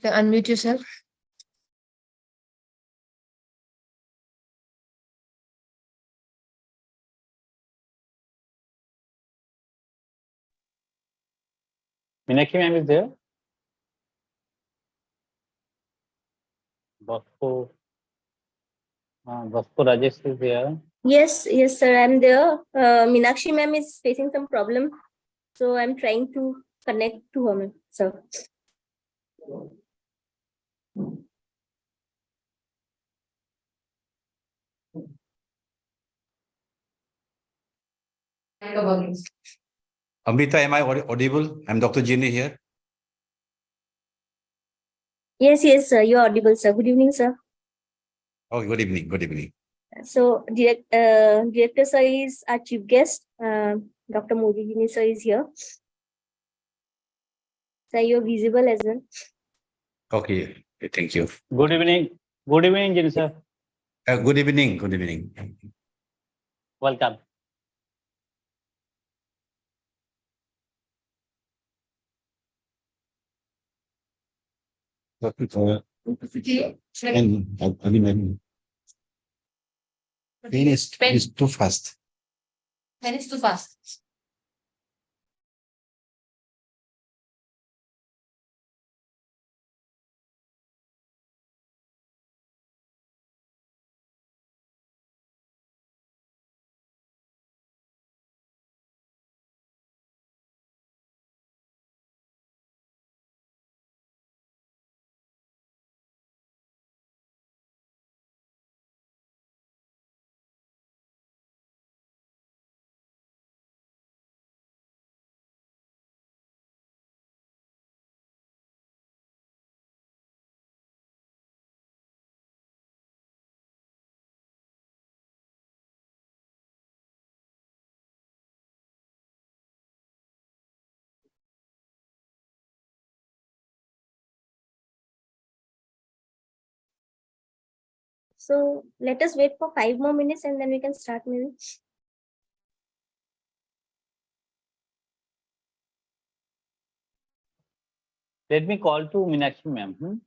You can unmute yourself. Meenakshi ma'am is there. Bosco Rajesh is there. Yes, sir, I'm there. Meenakshi ma'am is facing some problem, so I'm trying to connect to her, sir. Amrita, am I audible? I'm Dr. Jini here. Yes, sir, you're audible, sir. Good evening, sir. Oh, good evening. Good evening. So, Director sir is our chief guest. Dr. Multi-Pronged sir is here. Sir, you're visible as well. Okay, thank you. Good evening. Good evening, Jini sir. Good evening. Good evening. Welcome. Pen is too fast. Pen is too fast. So, let us wait for 5 more minutes and then we can start maybe. Let me call to Meenakshi ma'am.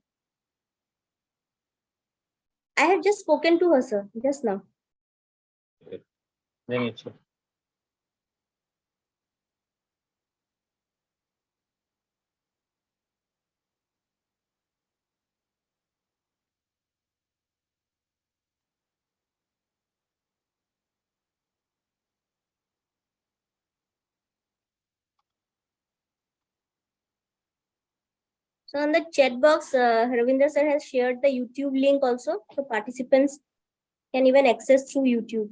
I have just spoken to her, sir, just now. Then it's okay. So on the chat box, Ravinder sir has shared the YouTube link also, so participants can even access through YouTube.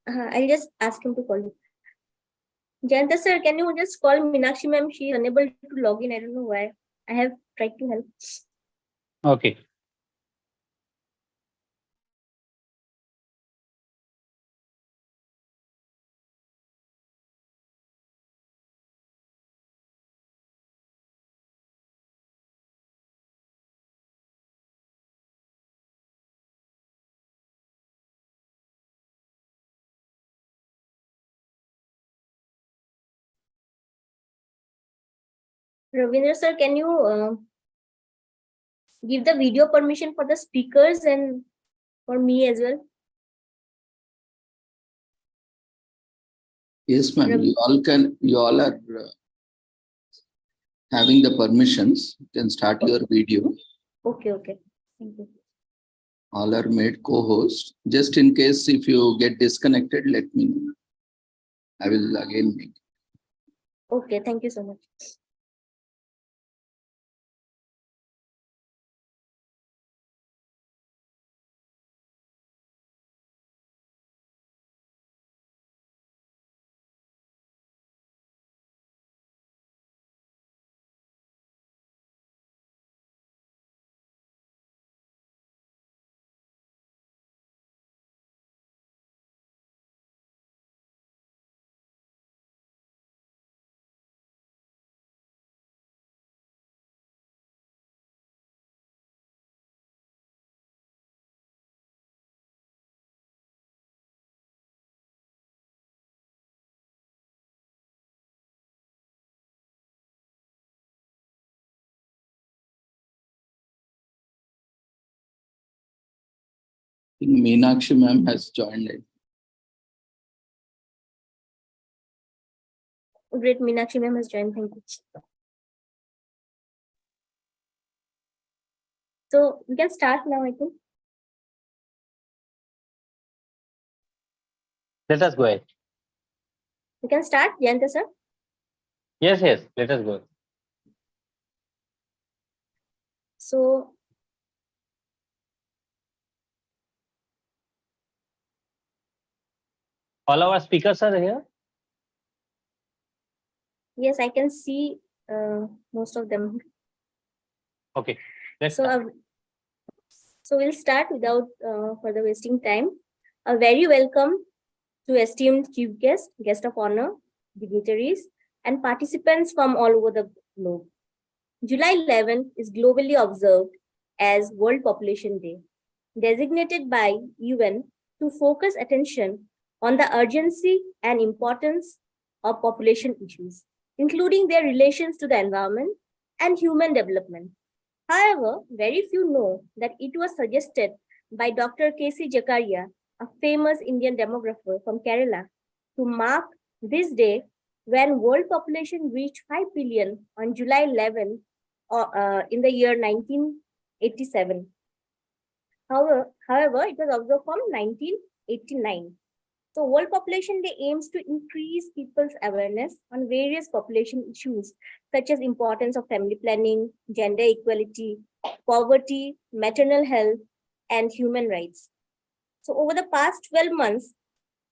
I'll just ask him to call you. Jayanta sir, can you just call Meenakshi ma'am? She is unable to log in. I don't know why. I have tried to help. Okay. Ravindra sir, can you give the video permission for the speakers and for me as well? Yes, ma'am. Ravi- You all are having the permissions. You can start your video. Okay. Thank you. All are made co-host. Just in case if you get disconnected, let me know. I will again make. Okay, thank you so much. I think Meenakshi ma'am has joined it. Great, Meenakshi ma'am has joined. Thank you. So we can start now, I think. Let us go ahead. We can start, Jayanta sir. Yes. Let us go. So All our speakers are here. yes, I can see most of them. Okay. Let's So, start. so we'll start without further wasting time. A very welcome to esteemed chief guest, guest of honor, dignitaries, and participants from all over the globe. July 11 is globally observed as World Population Day, designated by UN to focus attention on the urgency and importance of population issues, including their relations to the environment and human development. However, very few know that it was suggested by Dr. K.C. Jakaria, a famous Indian demographer from Kerala, to mark this day when world population reached 5 billion on July 11 in the year 1987. However, it was observed from 1989. So World Population Day aims to increase people's awareness on various population issues such as importance of family planning, gender equality, poverty, maternal health, and human rights. So over the past 12 months,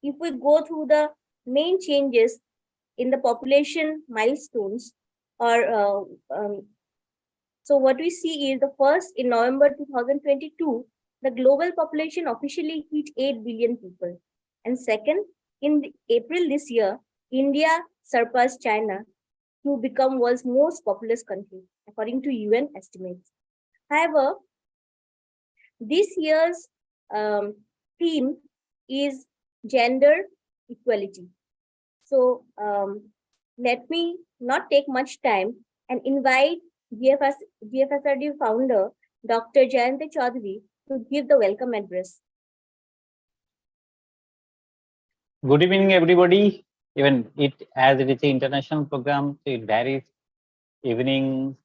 if we go through the main changes in the population milestones, so what we see is the first in November 2022, the global population officially hit 8 billion people. And second, in April this year, India surpassed China to become world's most populous country, according to UN estimates. However, this year's theme is gender equality. So let me not take much time and invite GFSRD founder, Dr. Jayanta Chaudhary, to give the welcome address. Good evening, everybody. Even as it is an international program, so it varies evening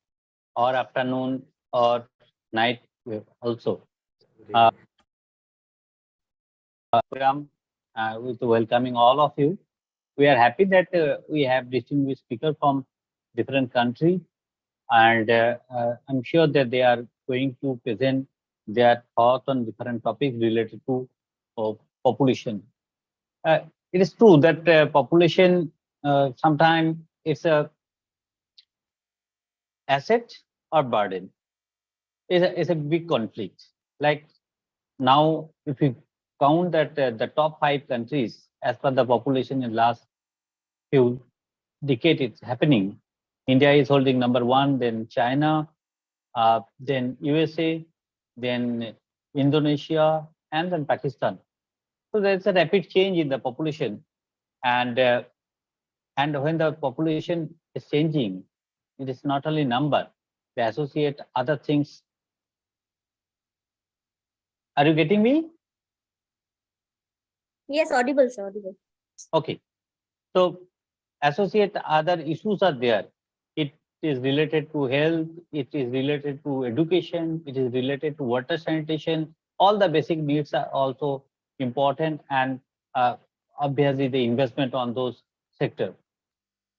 or afternoon or night also. Program with welcoming all of you. We are happy that we have distinguished speakers from different countries, and I'm sure that they are going to present their thoughts on different topics related to population. it is true that population sometimes it's a asset or burden. It's a big conflict. Like now, if you count that the top 5 countries as per the population in last few decades, it's happening. India is holding #1, then China, then USA, then Indonesia, and then Pakistan. So there's a rapid change in the population, and when the population is changing, it is not only number; they associate other things. Are you getting me? Yes, audible, sir, audible. Okay. So associate other issues are there. It is related to health, it is related to education, it is related to water sanitation. All the basic needs are also important, and obviously the investment on those sectors.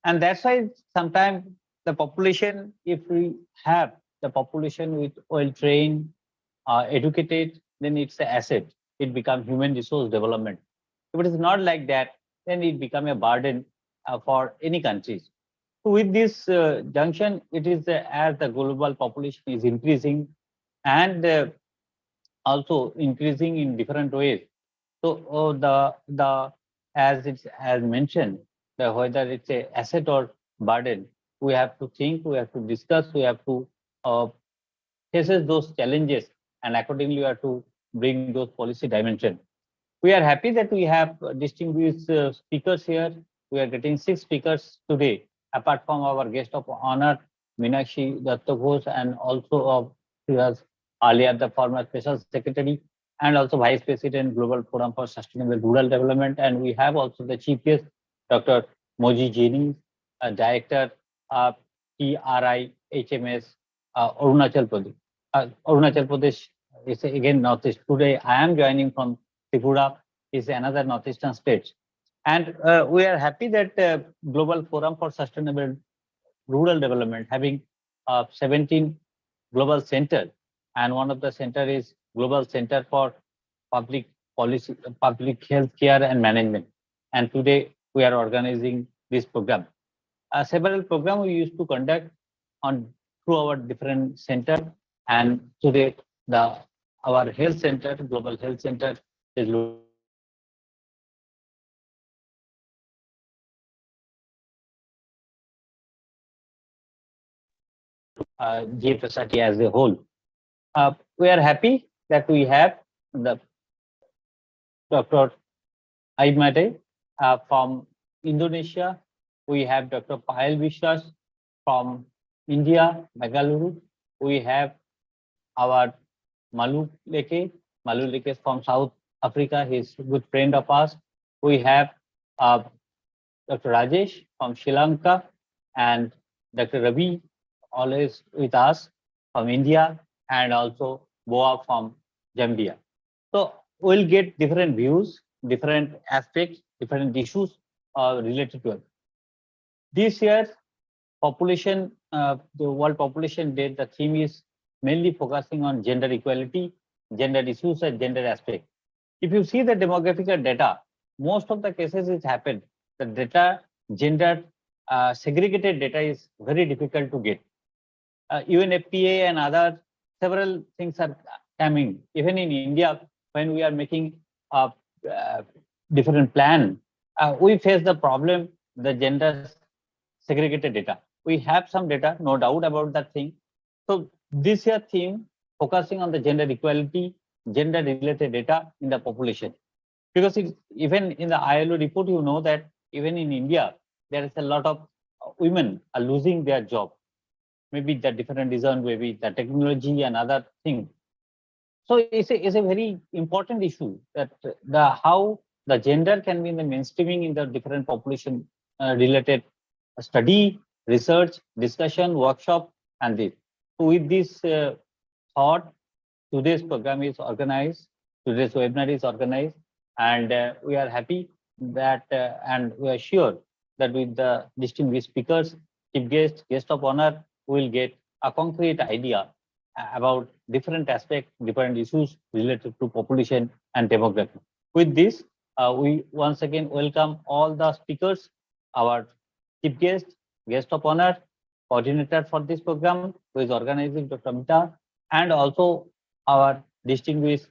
And that's why sometimes the population, if we have the population with well trained, educated, then it's an asset. It becomes human resource development. If it is not like that, then it becomes a burden for any countries. So with this junction, it is as the global population is increasing and also increasing in different ways. So the as it's as mentioned, whether it's a asset or burden, we have to think, we have to discuss, we have to faces those challenges, and accordingly we have to bring those policy dimension. We are happy that we have distinguished speakers here. We are getting 6 speakers today, apart from our guest of honor, Meenakshi Datta Ghosh, and also of earlier the former Special Secretary, and also Vice President, Global Forum for Sustainable Rural Development. And we have also the Chief Guest, Dr. Moji Jeni, Director of TRIHMS Arunachal Pradesh. Arunachal Pradesh is again Northeast. Today I am joining from Tripura, is another northeastern state. And we are happy that Global Forum for Sustainable Rural Development having 17 global centers, and one of the center is Global Center for Public Policy, Public Health Care and Management. And today we are organizing this program. Several programs we used to conduct on through our different center, and today our health center, Global Health Center, is GFSRT as a whole. We are happy that we have the Dr. Aimade from Indonesia. We have Dr. Payal Vishwas from India, Bengaluru. We have our Malu Leke. Malu Leke is from South Africa. He's a good friend of ours. We have Dr. Rajesh from Sri Lanka, and Dr. Ravi always with us from India, and also Boa from Zambia. So we'll get different views, different aspects, different issues related to it. This year, population, the World Population Day, the theme is mainly focusing on gender equality, gender issues, and gender aspect. If you see the demographic data, most of the cases it happened. The data, gender segregated data is very difficult to get. UNFPA and other several things are coming. Even in India, when we are making a different plan, we face the problem, the gender segregated data. We have some data, no doubt about that thing. So this year theme focusing on the gender equality, gender related data in the population. Because even in the ILO report, you know that even in India, there is a lot of women are losing their job. Maybe the different reason, maybe the technology and other things. So it's a very important issue that how the gender can be in the mainstreaming in the different population related study, research, discussion, workshop, and this. So with this thought, today's program is organized, today's webinar is organized, and we are happy that and we are sure that with the distinguished speakers, chief guest of honor, we will get a concrete idea about different aspects, different issues related to population and demography. With this, we once again welcome all the speakers, our chief guest of honor, coordinator for this program, who is organizing Dr. Mita, and also our distinguished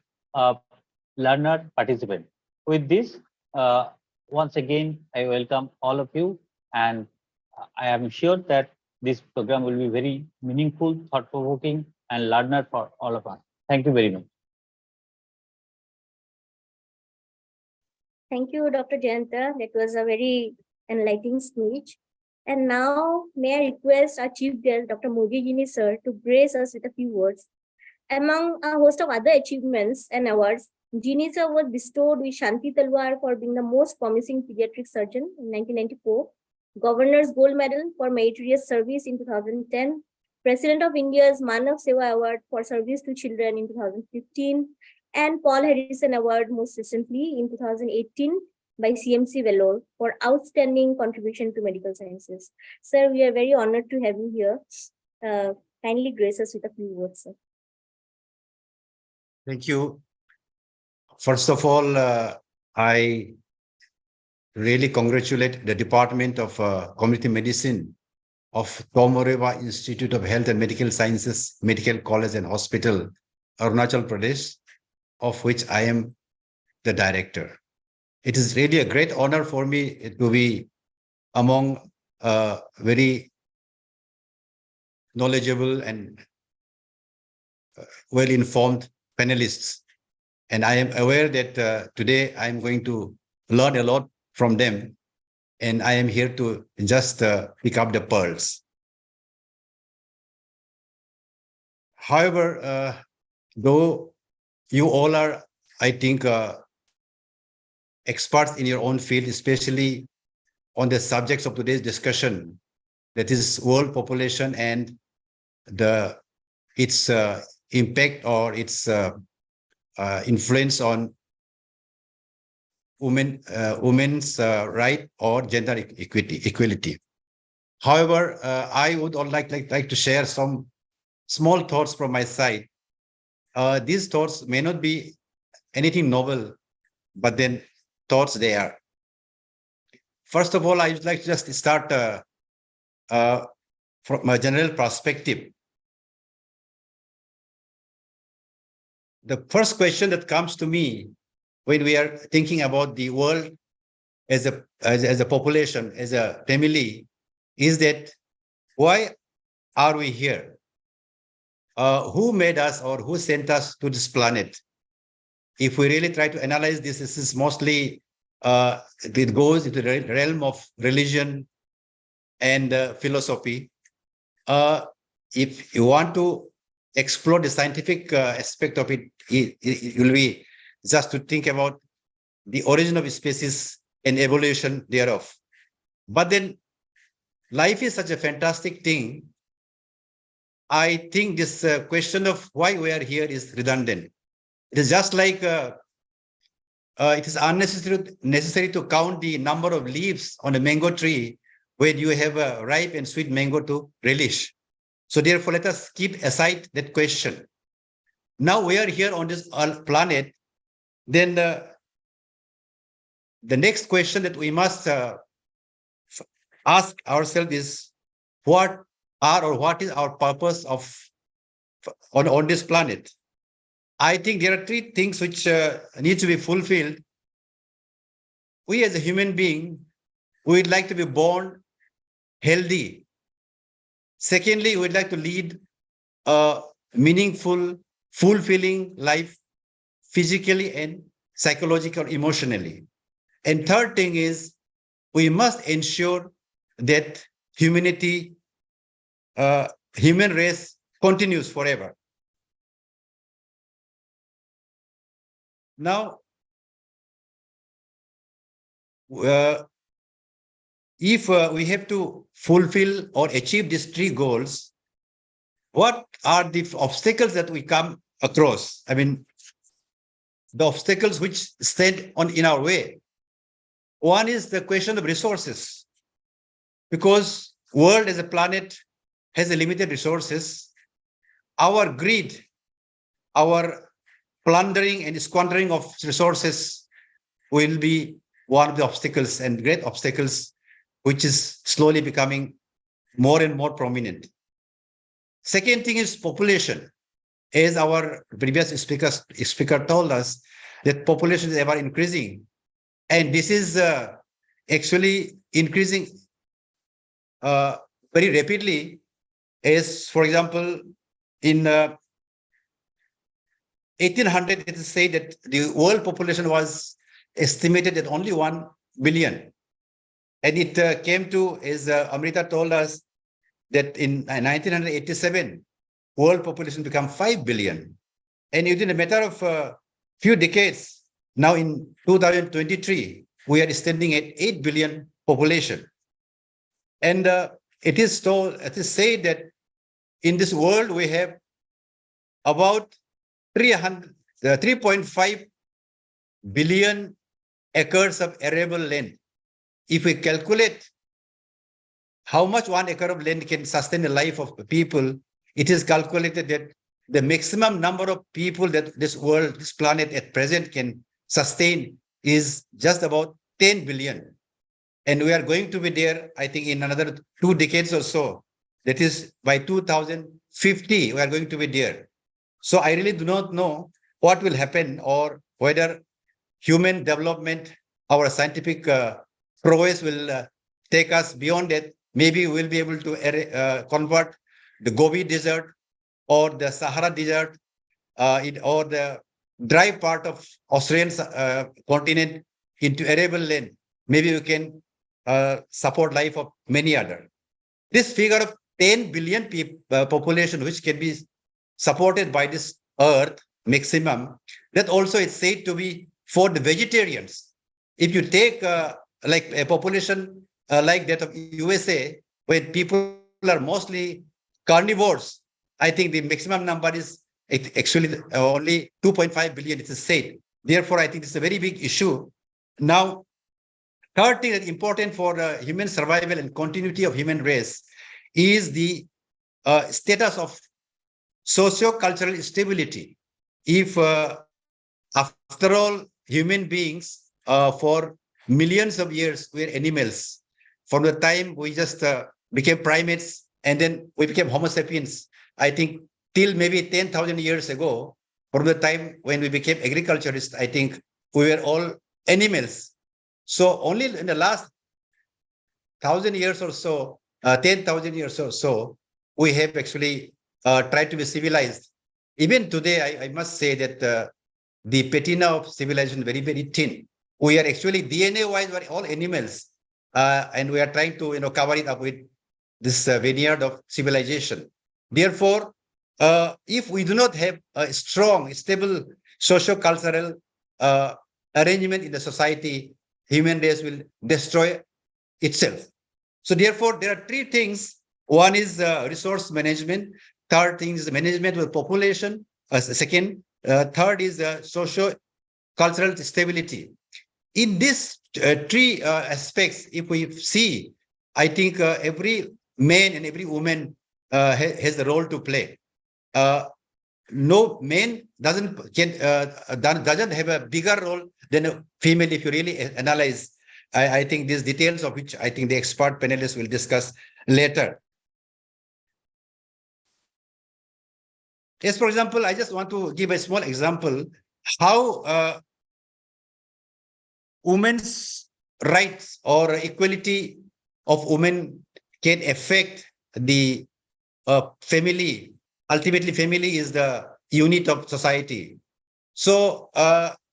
learner participant. With this, once again, I welcome all of you, and I am sure that this program will be very meaningful, thought-provoking, and learner for all of us. Thank you very much. Thank you, Dr. Jayanta. That was a very enlightening speech. And now, may I request our chief guest, Dr. Mojigini sir, to grace us with a few words. Among a host of other achievements and awards, Gini sir was bestowed with Shanti Talwar for being the most promising pediatric surgeon in 1994, Governor's Gold Medal for meritorious service in 2010, President of India's Manav Seva Award for service to children in 2015, and Paul Harrison Award most recently in 2018 by CMC Vellore for outstanding contribution to medical sciences. Sir, we are very honored to have you here. Kindly grace us with a few words, sir. Thank you. First of all, I really congratulate the Department of Community Medicine of Tomoreva Institute of Health and Medical Sciences, Medical College and Hospital, Arunachal Pradesh, of which I am the director. It is really a great honor for me to be among very knowledgeable and well-informed panelists. And I am aware that today I am going to learn a lot from them. And I am here to just pick up the pearls. However, though you all are, I think, experts in your own field, especially on the subjects of today's discussion, that is world population and its impact or its influence on women's right or gender equality. However, I would like to share some small thoughts from my side. These thoughts may not be anything novel, but then thoughts they are. First of all, I would like to just start from a general perspective. The first question that comes to me when we are thinking about the world as a population, as a family, is that why are we here? Who made us or who sent us to this planet? If we really try to analyze this, this is mostly, it goes into the realm of religion and philosophy. If you want to explore the scientific aspect of it, it will be just to think about the origin of species and evolution thereof. But then life is such a fantastic thing. I think this question of why we are here is redundant. It is just like it is necessary to count the number of leaves on a mango tree when you have a ripe and sweet mango to relish. So therefore, let us keep aside that question. Now we are here on this planet. Then the next question that we must ask ourselves is, what is our purpose on this planet? I think there are three things which need to be fulfilled. We as a human being, we would like to be born healthy. Secondly, we would like to lead a meaningful, fulfilling life physically and psychologically, emotionally. And third thing is, we must ensure that human race continues forever. Now, if we have to fulfill or achieve these three goals, what are the obstacles that we come across? I mean, the obstacles which stand in our way. One is the question of resources, because world as a planet has a limited resources. Our greed, our plundering and squandering of resources will be one of the obstacles and great obstacles, which is slowly becoming more and more prominent. Second thing is population. As our previous speaker told us, that population is ever increasing. And this is actually increasing very rapidly. As, for example, in 1800, it is said that the world population was estimated at only 1 billion. And it came to, as Amrita told us, that in 1987, world population became 5 billion. And within a matter of a few decades, now in 2023, we are standing at 8 billion population. And it is said that in this world, we have about 3.5 billion acres of arable land. If we calculate how much 1 acre of land can sustain the life of people, it is calculated that the maximum number of people that this world, this planet at present can sustain is just about 10 billion. And we are going to be there, I think, in another 2 decades or so. That is by 2050, we are going to be there. So I really do not know what will happen or whether human development, our scientific prowess will take us beyond that. Maybe we'll be able to convert the Gobi Desert or the Sahara Desert or the dry part of Australian continent into arable land. Maybe we can support life of many other. This figure of 10 billion population, which can be supported by this earth maximum, that also is said to be for the vegetarians. If you take like a population like that of USA, where people are mostly carnivores, I think the maximum number is actually only 2.5 billion, it is said. Therefore, I think it's a very big issue. Now, third thing that's important for human survival and continuity of human race is the status of socio-cultural stability. If after all, human beings for millions of years were animals, from the time we just became primates and then we became Homo sapiens, I think till maybe 10,000 years ago, from the time when we became agriculturists, I think we were all animals. So only in the last 1,000 years or so, 10,000 years or so, we have actually tried to be civilized. Even today, I must say that the patina of civilization is very, very thin. We are actually DNA-wise, we're all animals, and we are trying to cover it up with this vineyard of civilization. Therefore, if we do not have a strong, stable socio-cultural arrangement in the society, human race will destroy itself. So therefore, there are 3 things. One is resource management. Third thing is management with population. Second, third is socio-cultural stability. In these 3 aspects, if we see, I think every man and every woman has a role to play. No man doesn't have a bigger role than a female if you really analyze. I think these details of which I think the expert panelists will discuss later. Yes, for example, I just want to give a small example how women's rights or equality of women can affect the family. Ultimately, family is the unit of society. So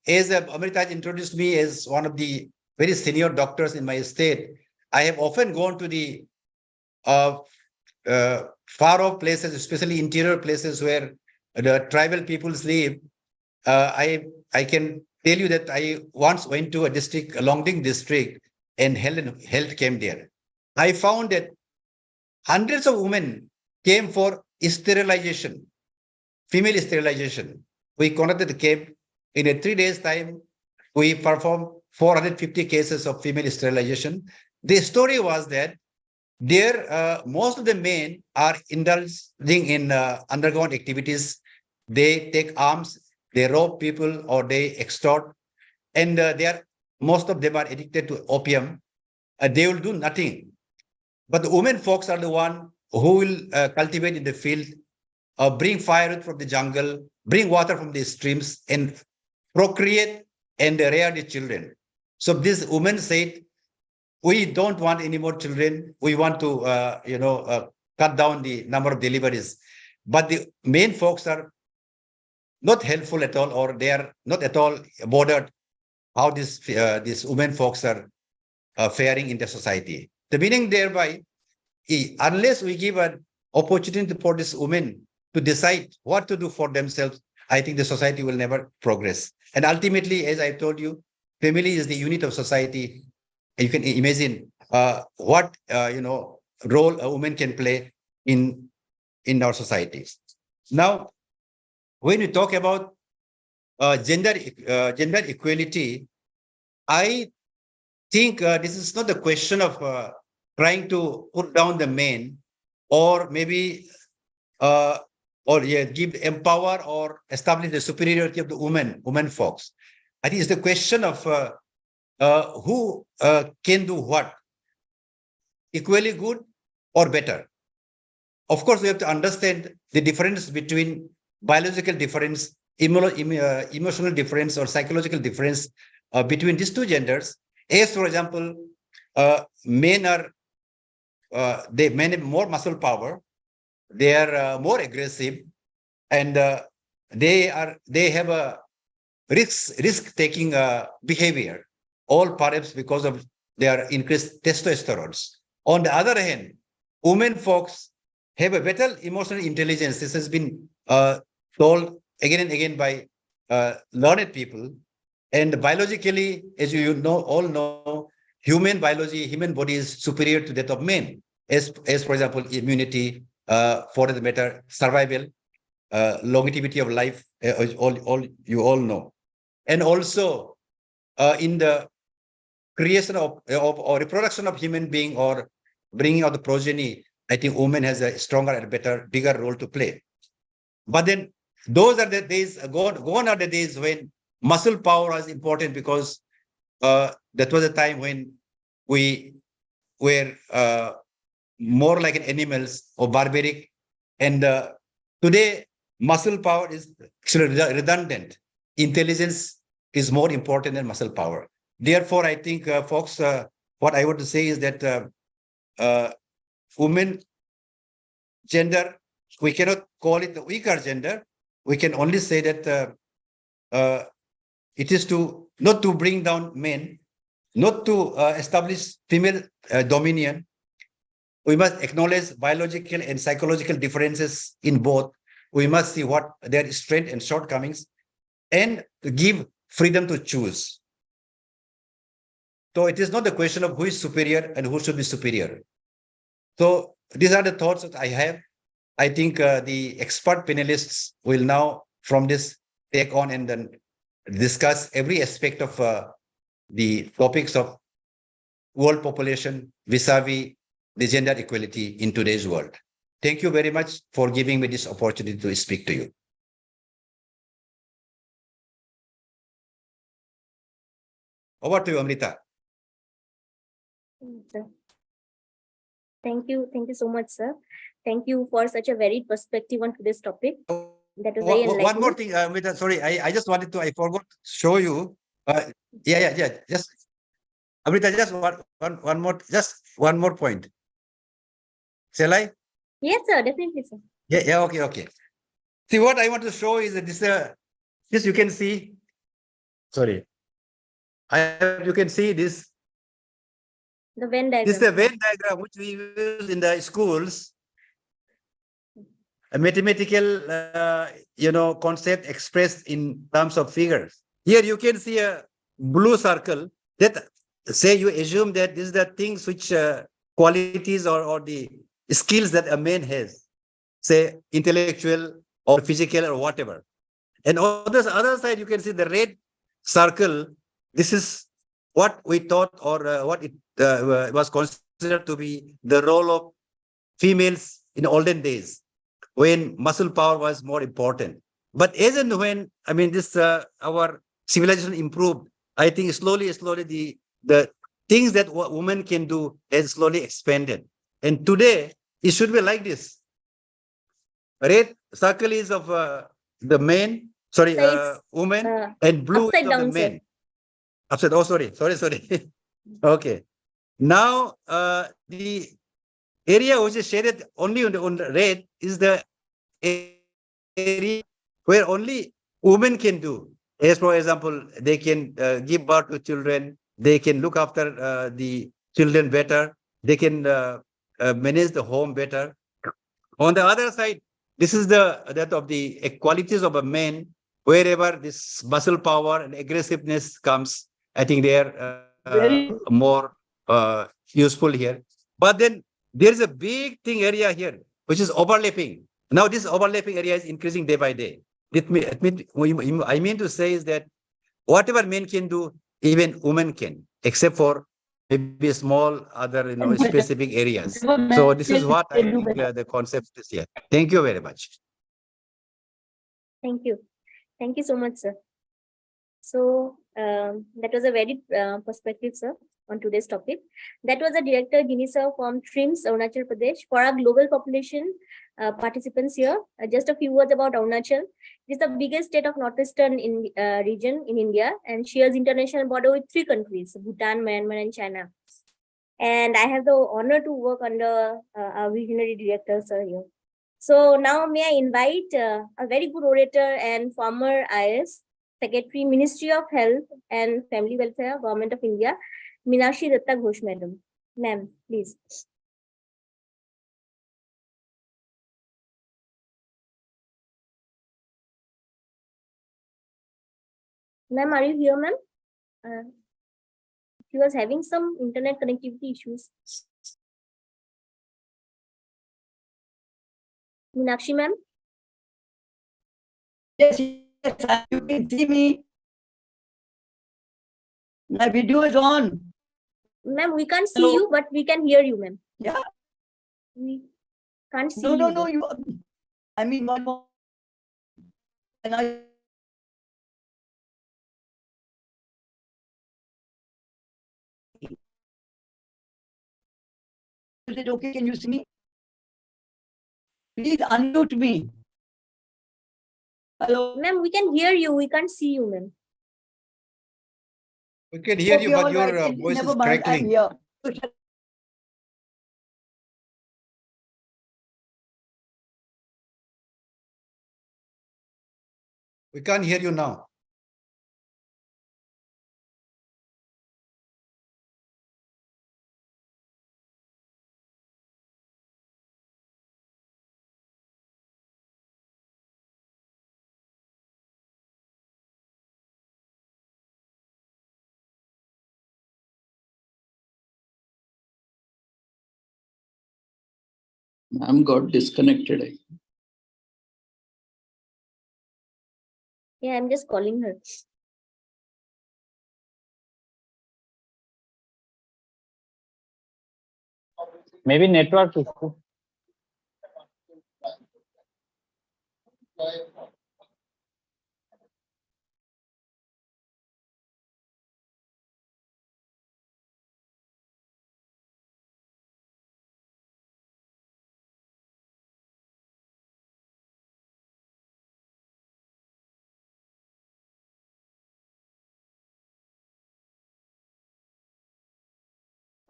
as Amrita introduced me as one of the very senior doctors in my state, I have often gone to the far off places, especially interior places where the tribal peoples live. I can tell you that I once went to a district, Longding district, and health came there. I found that hundreds of women came for sterilization, female sterilization. We conducted the camp. In a 3 days time, we performed 450 cases of female sterilization. The story was that there, most of the men are indulging in underground activities. They take arms, they rob people, or they extort, and they are most of them are addicted to opium, they will do nothing. But the women folks are the one who will cultivate in the field, bring firewood from the jungle, bring water from the streams, and procreate and rear the children. So this woman said, we don't want any more children. We want to, cut down the number of deliveries. But the main folks are not helpful at all, or they are not at all bothered how these women folks are faring in the society. The meaning thereby, unless we give an opportunity for these women to decide what to do for themselves, I think the society will never progress. And ultimately, as I told you, family is the unit of society. You can imagine what role a woman can play in our societies. Now, when we talk about gender equality, I think this is not the question of trying to put down the men, or maybe give empower or establish the superiority of the women folks. I think it's the question of who can do what, equally good or better. Of course, we have to understand the difference between biological difference, emotional difference, or psychological difference between these two genders. As, for example, men have more muscle power, they are more aggressive, and they have a risk-taking behavior, all perhaps because of their increased testosterone. On the other hand, women folks have a better emotional intelligence. This has been told again and again by learned people. And biologically, as you all know, human biology, human body is superior to that of men. As for example, immunity, for the matter, survival, longevity of life, you all know. And also in the creation of or reproduction of human being, or bringing out the progeny, I think woman has a stronger and better, bigger role to play. But then those are the days, gone are the days when muscle power was important, because that was a time when we were more like animals or barbaric. And today, muscle power is actually redundant. Intelligence is more important than muscle power. Therefore, I think, folks, what I want to say is that women gender, we cannot call it the weaker gender. We can only say that it is not to bring down men, not to establish female dominion. We must acknowledge biological and psychological differences in both. We must see what their strengths and shortcomings, and to give freedom to choose. So it is not the question of who is superior and who should be superior. So these are the thoughts that I have. I think the expert panelists will now from this take on and then discuss every aspect of the topics of world population vis-a-vis the gender equality in today's world. Thank you very much for giving me this opportunity to speak to you. Over to you, Amrita. Sir. Thank you so much, sir. Thank you for such a varied perspective on today's topic. That was very enlightening. One more thing, Amrita, sorry, I just wanted to, I forgot to show you. Just Amrita, just one more point. Shall I? Yes, sir, definitely, sir. Okay. See, what I want to show is that this you can see. Sorry. You can see this. The Venn diagram. This is a Venn diagram which we use in the schools. A mathematical, concept expressed in terms of figures. Here you can see a blue circle that say you assume that this is the things which qualities or the skills that a man has, say intellectual or physical or whatever. And on the other side, you can see the red circle. This is what we thought, or what it was considered to be the role of females in olden days, when muscle power was more important. But as and when, our civilization improved, I think slowly the things that women can do has slowly expanded. And today it should be like this. Red circle is of the men, sorry, So it's, women, and blue is upside of the down, sir. men. Upside. Oh, sorry. Okay. Now the area which is shaded only on the red is the area where only women can do. As for example, they can give birth to children, they can look after the children better, they can manage the home better. On the other side, this is that of the qualities of a man. Wherever this muscle power and aggressiveness comes, I think they are more useful here. But then there is a big thing area here, which is overlapping. Now this overlapping area is increasing day by day. I mean to say is that whatever men can do, even women can, except for maybe small other specific areas. So this is what I think the concept is here. Thank you very much. Thank you. Thank you so much, sir. So that was a very perspective, sir, on today's topic. That was the Director Guinea from TRIHMS Arunachal Pradesh. For our global population participants here, just a few words about Arunachal. It is the biggest state of northeastern region in India and shares international border with 3 countries, Bhutan, Myanmar, and China. And I have the honor to work under our visionary director, sir, here. So now may I invite a very good orator and former IS Secretary, Ministry of Health and Family Welfare, Government of India, Meenakshi Datta Ghosh, Madam. Ma'am, please. Ma'am, are you here, ma'am? She was having some internet connectivity issues. Meenakshi, ma'am? Yes, you can see me. My video is on. Ma'am, we can't see Hello. you, but we can hear you, ma'am. Yeah. We can't see No, you. no, no. You. I mean, one more. And I. Is it okay? Can you see me? Please unmute me. Hello. Ma'am, we can hear you. We can't see you, ma'am. We can hear you, Okay, but all your right. voice Never is mind. I'm crackling. here. We can't hear you now. Ma'am got disconnected. Yeah, I'm just calling her. Maybe network issue.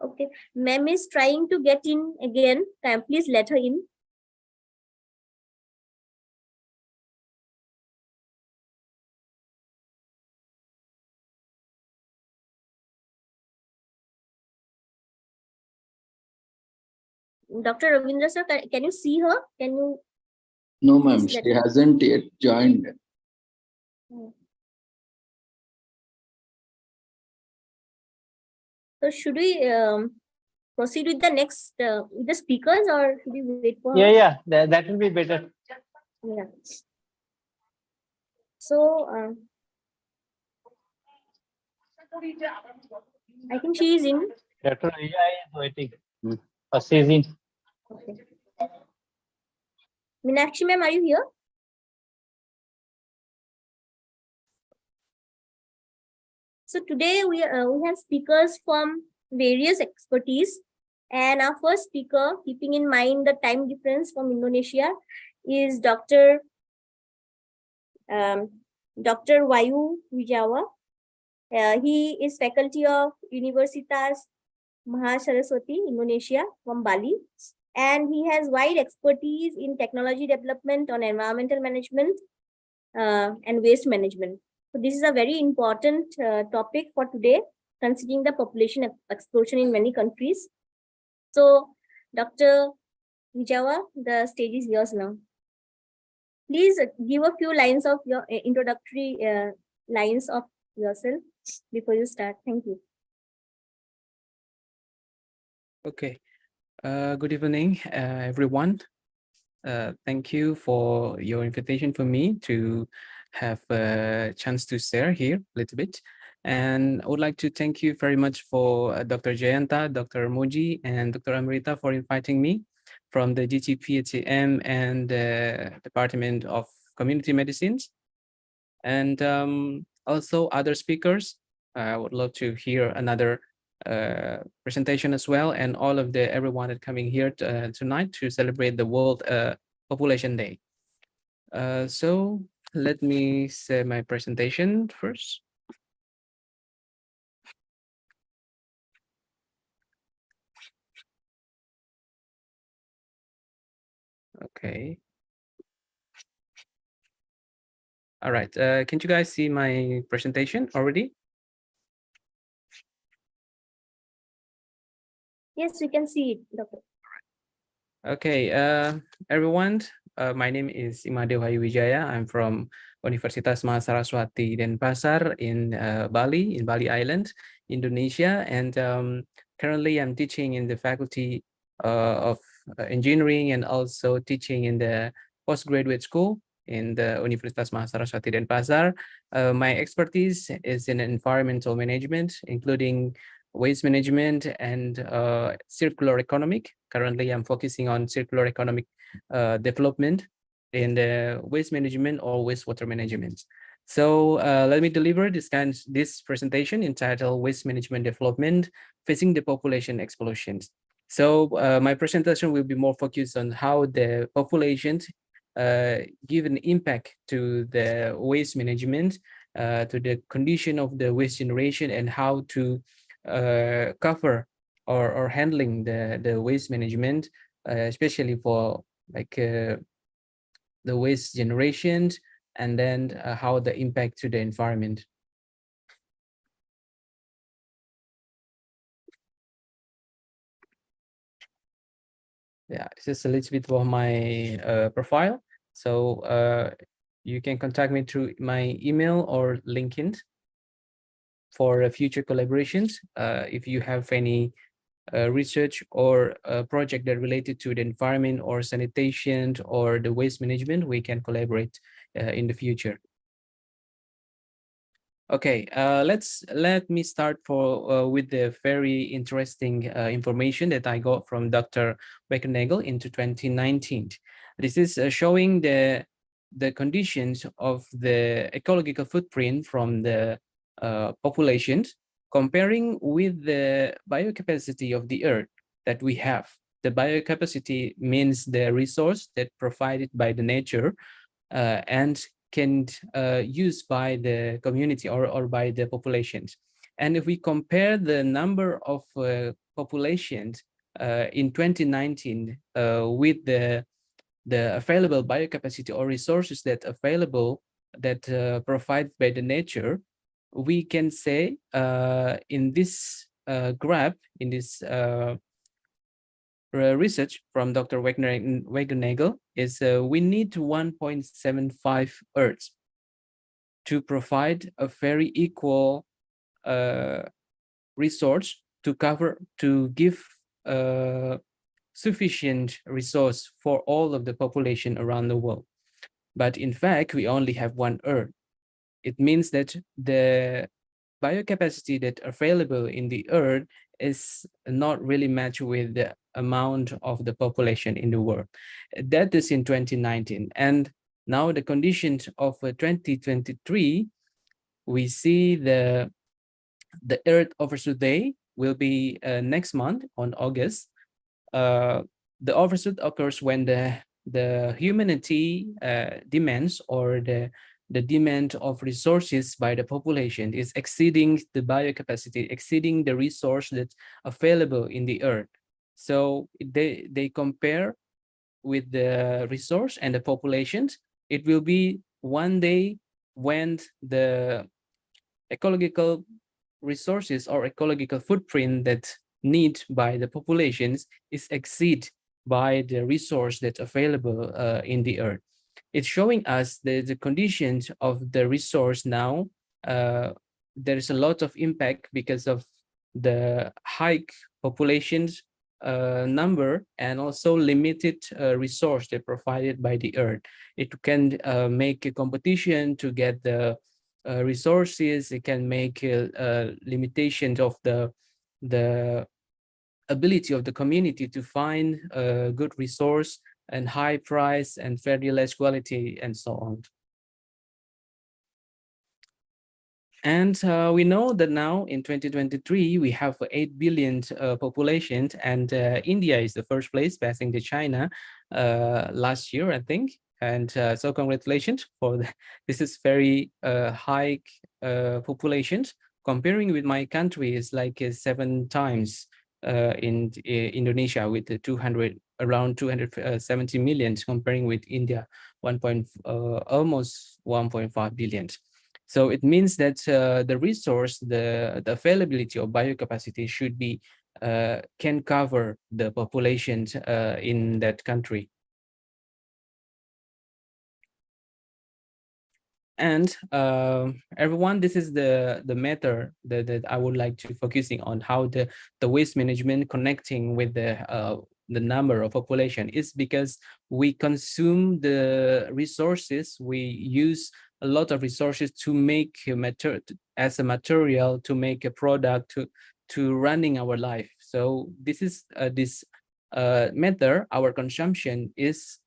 Okay. Ma'am is trying to get in again. Please let her in. Dr. Ravindra sir, can you see her? Can you? No, ma'am, Please she let her- hasn't yet joined. So should we proceed with the next with the speakers, or should we wait for Yeah, her? yeah, that will be better. Yeah. So I think she is in. Dr. Riya is waiting. She is in. Okay. Meenakshi ma'am, are you here? So today we have speakers from various expertise, and our first speaker, keeping in mind the time difference from Indonesia, is Dr. Vayu Wijawa. He is faculty of Universitas Mahasaraswati, Indonesia, from Bali, and he has wide expertise in technology development on environmental management and waste management. So this is a very important topic for today, considering the population explosion in many countries. So, Dr. Wijawa, the stage is yours now. Please give a few lines of your introductory lines of yourself before you start. Thank you. Okay. Good evening, everyone. Thank you for your invitation for me to have a chance to share here a little bit. And I would like to thank you very much for Dr. Jayanta, Dr. Moji, and Dr. Amrita for inviting me from the GTPHM and the Department of Community Medicines. And also other speakers. I would love to hear another presentation as well, and all of everyone that coming here tonight to celebrate the World Population Day. So let me say my presentation first. Okay. All right. Can you guys see my presentation already? Yes, we can see it, Doctor. Okay, everyone. My name is Imade Wijaya. I'm from Universitas Mahasaraswati Denpasar in Bali Island, Indonesia. And currently I'm teaching in the faculty of engineering and also teaching in the postgraduate school in the Universitas Mahasaraswati Denpasar. My expertise is in environmental management, including waste management and circular economic. Currently, I'm focusing on circular economic development in the waste management or wastewater management. So let me deliver this presentation entitled Waste Management Development Facing the Population Explosions. So my presentation will be more focused on how the populations give an impact to the waste management, to the condition of the waste generation, and how to cover or handling the waste management, especially for like the waste generations, and then how the impact to the environment. Yeah, this is a little bit of my profile. So you can contact me through my email or LinkedIn for future collaborations. If you have any research or a project that related to the environment or sanitation or the waste management, we can collaborate in the future. Okay, let me start with the very interesting information that I got from Dr. Weckernagel into 2019. This is showing the conditions of the ecological footprint from the populations, comparing with the biocapacity of the earth that we have. The biocapacity means the resource that provided by the nature and can used by the community or by the populations. And if we compare the number of populations in 2019 with the available biocapacity or resources that available that provided by the nature, we can say in this graph, in this research from Dr. Weckernagel is we need 1.75 Earths to provide a very equal resource to give sufficient resource for all of the population around the world. But in fact, we only have one Earth. It means that the biocapacity that available in the Earth is not really matched with the amount of the population in the world. That is in 2019. And now the conditions of 2023, we see the The Earth Overshoot Day will be next month on August. The overshoot occurs when the humanity demands, or the demand of resources by the population is exceeding the biocapacity, exceeding the resource that's available in the earth. So they compare with the resource and the populations. It will be one day when the ecological resources or ecological footprint that need by the populations is exceed by the resource that's available in the earth. It's showing us the conditions of the resource now. There is a lot of impact because of the high populations number and also limited resource that provided by the earth. It can make a competition to get the resources. It can make limitations of the ability of the community to find a good resource and high price and fairly less quality and so on. And we know that now in 2023, we have 8 billion population, and India is the first place, passing the China last year, I think. And so congratulations for this is very high populations. Comparing with my country is like 7 times in Indonesia with the around 270 million, comparing with India almost 1.5 billion. So it means that the resource, the availability of biocapacity should be can cover the population in that country. And everyone, this is the matter that I would like to focusing on, how the waste management connecting with the number of population is, because we consume the resources, we use a lot of resources to make a material, to make a product, to running our life. So this is this matter, our consumption is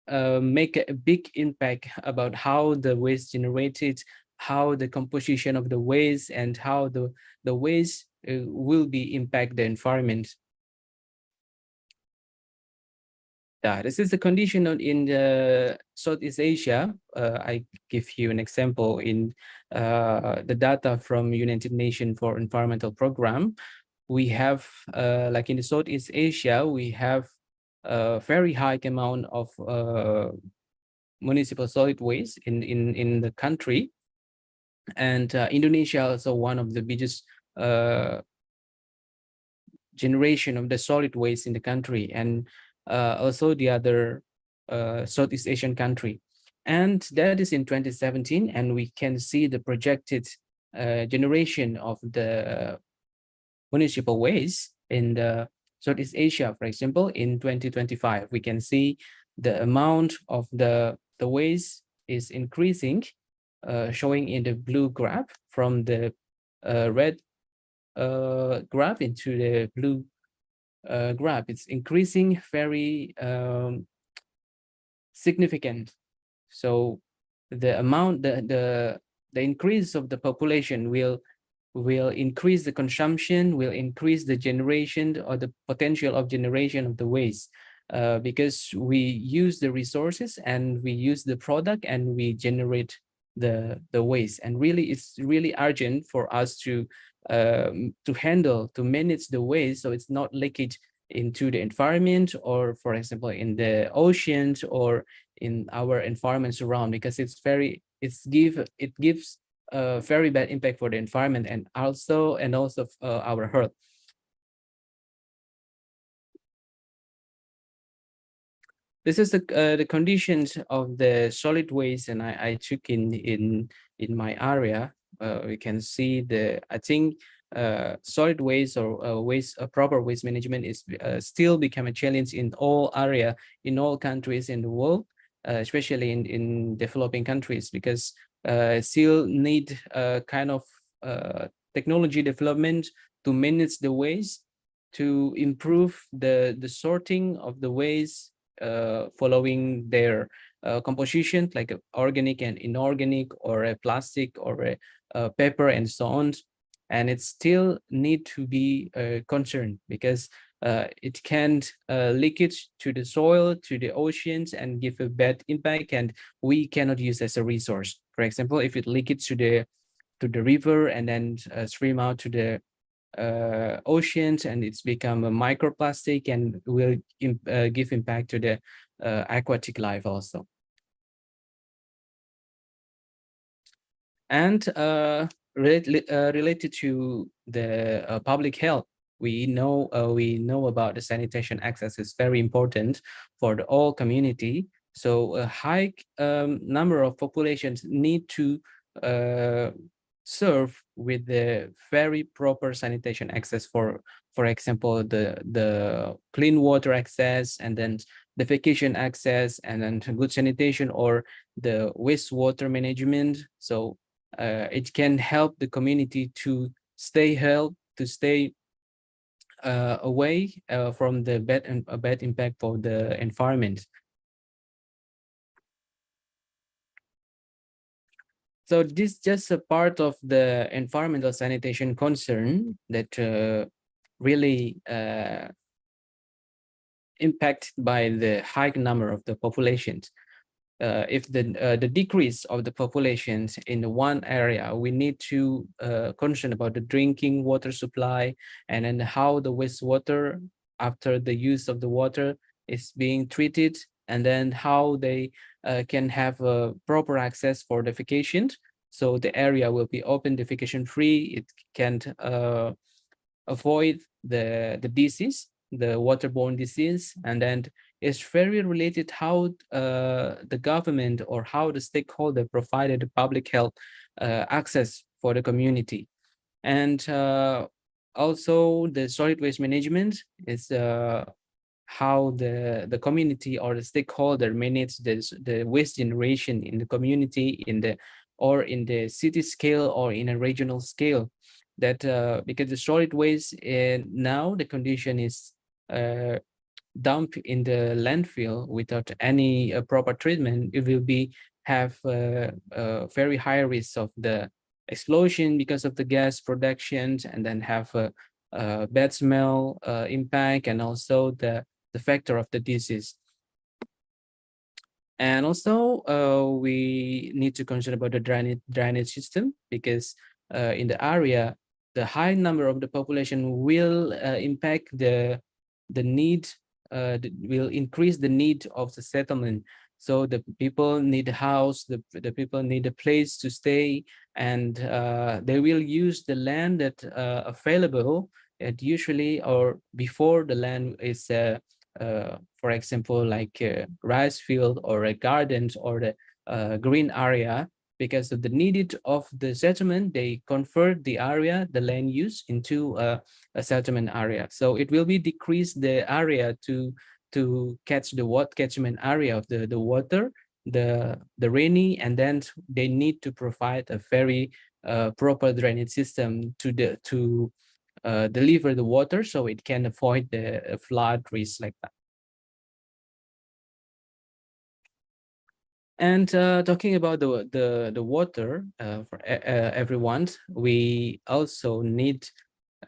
make a big impact about how the waste generated, how the composition of the waste, and how the waste will be impact the environment. This is the condition in the Southeast Asia. I give you an example in the data from United Nations for Environmental Program. We have, like in the Southeast Asia, we have a very high amount of municipal solid waste in the country. And Indonesia is also one of the biggest generation of the solid waste in the country, and also the other Southeast Asian country. And that is in 2017, and we can see the projected generation of the municipal waste in the Southeast Asia. For example, in 2025, we can see the amount of the waste is increasing, showing in the blue graph from the red graph into the blue graph. It's increasing very significant. So the amount, the increase of the population will increase the consumption, will increase the generation or the potential of generation of the waste, because we use the resources and we use the product and we generate the waste. And really, it's really urgent for us to handle, to manage the waste, so it's not leakage into the environment, or for example in the oceans or in our environments around, because it gives a very bad impact for the environment and also our health. This is the conditions of the solid waste, and I took in my area. We can see I think solid waste or proper waste management is still become a challenge in all area, in all countries in the world, especially in developing countries, because still need kind of technology development to manage the waste, to improve the sorting of the waste, following their composition, like organic and inorganic, or a plastic, or a paper, and so on. and it still need to be concerned because it can leakage to the soil, to the oceans, and give a bad impact, and we cannot use as a resource. For example, if it leakages to the river and then stream out to the oceans, and it's become a microplastic and will give impact to the aquatic life also. And related to the public health, we know about the sanitation access is very important for the whole community. So a high number of populations need to serve with the very proper sanitation access, for example, the clean water access, and then defecation access, and then good sanitation or the wastewater management. So it can help the community to stay healthy, to stay away from the bad impact for the environment. So this is just a part of the environmental sanitation concern that really impacted by the high number of the populations. If the decrease of the populations in one area, we need to concern about the drinking water supply, and then how the wastewater after the use of the water is being treated, and then how they can have a proper access for defecation. So the area will be open defecation free. It can avoid the disease, the waterborne disease, and then it's very related how the government or how the stakeholder provided the public health access for the community. And also the solid waste management is how the community or the stakeholder manage the waste generation in the community, in the city scale or in a regional scale. That because the solid waste now the condition is dump in the landfill without any proper treatment, it will have very high risk of the explosion because of the gas production, and then have a bad smell impact, and also the factor of the disease. And also we need to consider about the drainage system, because in the area, the high number of the population will impact the need, will increase the need of the settlement. So the people need a house, the people need a place to stay, and they will use the land that available at usually or before the land is for example, like a rice field or a garden or the green area. Because of the needed of the settlement, they convert the area, the land use, into a settlement area. So it will be decrease the area to catch the catchment area of the water, the rainy, and then they need to provide a very proper drainage system to deliver the water, so it can avoid the flood risk like that. And talking about the water for everyone, we also need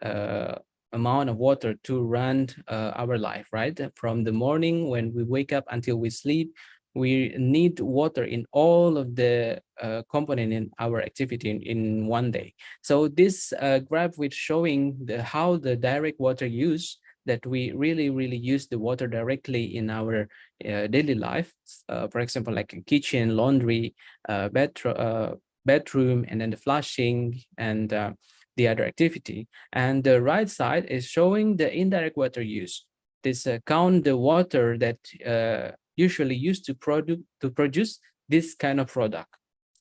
amount of water to run our life, right? From the morning when we wake up until we sleep, we need water in all of the component in our activity in one day. So this graph is showing how the direct water use, that we really use the water directly in our daily life. For example, like in kitchen, laundry, bedroom, and then the flushing and the other activity. And the right side is showing the indirect water use. This count the water that usually used to produce this kind of product.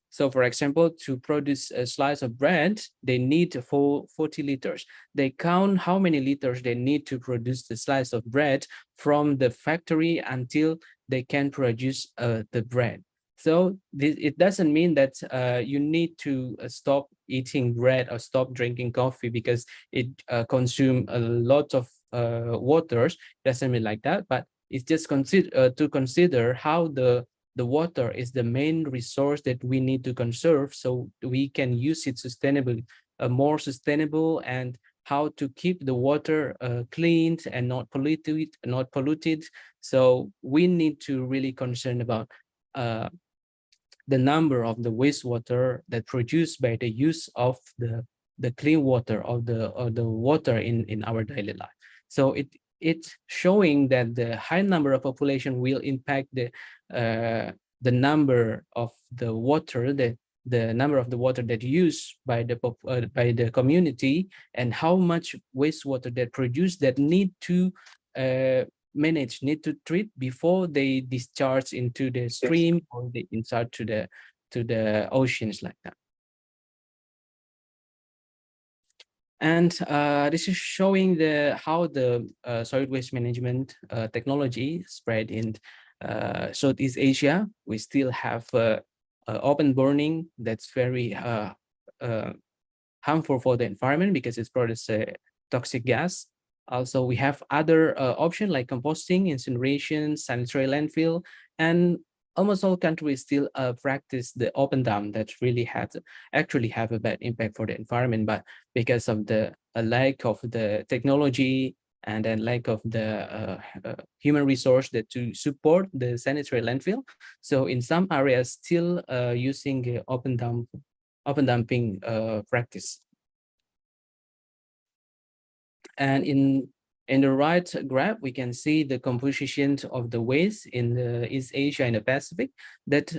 So for example, to produce a slice of bread, they need 40 liters. They count how many liters they need to produce the slice of bread from the factory until they can produce the bread. So it doesn't mean that you need to stop eating bread or stop drinking coffee because it consumes a lot of waters. Doesn't mean like that, but it's just to consider how the water is the main resource that we need to conserve, so we can use it sustainably more sustainable, and how to keep the water cleaned and not polluted. So we need to really concern about the number of the wastewater that produced by the use of the clean water of the water in our daily life. So it's showing that the high number of population will impact the number of the water, the number of the water that used by the community, and how much wastewater that produced that need to manage, need to treat before they discharge into the stream or they insert to the oceans like that. And this is showing how the solid waste management technology spread in Southeast Asia. We still have open burning that's very harmful for the environment because it produces toxic gas. Also, we have other options like composting, incineration, sanitary landfill, and almost all countries still practice the open dump that really actually have a bad impact for the environment, but because of the lack of the technology and then lack of the human resource that to support the sanitary landfill. So in some areas still using open dumping practice. And in the right graph, we can see the composition of the waste in the East Asia and the Pacific that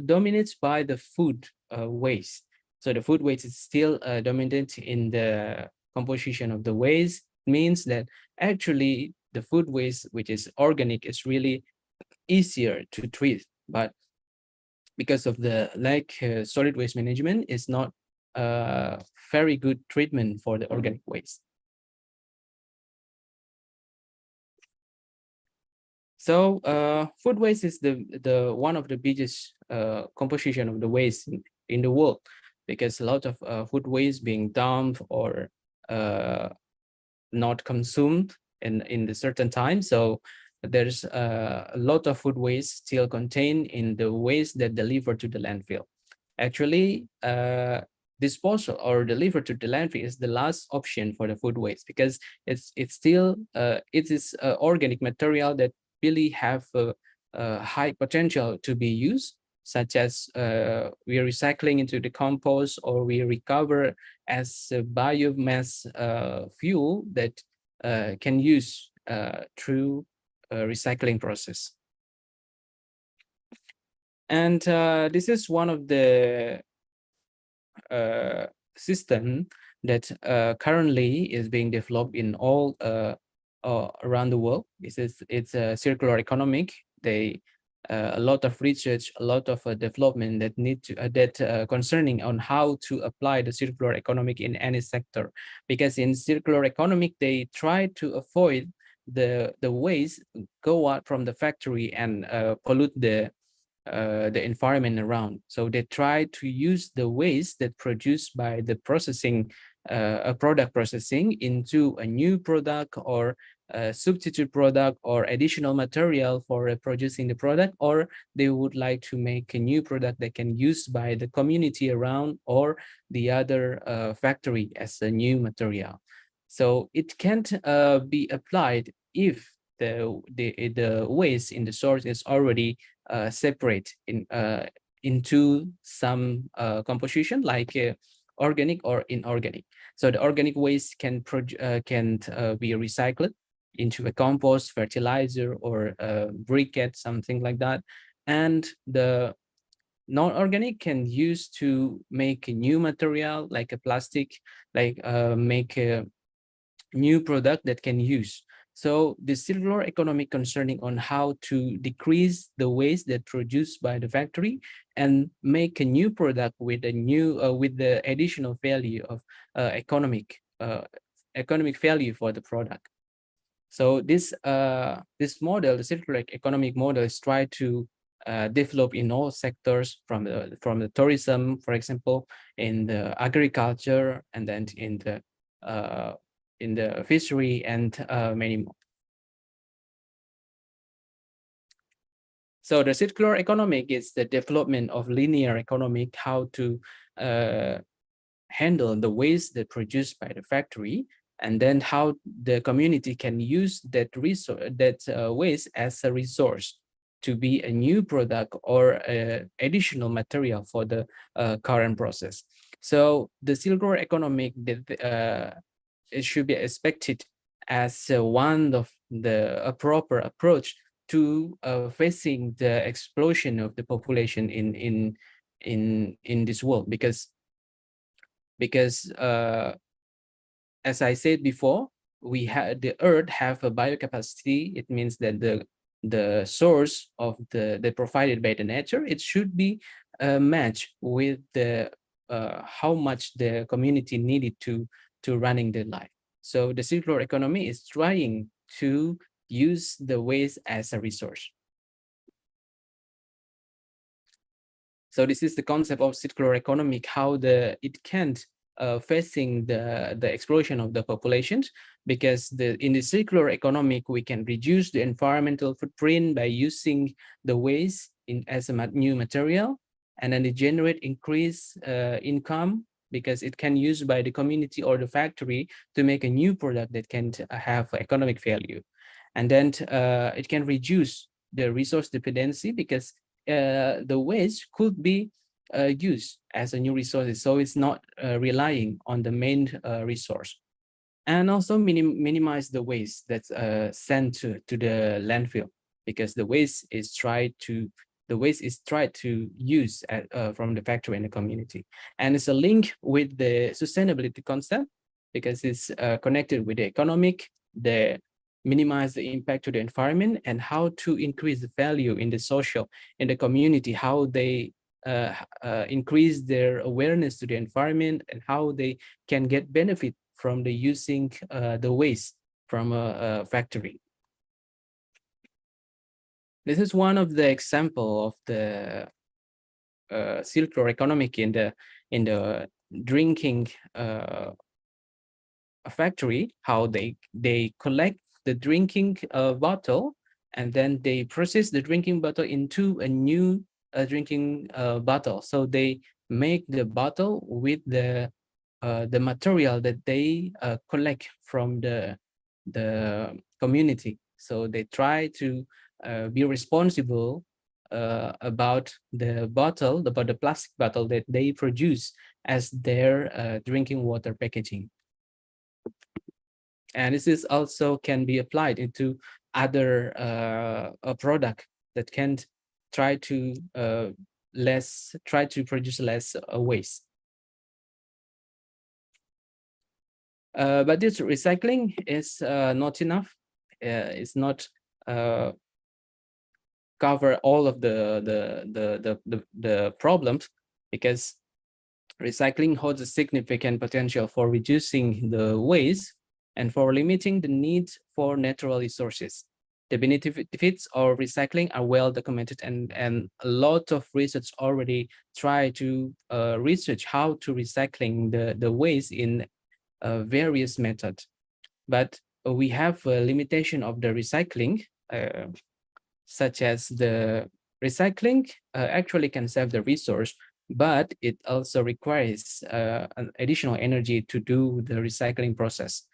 dominates by the food waste. So the food waste is still dominant in the composition of the waste. It means that actually the food waste, which is organic, is really easier to treat. But because of the lack solid waste management, is not very good treatment for the organic waste. So food waste is the one of the biggest composition of the waste in the world, because a lot of food waste being dumped or not consumed in the certain time. So there's a lot of food waste still contained in the waste that delivered to the landfill. Actually, disposal or delivered to the landfill is the last option for the food waste, because it's still it is organic material that really have a high potential to be used, such as we are recycling into the compost, or we recover as a biomass fuel that can use through recycling process. And this is one of the system that currently is being developed in all around the world. It's a circular economic. A lot of research, a lot of development that need to concerning on how to apply the circular economic in any sector, because in circular economic they try to avoid the waste go out from the factory and pollute the environment around. So they try to use the waste that produced by the processing, a product processing, into a new product or a substitute product or additional material for producing the product, or they would like to make a new product that can use by the community around or the other factory as a new material. So it can't be applied if the waste in the source is already separate into some composition like organic or inorganic. So the organic waste can be recycled into a compost, fertilizer, or briquette, something like that. And the non-organic can use to make a new material like a plastic, like make a new product that can use. So the circular economic concerning on how to decrease the waste that produced by the factory and make a new product with a new with the additional value of economic value for the product. So this model, the circular economic model, is try to develop in all sectors, from the tourism, for example, in the agriculture, and then in the fishery, and many more. So the circular economic is the development of linear economic, how to handle the waste that produced by the factory, and then how the community can use that resource, waste as a resource to be a new product or additional material for the current process. So the circular economic, it should be expected as one of the proper approach to facing the explosion of the population in this world, because as I said before, the Earth have a biocapacity. It means that the source of the provided by the nature, it should be matched with the how much the community needed to running their life. So the circular economy is trying to use the waste as a resource. So this is the concept of circular economic, how it can't facing the explosion of the populations, because in the circular economic we can reduce the environmental footprint by using the waste as a new material, and then it generate increased income because it can use by the community or the factory to make a new product that can have economic value. And then it can reduce the resource dependency because the waste could be used as a new resource, so it's not relying on the main resource. And also minimize the waste that's sent to the landfill, because the waste is tried to use from the factory and the community. And it's a link with the sustainability concept, because it's connected with the economic, the minimize the impact to the environment, and how to increase the value in the social, in the community, how they increase their awareness to the environment, and how they can get benefit from the using the waste from a factory. This is one of the example of the circular economic in the drinking factory, how they collect the drinking bottle, and then they process the drinking bottle into a new drinking bottle. So they make the bottle with the material that they collect from the community. So they try to be responsible about the bottle, about the plastic bottle that they produce as their drinking water packaging. And this is also can be applied into other product that can try to produce less waste. But this recycling is not enough. It's not cover all of the problems, because recycling holds a significant potential for reducing the waste and for limiting the need for natural resources. The benefits of recycling are well documented, and a lot of research already try to research how to recycling the waste in various methods. But we have a limitation of the recycling, such as the recycling actually can save the resource, but it also requires an additional energy to do the recycling process.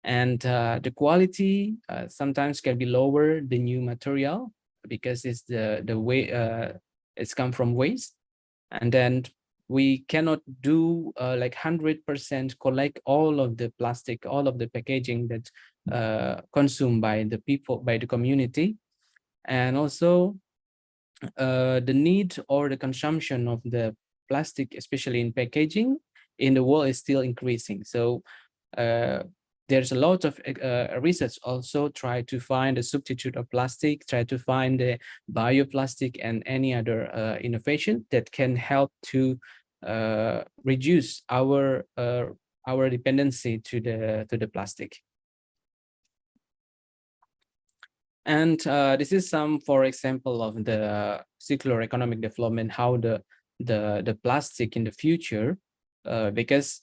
And the quality sometimes can be lower the new material, because it's the way it's come from waste. And then we cannot do like 100% collect all of the plastic, all of the packaging that's consumed by the people, by the community. And also the need or the consumption of the plastic, especially in packaging, in the world is still increasing. So there's a lot of research also try to find a substitute of plastic, try to find the bioplastic and any other innovation that can help to reduce our dependency to the plastic. And this is some, for example, of the circular economic development, how the plastic in the future, because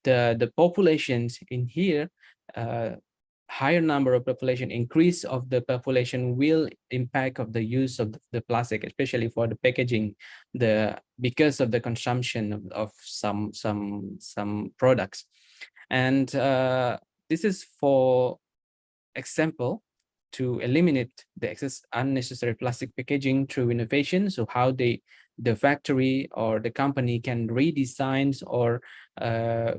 the populations in here higher number of population, increase of the population will impact of the use of the plastic, especially for the packaging, because of the consumption of some products. And this is for example to eliminate the excess unnecessary plastic packaging through innovation. So how the factory or the company can redesign or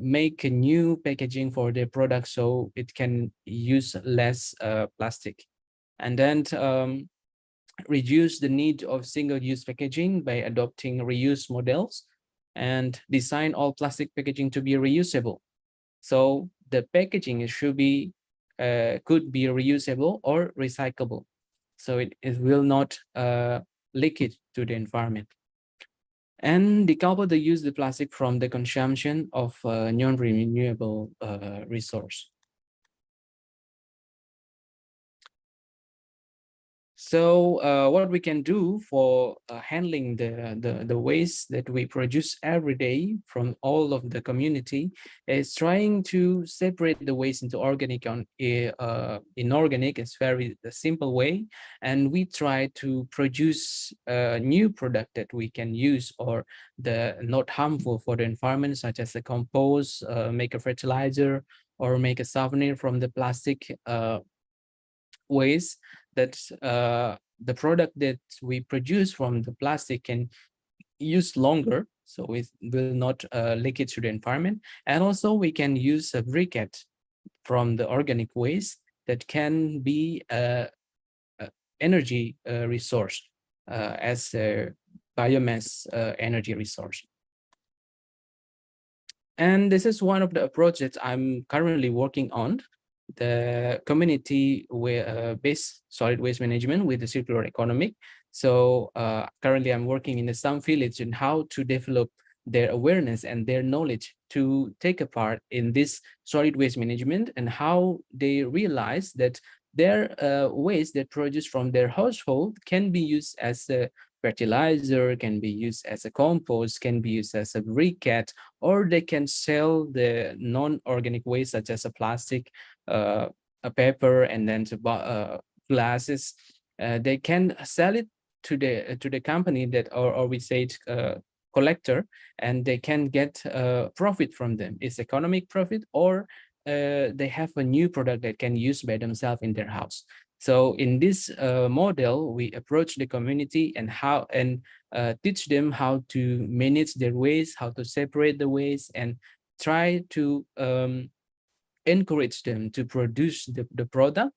make a new packaging for their product so it can use less plastic. And then reduce the need of single-use packaging by adopting reuse models and design all plastic packaging to be reusable. So the packaging should be could be reusable or recyclable, so it will not leak it to the environment. And decouple the use of the plastic from the consumption of non-renewable resource. So what we can do for handling the waste that we produce every day from all of the community is trying to separate the waste into organic and inorganic. It's very simple way, and we try to produce a new product that we can use or the not harmful for the environment, such as a compost, make a fertilizer, or make a souvenir from the plastic waste. That the product that we produce from the plastic can use longer, so it will not leak it to the environment. And also we can use a briquette from the organic waste that can be energy resource as a biomass energy resource. And this is one of the approaches I'm currently working on, the community based solid waste management with the circular economy. So currently I'm working in some village and how to develop their awareness and their knowledge to take a part in this solid waste management, and how they realize that their waste that produced from their household can be used as a fertilizer, can be used as a compost, can be used as a briquette, or they can sell the non-organic waste such as a plastic, a paper, and then to glasses. They can sell it to the company that, or we say collector, and they can get profit from them. It's economic profit, or they have a new product that can use by themselves in their house. So in this model, we approach the community and teach them how to manage their waste, how to separate the waste, and try to encourage them to produce the product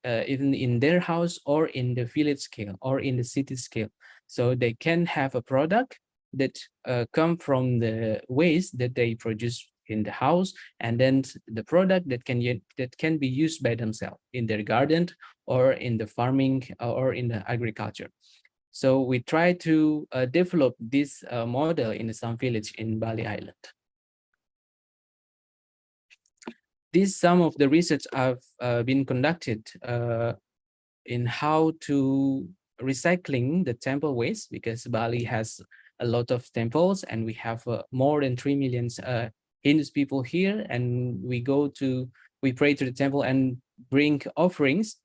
even in their house or in the village scale or in the city scale. So they can have a product that come from the waste that they produce in the house, and then the product that can be used by themselves in their garden or in the farming or in the agriculture. So we try to develop this model in some village in Bali Island. These some of the research have been conducted in how to recycling the temple waste, because Bali has a lot of temples and we have more than 3 million Hindus people here, and we pray to the temple and bring offerings,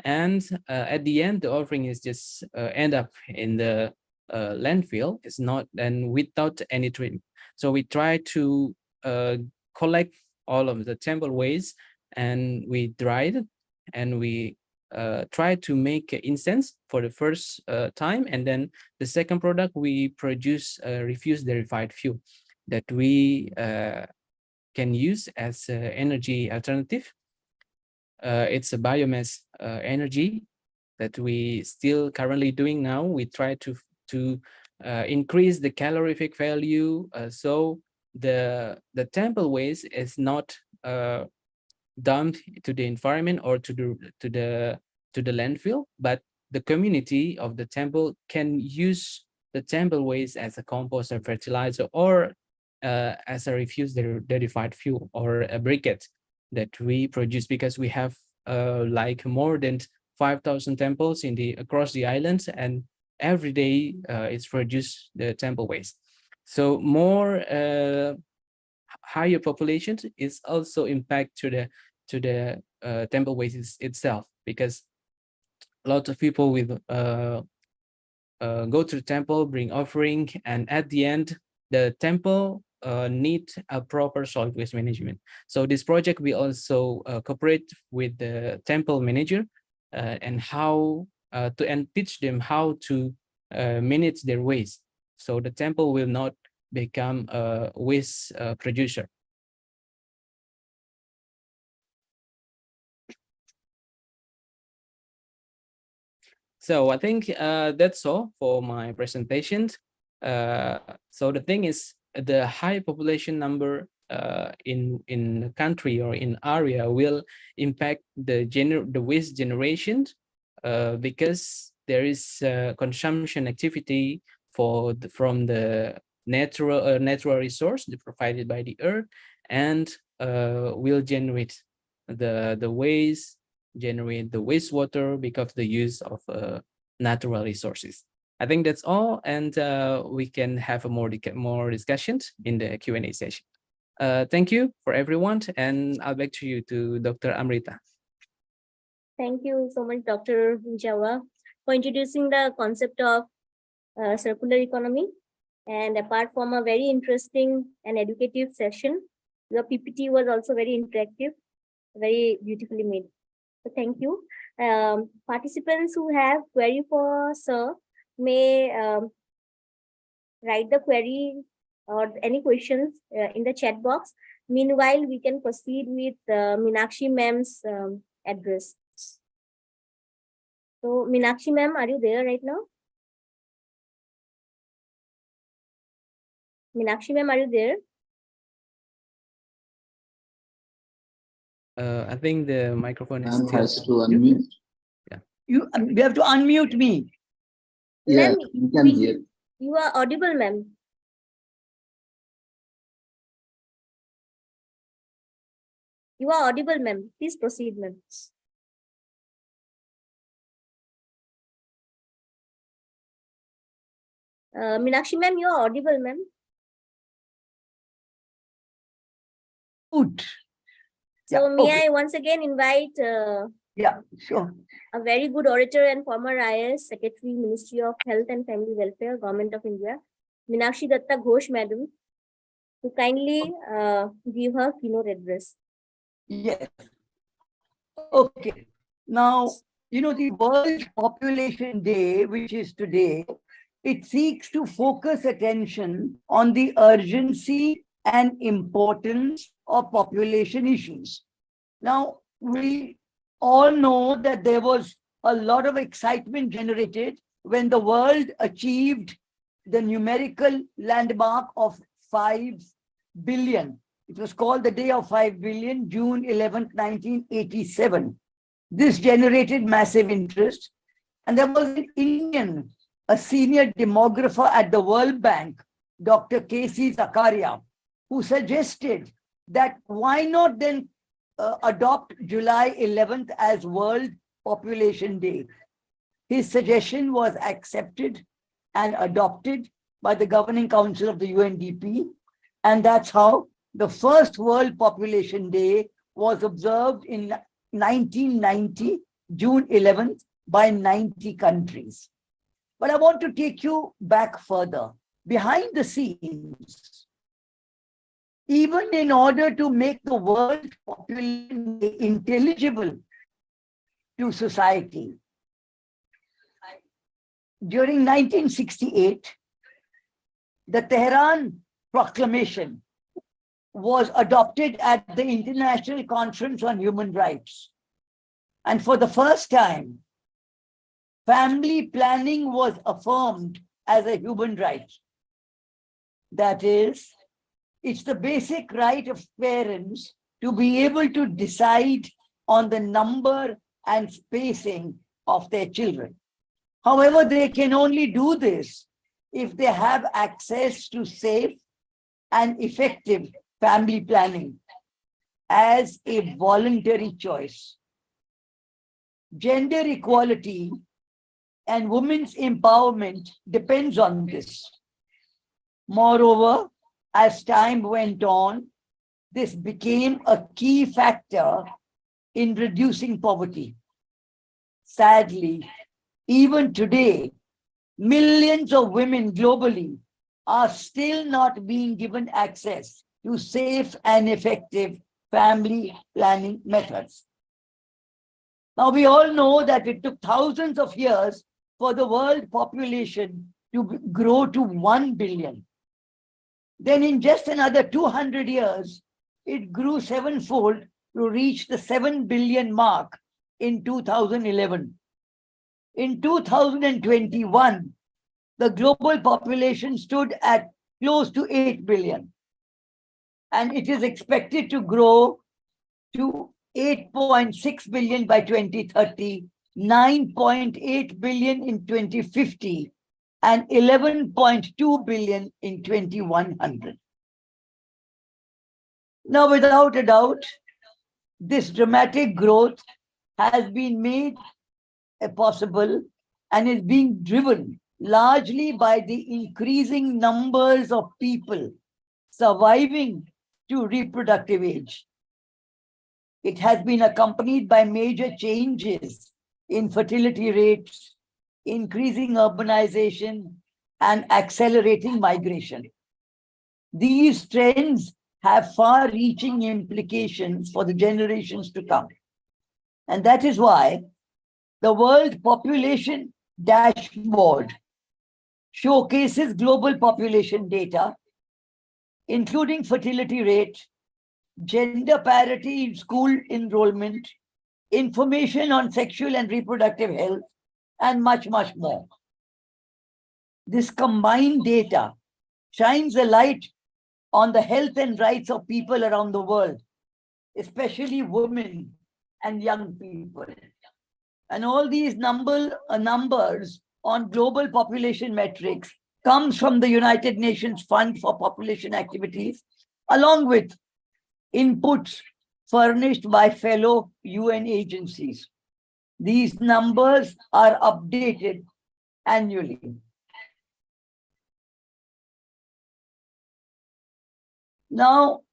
and at the end the offering is just end up in the landfill. It's not, and without any treatment. So we try to collect all of the temple waste and we dry it, and we try to make incense for the first time, and then the second product we produce refuse derivative fuel that we can use as energy alternative. It's a biomass energy that we still currently doing now. We try to increase the calorific value, so the temple waste is not dumped to the environment or to the landfill, but the community of the temple can use the temple waste as a compost or fertilizer, or as a refuse derivative fuel or a briquette that we produce, because we have like more than 5,000 temples across the islands, and every day it's produced the temple waste. So more higher populations is also impact to the temple waste itself, because lots of people will go to the temple, bring offering, and at the end, the temple need a proper solid waste management. So this project we also cooperate with the temple manager and how and teach them how to manage their waste, so the temple will not become a waste producer. So I think that's all for my presentation. So the thing is, the high population number in the country or in area will impact the waste generation because there is consumption activity from the natural resource provided by the earth, and will generate the waste, generate the wastewater because of the use of natural resources. I think that's all, and we can have a more discussions in the Q&A session. Thank you for everyone, and I'll back to you, to Dr. Amrita. Thank you so much, Dr. Jawa, for introducing the concept of circular economy. And apart from a very interesting and educative session, your PPT was also very interactive, very beautifully made. So thank you. Participants who have query for Sir may write the query or any questions in the chat box. Meanwhile, we can proceed with Meenakshi ma'am's address. So Meenakshi ma'am, are you there right now? Meenakshi ma'am, are you there? I think the microphone is Ma'am still. has to unmute. You have to unmute me. Yeah, Ma'am, you can hear. you are audible, ma'am. You are audible, ma'am. Please proceed, ma'am. Meenakshi ma'am, you are audible, ma'am. Good. So Yeah, may okay. I once again invite Yeah, sure. a very good orator and former IAS Secretary, Ministry of Health and Family Welfare, Government of India, Meenakshi Datta Ghosh, madam, to kindly give her keynote address. Yes. Okay. Now, you know, the World Population Day, which is today, it seeks to focus attention on the urgency and importance of population issues. Now, we all know that there was a lot of excitement generated when the world achieved the numerical landmark of 5 billion. It was called the Day of 5 billion, June 11th, 1987. This generated massive interest. And there was an Indian, a senior demographer at the World Bank, Dr. K.C. Zakaria, who suggested that why not then adopt July 11th as World Population Day. His suggestion was accepted and adopted by the Governing Council of the UNDP. And that's how the first World Population Day was observed in 1990, June 11th, by 90 countries. But I want to take you back further. Behind the scenes, even in order to make the world population intelligible to society, during 1968, the Tehran Proclamation was adopted at the International Conference on Human Rights. And for the first time, family planning was affirmed as a human right. That is, it's the basic right of parents to be able to decide on the number and spacing of their children. However, they can only do this if they have access to safe and effective family planning as a voluntary choice. Gender equality and women's empowerment depends on this. Moreover, as time went on, this became a key factor in reducing poverty. Sadly, even today, millions of women globally are still not being given access to safe and effective family planning methods. Now, we all know that it took thousands of years for the world population to grow to 1 billion. Then in just another 200 years, it grew sevenfold to reach the 7 billion mark in 2011. In 2021, the global population stood at close to 8 billion. And it is expected to grow to 8.6 billion by 2030, 9.8 billion in 2050, and 11.2 billion in 2100. Now, without a doubt, this dramatic growth has been made possible and is being driven largely by the increasing numbers of people surviving to reproductive age. It has been accompanied by major changes in fertility rates, increasing urbanization, and accelerating migration. These trends have far-reaching implications for the generations to come. And that is why the World Population Dashboard showcases global population data, including fertility rate, gender parity in school enrollment, information on sexual and reproductive health, and much, much more. This combined data shines a light on the health and rights of people around the world, especially women and young people. And all these numbers on global population metrics comes from the United Nations Fund for Population Activities, along with inputs furnished by fellow UN agencies. These numbers are updated annually. Now,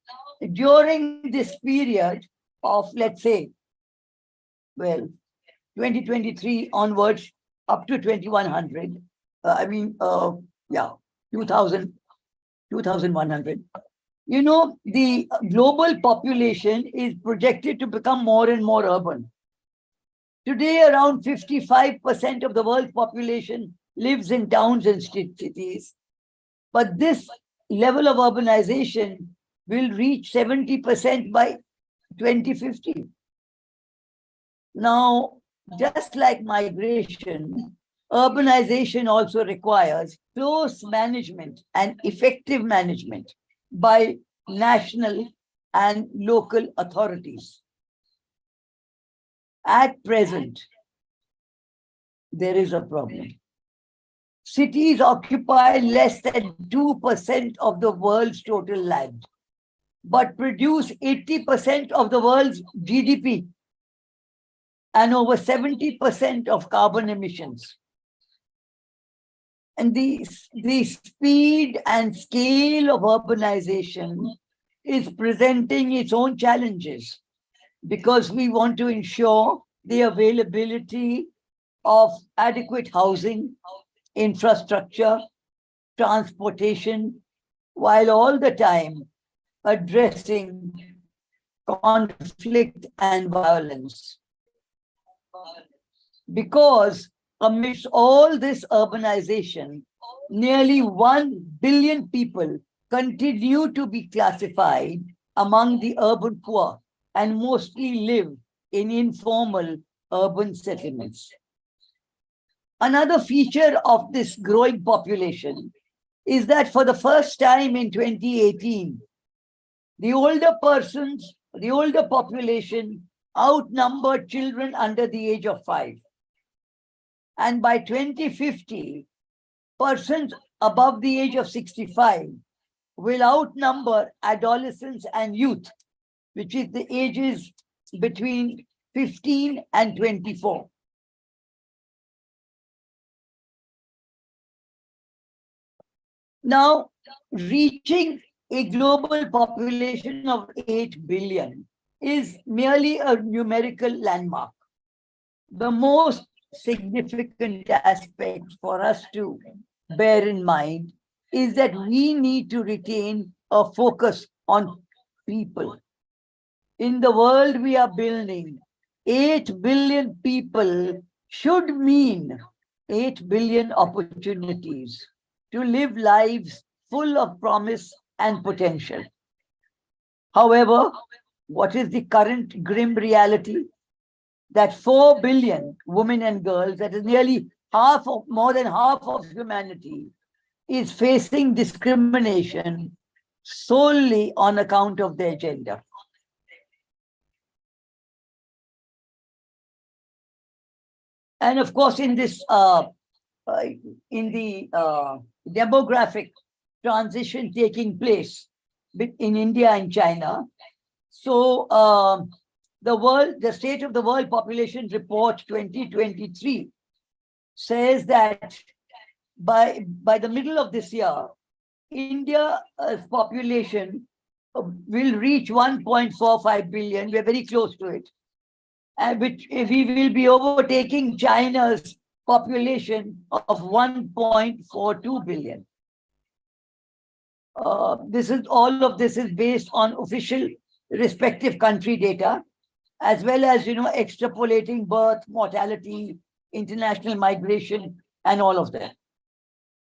during this period of, let's say, 2023 onwards up to 2100, 2100, the global population is projected to become more and more urban. Today, around 55% of the world's population lives in towns and cities. But this level of urbanization will reach 70% by 2050. Now, just like migration, urbanization also requires close management and effective management by national and local authorities. At present, there is a problem. Cities occupy less than 2% of the world's total land, but produce 80% of the world's GDP and over 70% of carbon emissions. And the speed and scale of urbanization is presenting its own challenges, because we want to ensure the availability of adequate housing, infrastructure, transportation, while all the time addressing conflict and violence. Because amidst all this urbanization, nearly 1 billion people continue to be classified among the urban poor and mostly live in informal urban settlements. Another feature of this growing population is that for the first time in 2018, the older population outnumbered children under the age of 5. And by 2050, persons above the age of 65 will outnumber adolescents and youth, which is the ages between 15 and 24. Now, reaching a global population of 8 billion is merely a numerical landmark. The most significant aspect for us to bear in mind is that we need to retain a focus on people. In the world we are building, 8 billion people should mean 8 billion opportunities to live lives full of promise and potential. However, what is the current grim reality? That 4 billion women and girls, that is nearly more than half of humanity, is facing discrimination solely on account of their gender. And of course, in this, demographic transition taking place in India and China, so the State of the World Population Report 2023 says that by the middle of this year, India's population will reach 1.45 billion. We're very close to it. And which we will be overtaking China's population of 1.42 billion. All of this is based on official respective country data, as well as extrapolating birth, mortality, international migration, and all of that.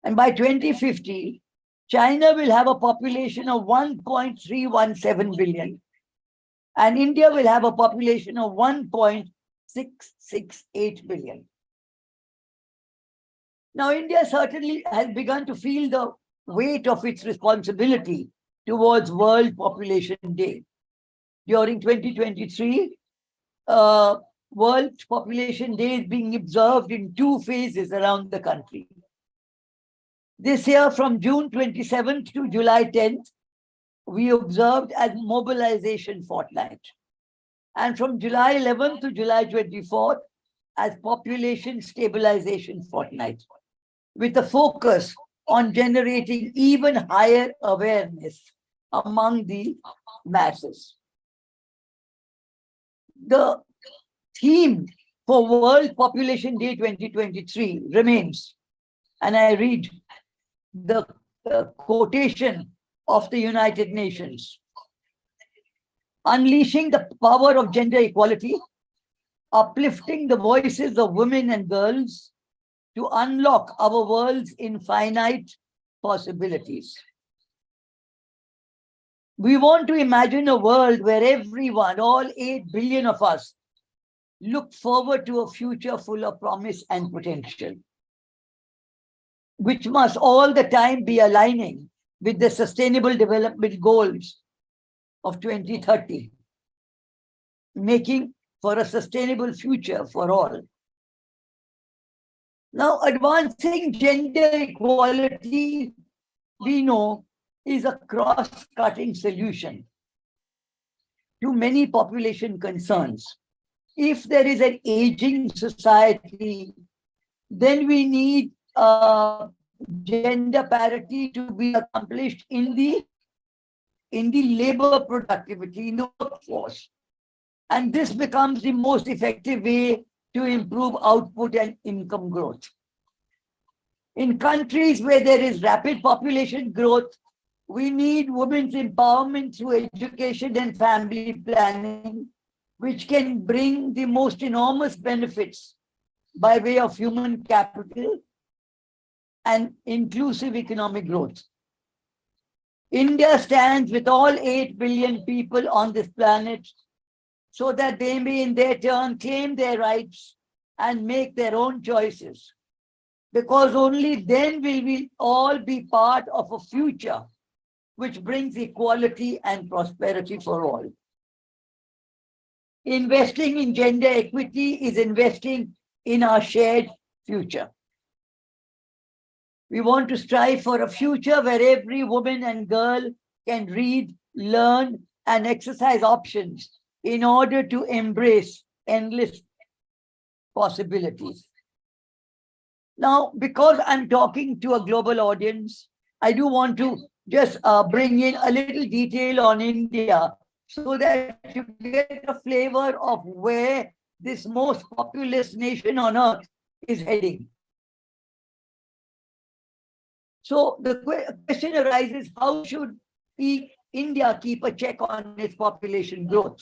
And by 2050, China will have a population of 1.317 billion. And India will have a population of 1.668 billion. Now, India certainly has begun to feel the weight of its responsibility towards World Population Day. During 2023, World Population Day is being observed in 2 phases around the country. This year, from June 27th to July 10th, we observed as Mobilization Fortnight. And from July 11th to July 24th as Population Stabilization Fortnight, with a focus on generating even higher awareness among the masses. The theme for World Population Day 2023 remains, and I read the quotation of the United Nations: unleashing the power of gender equality, uplifting the voices of women and girls to unlock our world's infinite possibilities. We want to imagine a world where everyone, all 8 billion of us, look forward to a future full of promise and potential, which must all the time be aligning with the Sustainable Development Goals of 2030, making for a sustainable future for all. Now, advancing gender equality, we know, is a cross-cutting solution to many population concerns. If there is an aging society, then we need gender parity to be accomplished in the labor productivity, in the workforce. And this becomes the most effective way to improve output and income growth. In countries where there is rapid population growth, we need women's empowerment through education and family planning, which can bring the most enormous benefits by way of human capital and inclusive economic growth. India stands with all 8 billion people on this planet so that they may in their turn claim their rights and make their own choices, because only then will we all be part of a future which brings equality and prosperity for all. Investing in gender equity is investing in our shared future. We want to strive for a future where every woman and girl can read, learn, and exercise options in order to embrace endless possibilities. Now, because I'm talking to a global audience, I do want to just bring in a little detail on India so that you get a flavor of where this most populous nation on earth is heading. So the question arises, how should India keep a check on its population growth?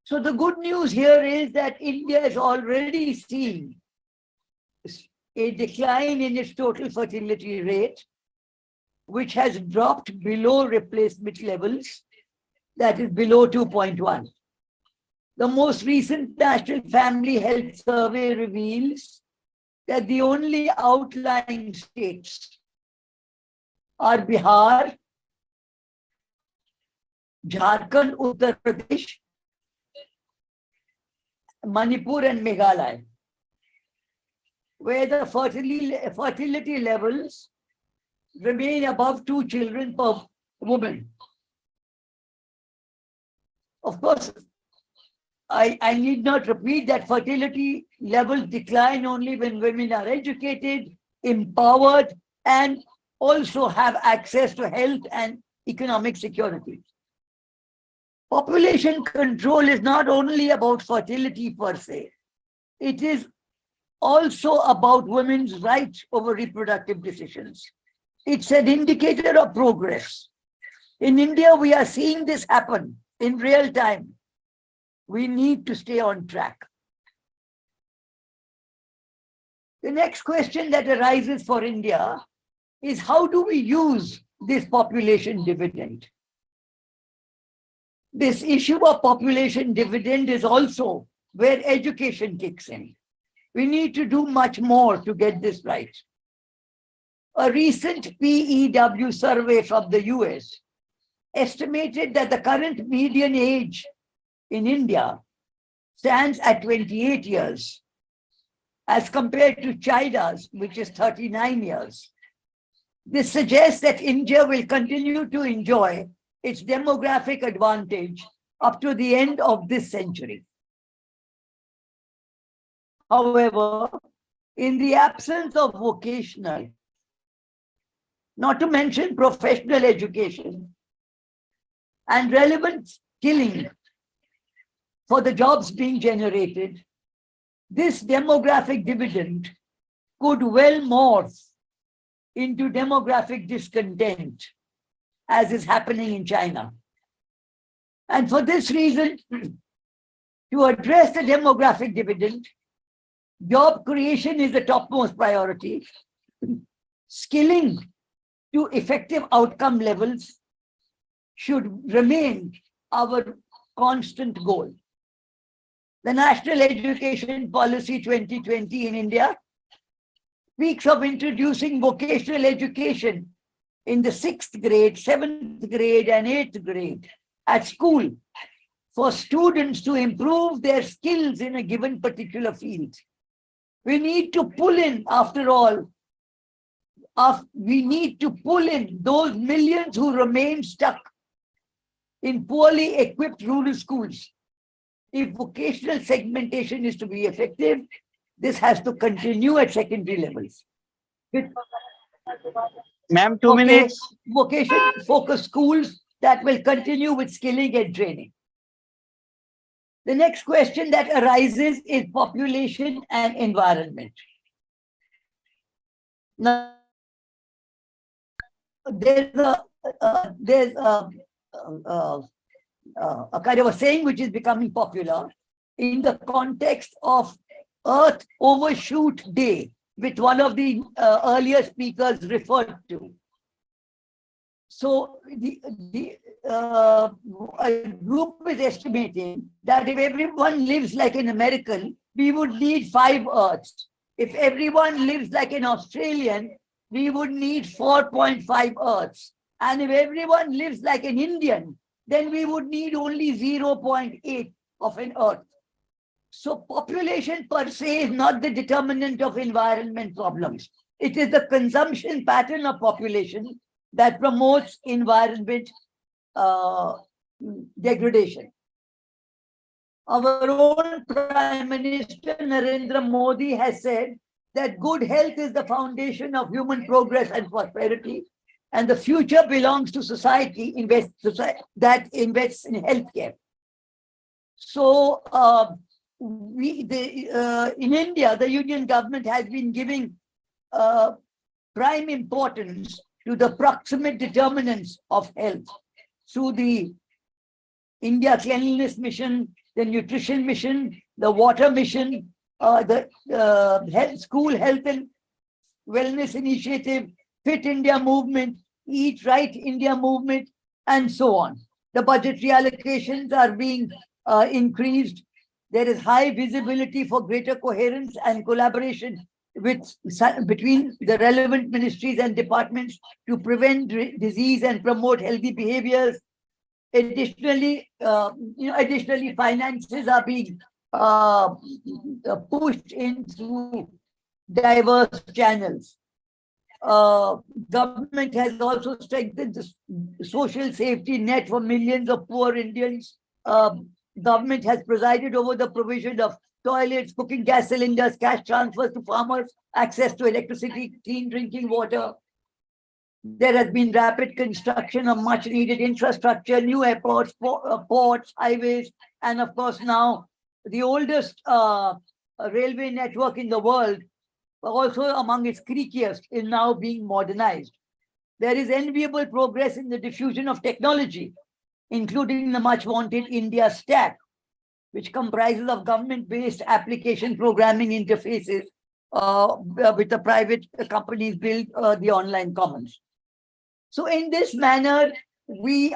So the good news here is that India is already seeing a decline in its total fertility rate, which has dropped below replacement levels, that is below 2.1. The most recent National Family Health Survey reveals that the only outlying states are Bihar, Jharkhand, Uttar Pradesh, Manipur and Meghalaya, where the fertility levels remain above 2 children per woman. Of course, I need not repeat that fertility levels decline only when women are educated, empowered, and also have access to health and economic security. Population control is not only about fertility per se, it is also about women's rights over reproductive decisions. It's an indicator of progress. In India, we are seeing this happen in real time. We need to stay on track. The next question that arises for India is, how do we use this population dividend? This issue of population dividend is also where education kicks in. We need to do much more to get this right. A recent PEW survey from the US estimated that the current median age in India stands at 28 years as compared to China's, which is 39 years. This suggests that India will continue to enjoy its demographic advantage up to the end of this century. However, in the absence of vocational, not to mention professional education and relevant skilling for the jobs being generated, this demographic dividend could well morph into demographic discontent, as is happening in China. And for this reason, to address the demographic dividend, job creation is the topmost priority. Skilling to effective outcome levels should remain our constant goal. The National Education Policy 2020 in India speaks of introducing vocational education in the 6th grade, 7th grade, and 8th grade at school for students to improve their skills in a given particular field. We need to pull in, after all, we need to pull in those millions who remain stuck in poorly equipped rural schools. If vocational segmentation is to be effective, this has to continue at secondary levels. Ma'am, 2 minutes. Vocation-focused schools that will continue with skilling and training. The next question that arises is population and environment. Now, there's a kind of a saying which is becoming popular in the context of Earth Overshoot Day, which one of the earlier speakers referred to. So a group is estimating that if everyone lives like an American, we would need 5 Earths. If everyone lives like an Australian, we would need 4.5 Earths. And if everyone lives like an Indian, then we would need only 0.8 of an Earth. So population per se is not the determinant of environment problems. It is the consumption pattern of population that promotes environment degradation. Our own Prime Minister Narendra Modi has said that good health is the foundation of human progress and prosperity. and the future belongs to society, that invests in healthcare. So in India, the union government has been giving prime importance to the proximate determinants of health through the India Cleanliness Mission, the Nutrition Mission, the Water Mission, the School Health and Wellness Initiative, Fit India Movement, Eat Right India Movement, and so on. The budgetary allocations are being increased. There is high visibility for greater coherence and collaboration between the relevant ministries and departments to prevent disease and promote healthy behaviors. Additionally, finances are being pushed in through diverse channels. Government has also strengthened the social safety net for millions of poor Indians. Government has presided over the provision of toilets, cooking gas cylinders, cash transfers to farmers, access to electricity, clean drinking water. There has been rapid construction of much needed infrastructure, new airports, ports, highways, and of course now the oldest railway network in the world, also among its creakiest, is now being modernized. There is enviable progress in the diffusion of technology, including the much wanted India Stack, which comprises of government-based application programming interfaces with the private companies build the online commons. So in this manner, we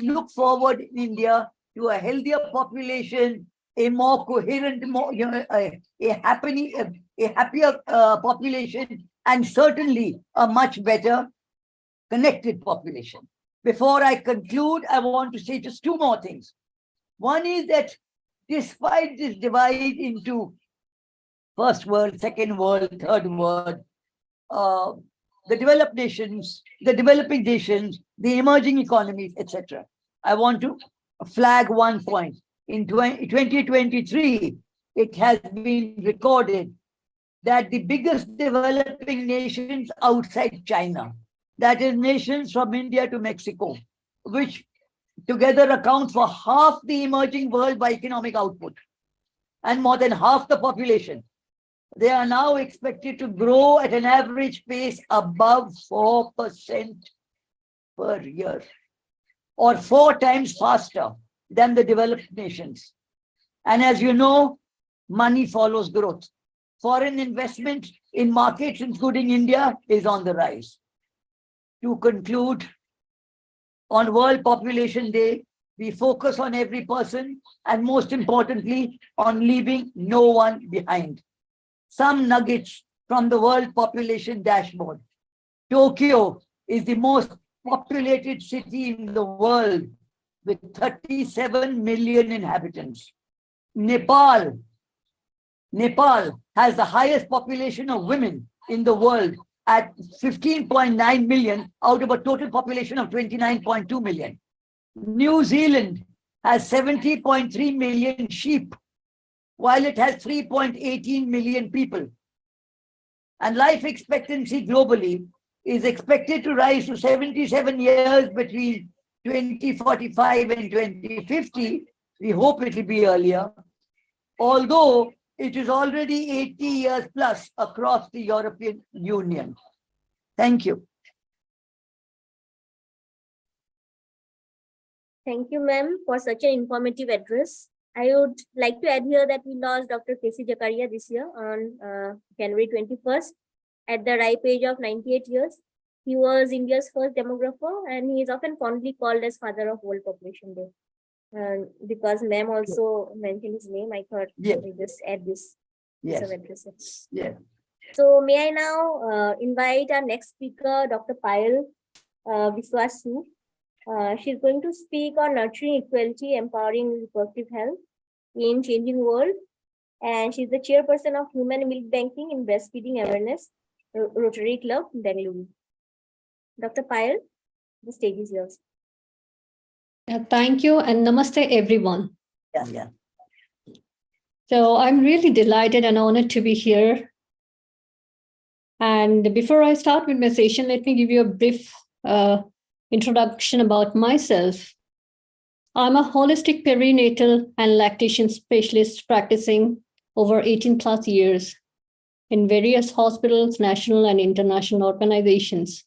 look forward in India to a healthier population, a more coherent, a happier population, and certainly a much better connected population. Before I conclude, I want to say just two more things. One is that despite this divide into first world, second world, third world, the developed nations, the developing nations, the emerging economies, etc. I want to flag one point. In 2023, it has been recorded that the biggest developing nations outside China, that is nations from India to Mexico, which together account for half the emerging world by economic output and more than half the population, they are now expected to grow at an average pace above 4% per year, or 4 times faster than the developed nations. And as you know, money follows growth. Foreign investment in markets, including India, is on the rise. To conclude, on World Population Day, we focus on every person and most importantly, on leaving no one behind. Some nuggets from the World Population Dashboard. Tokyo is the most populated city in the world with 37 million inhabitants. Nepal has the highest population of women in the world at 15.9 million out of a total population of 29.2 million. New Zealand has 70.3 million sheep, while it has 3.18 million people. And life expectancy globally is expected to rise to 77 years between 2045 and 2050. We hope it will be earlier, although it is already 80 years plus across the European Union. Thank you. Thank you, ma'am, for such an informative address. I would like to add here that we lost Dr. K.C. Jakaria this year on January 21st at the ripe age of 98 years. He was India's first demographer, and he is often fondly called as father of World Population Day. Because ma'am also mentioned his name, I thought we just add this piece of address. Yeah. So may I now invite our next speaker, Dr. Payal Viswasu. She's going to speak on nurturing equality, empowering reproductive health in changing world. And she's the chairperson of Human Milk Banking in Breastfeeding Awareness, Rotary Club, Bengaluru. Dr. Payal, the stage is yours. Thank you and namaste, everyone. Yeah. So I'm really delighted and honored to be here. And before I start with my session, let me give you a brief introduction about myself. I'm a holistic perinatal and lactation specialist practicing over 18 plus years in various hospitals, national and international organizations.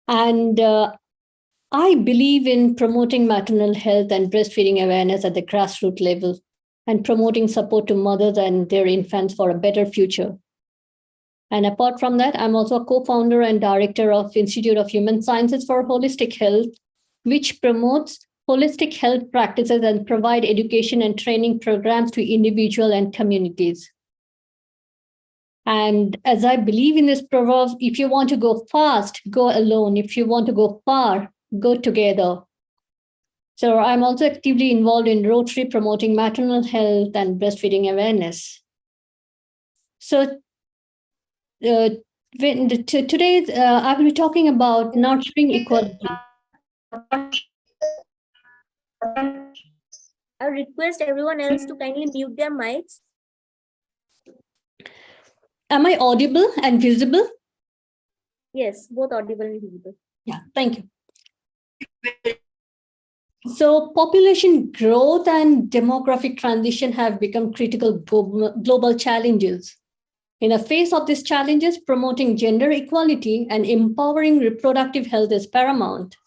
And I believe in promoting maternal health and breastfeeding awareness at the grassroots level and promoting support to mothers and their infants for a better future. And apart from that, I'm also a co-founder and director of Institute of Human Sciences for Holistic Health, which promotes holistic health practices and provide education and training programs to individuals and communities. And as I believe in this proverb, if you want to go fast, go alone. If you want to go far, go together. So I'm also actively involved in Rotary promoting maternal health and breastfeeding awareness. So today I will be talking about nurturing equality. I request everyone else to kindly mute their mics. Am I audible and visible? Yes, both audible and visible. Yeah, thank you. So population growth and demographic transition have become critical global challenges. In the face of these challenges, promoting gender equality and empowering reproductive health is paramount.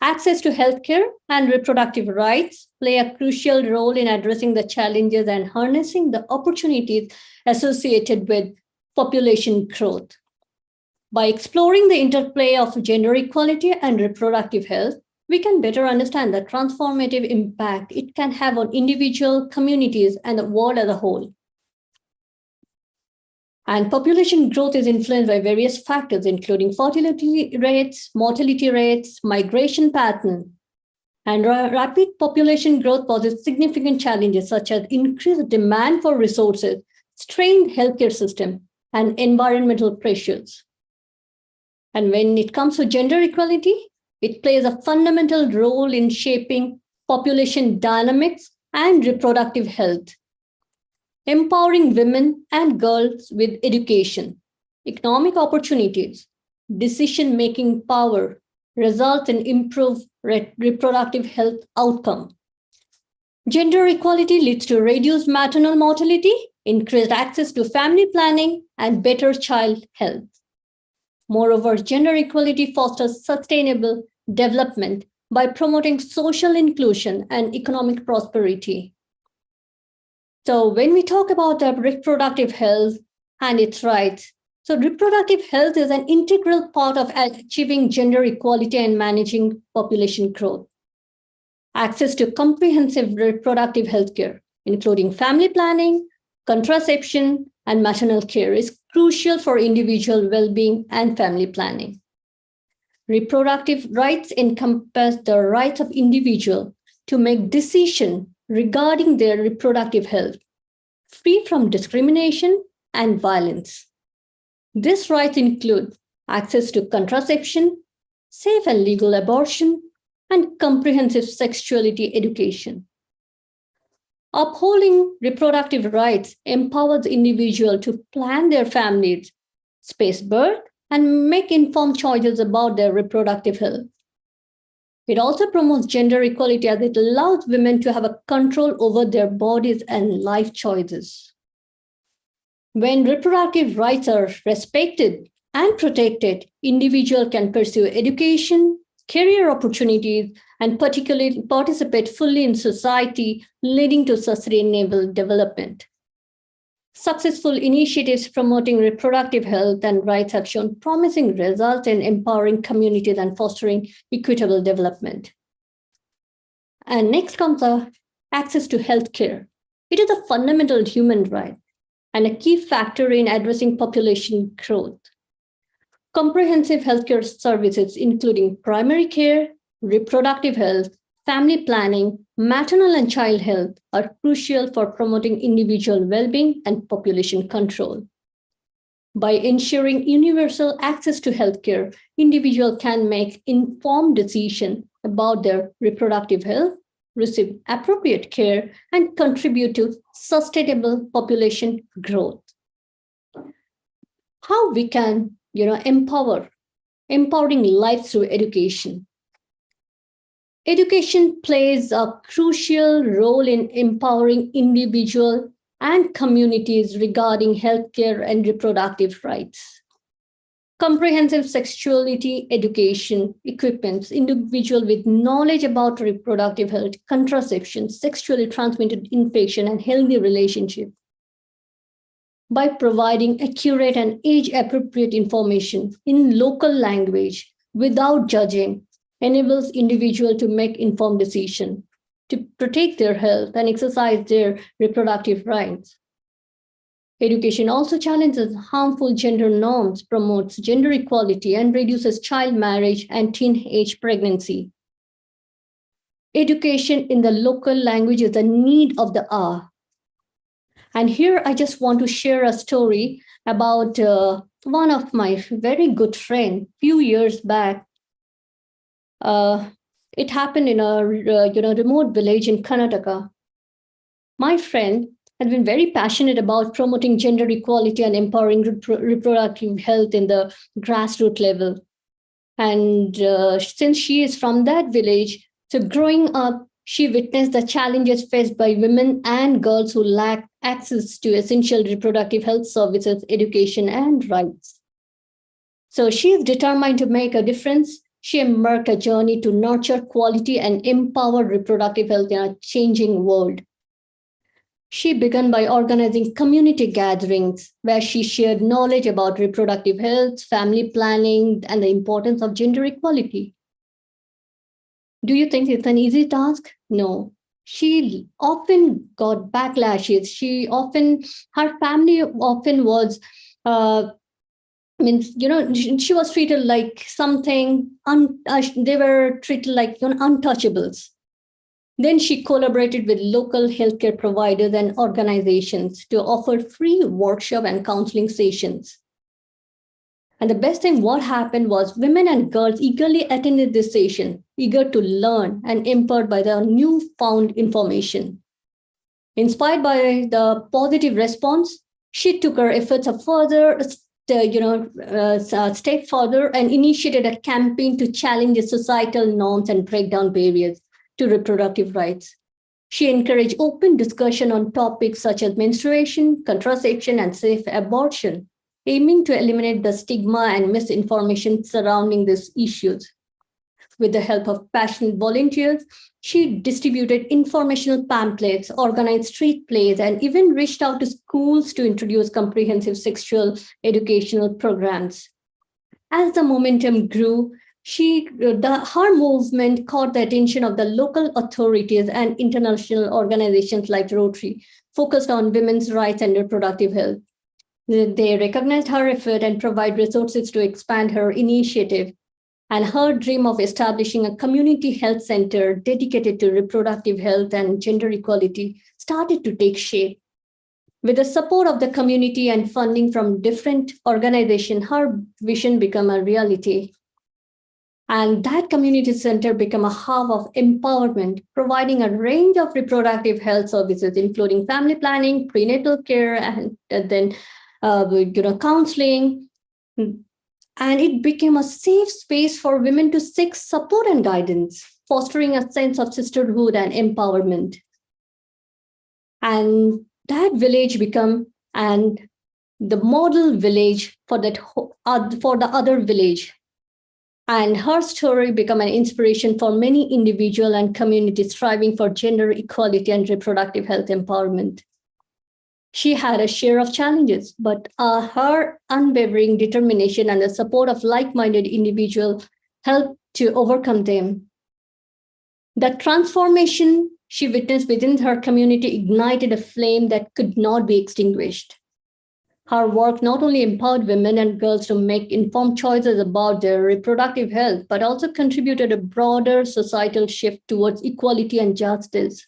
Access to healthcare and reproductive rights play a crucial role in addressing the challenges and harnessing the opportunities associated with population growth. By exploring the interplay of gender equality and reproductive health, we can better understand the transformative impact it can have on individual communities and the world as a whole. And population growth is influenced by various factors, including fertility rates, mortality rates, migration pattern. And rapid population growth poses significant challenges such as increased demand for resources, strained healthcare system, and environmental pressures. And when it comes to gender equality, it plays a fundamental role in shaping population dynamics and reproductive health. Empowering women and girls with education, economic opportunities, decision-making power results in improved reproductive health outcome. Gender equality leads to reduced maternal mortality, increased access to family planning, and better child health. Moreover, gender equality fosters sustainable development by promoting social inclusion and economic prosperity. So when we talk about the reproductive health and its rights, so reproductive health is an integral part of achieving gender equality and managing population growth. Access to comprehensive reproductive health care, including family planning, contraception, and maternal care, is crucial for individual well-being and family planning. Reproductive rights encompass the rights of individuals to make decisions regarding their reproductive health, free from discrimination and violence. These rights include access to contraception, safe and legal abortion, and comprehensive sexuality education. Upholding reproductive rights empowers individuals to plan their families, space birth, and make informed choices about their reproductive health. It also promotes gender equality as it allows women to have a control over their bodies and life choices. When reproductive rights are respected and protected, individuals can pursue education, career opportunities, and particularly participate fully in society, leading to sustainable development. Successful initiatives promoting reproductive health and rights have shown promising results in empowering communities and fostering equitable development. And next comes access to healthcare. It is a fundamental human right and a key factor in addressing population growth. Comprehensive healthcare services, including primary care, reproductive health, family planning, maternal and child health, are crucial for promoting individual well-being and population control. By ensuring universal access to healthcare, individuals can make informed decisions about their reproductive health, receive appropriate care, and contribute to sustainable population growth. How we can empower empowering life through education. Education plays a crucial role in empowering individuals and communities regarding healthcare and reproductive rights. Comprehensive sexuality education equips individuals with knowledge about reproductive health, contraception, sexually transmitted infection, and healthy relationships. By providing accurate and age-appropriate information in local language without judging, enables individuals to make informed decisions, to protect their health and exercise their reproductive rights. Education also challenges harmful gender norms, promotes gender equality, and reduces child marriage and teenage pregnancy. Education in the local language is the need of the hour. And here I just want to share a story about one of my very good friends. Few years back, it happened in a remote village in Karnataka. My friend had been very passionate about promoting gender equality and empowering reproductive health in the grassroots level. And since she is from that village, so growing up, she witnessed the challenges faced by women and girls who lack access to essential reproductive health services, education, and rights. So she is determined to make a difference. She embarked a journey to nurture quality and empower reproductive health in a changing world. She began by organizing community gatherings where she shared knowledge about reproductive health, family planning, and the importance of gender equality. Do you think it's an easy task? No. She often got backlashes. Her family often was, she was treated like something, they were treated like untouchables. Then she collaborated with local healthcare providers and organizations to offer free workshop and counseling sessions. And the best thing what happened was women and girls eagerly attended this session, eager to learn and empowered by the newfound information. Inspired by the positive response, she took her efforts a step further and initiated a campaign to challenge the societal norms and break down barriers to reproductive rights. She encouraged open discussion on topics such as menstruation, contraception, and safe abortion, aiming to eliminate the stigma and misinformation surrounding these issues. With the help of passionate volunteers, she distributed informational pamphlets, organized street plays, and even reached out to schools to introduce comprehensive sexual educational programs. As the momentum grew, her movement caught the attention of the local authorities and international organizations like Rotary, focused on women's rights and reproductive health. They recognized her effort and provide resources to expand her initiative. And her dream of establishing a community health center dedicated to reproductive health and gender equality started to take shape. With the support of the community and funding from different organizations, her vision became a reality. And that community center became a hub of empowerment, providing a range of reproductive health services, including family planning, prenatal care, and then counseling. And it became a safe space for women to seek support and guidance, fostering a sense of sisterhood and empowerment. And that village became the model village for the other village. And her story became an inspiration for many individuals and communities striving for gender equality and reproductive health empowerment. She had a share of challenges, but her unwavering determination and the support of like-minded individuals helped to overcome them. The transformation she witnessed within her community ignited a flame that could not be extinguished. Her work not only empowered women and girls to make informed choices about their reproductive health, but also contributed a broader societal shift towards equality and justice.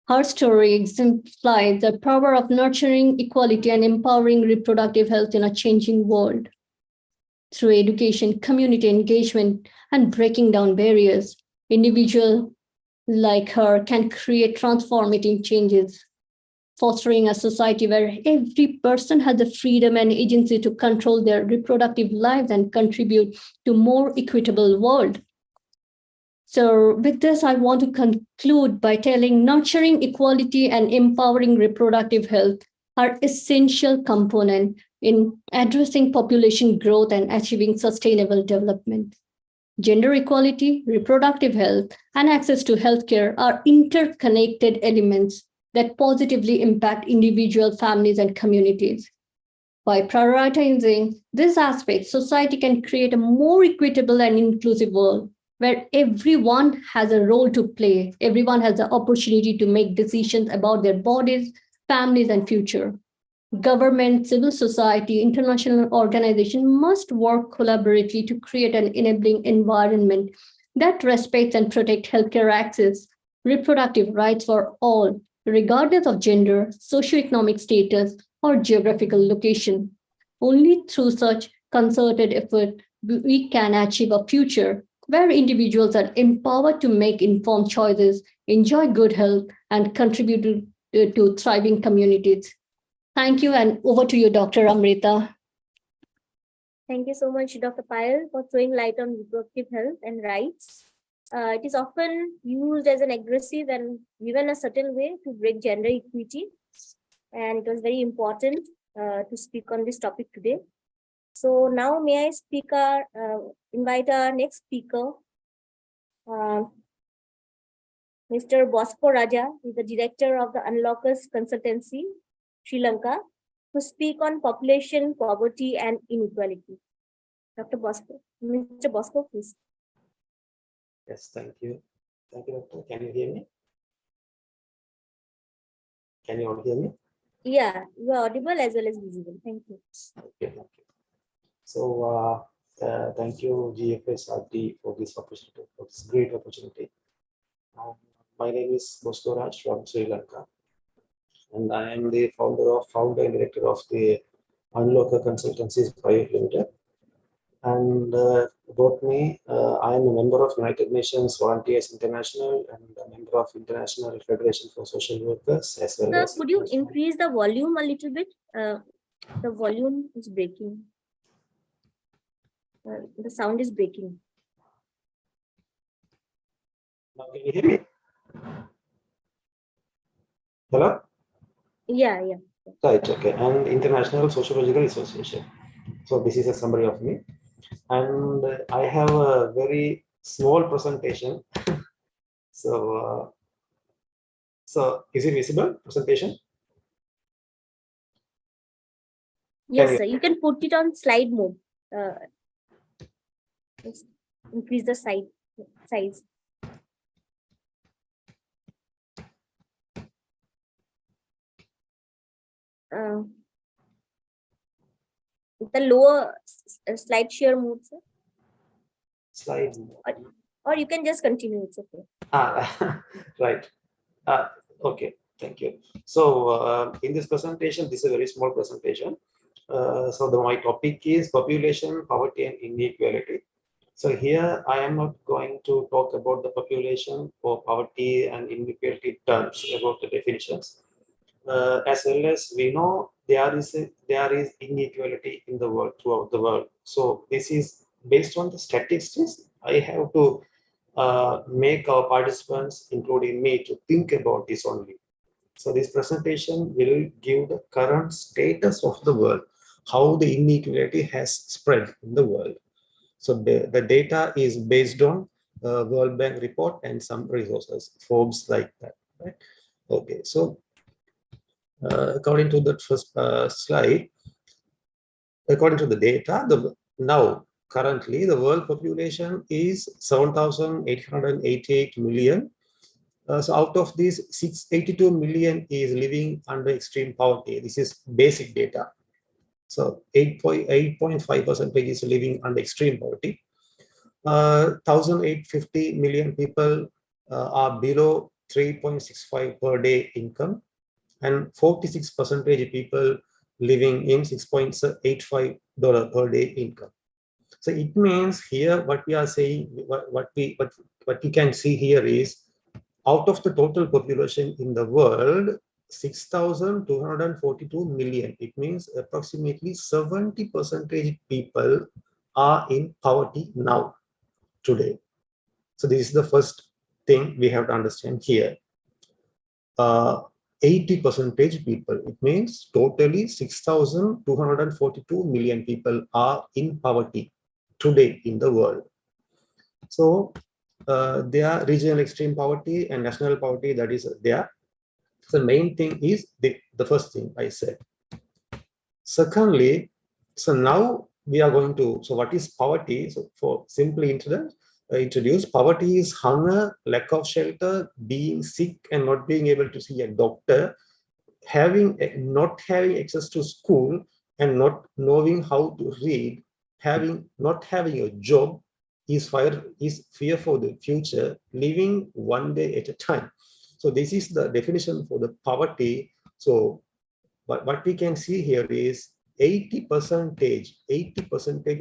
Her story exemplifies the power of nurturing equality and empowering reproductive health in a changing world. Through education, community engagement, and breaking down barriers, individuals like her can create transformative changes. fostering a society where every person has the freedom and agency to control their reproductive lives and contribute to more equitable world. So with this, I want to conclude by telling nurturing equality and empowering reproductive health are essential components in addressing population growth and achieving sustainable development. Gender equality, reproductive health, and access to healthcare are interconnected elements that positively impact individual families and communities. By prioritizing these aspects, society can create a more equitable and inclusive world where everyone has a role to play. Everyone has the opportunity to make decisions about their bodies, families, and future. Government, civil society, international organizations must work collaboratively to create an enabling environment that respects and protects healthcare access, reproductive rights for all, regardless of gender, socioeconomic status, or geographical location. Only through such concerted effort we can achieve a future where individuals are empowered to make informed choices, enjoy good health, and contribute to thriving communities. Thank you, and over to you, Dr. Amrita. Thank you so much, Dr. Payal, for throwing light on reproductive health and rights. It is often used as an aggressive and even a subtle way to break gender equity. And it was very important to speak on this topic today. So now may I invite our next speaker, Mr. Bosco Raja, who is the director of the Unlockers Consultancy, Sri Lanka, to speak on population, poverty, and inequality. Dr. Bosco, Mr. Bosco, please. Yes, thank you. Thank you, Doctor. Can you hear me? Can you all hear me? Yeah, you are audible as well as visible. Thank you. Okay, thank you. So, thank you, GFSRT, for this opportunity, for this great opportunity. My name is Bosco Raj from Sri Lanka, and I am the founder and director of the Unlocker Consultancies Private Limited. And about me, I am a member of United Nations Volunteers International and a member of International Federation for Social Workers as well. Sir, could you increase the volume a little bit? The volume is breaking. The sound is breaking. Now, can you hear me? Hello? Yeah. Right, okay. And International Sociological Association. So this is a summary of me. And I have a very small presentation. So is it visible, presentation? Yes, sir. You can put it on slide mode. Let's increase the size. The lower slide share mode, sir. Slide. Or you can just continue. It's okay. Right. Okay. Thank you. So in this presentation, this is a very small presentation. So my topic is population, poverty, and inequality. So here I am not going to talk about the population or poverty and inequality terms, about the definitions. As well as we know there is inequality in the world, throughout the world. So this is based on the statistics. I have to make our participants, including me, to think about this only. So this presentation will give the current status of the world, how the inequality has spread in the world. So the data is based on World Bank report and some resources, Forbes, like that. Right? Okay, so according to the first slide, according to the data, now currently the world population is 7,888 million. So out of these, 682 million is living under extreme poverty. This is basic data. So 8.5% is living under extreme poverty. 1,850 million people are below 3.65 per day income, and 46% people living in $6.85 per day income. So it means here what we are saying, what we can see here is, out of the total population in the world, 6,242 million. It means approximately 70% people are in poverty now, today. So this is the first thing we have to understand here. 80% people, it means totally 6,242 million people are in poverty today in the world. So there are regional extreme poverty and national poverty that is there. So the main thing is the first thing I said. Secondly, so now we are going to, so what is poverty? So for simply introduce, poverty is hunger, lack of shelter, being sick and not being able to see a doctor, not having access to school and not knowing how to read, not having a job, is fear for the future, living one day at a time. So this is the definition for the poverty. So what we can see here is 80%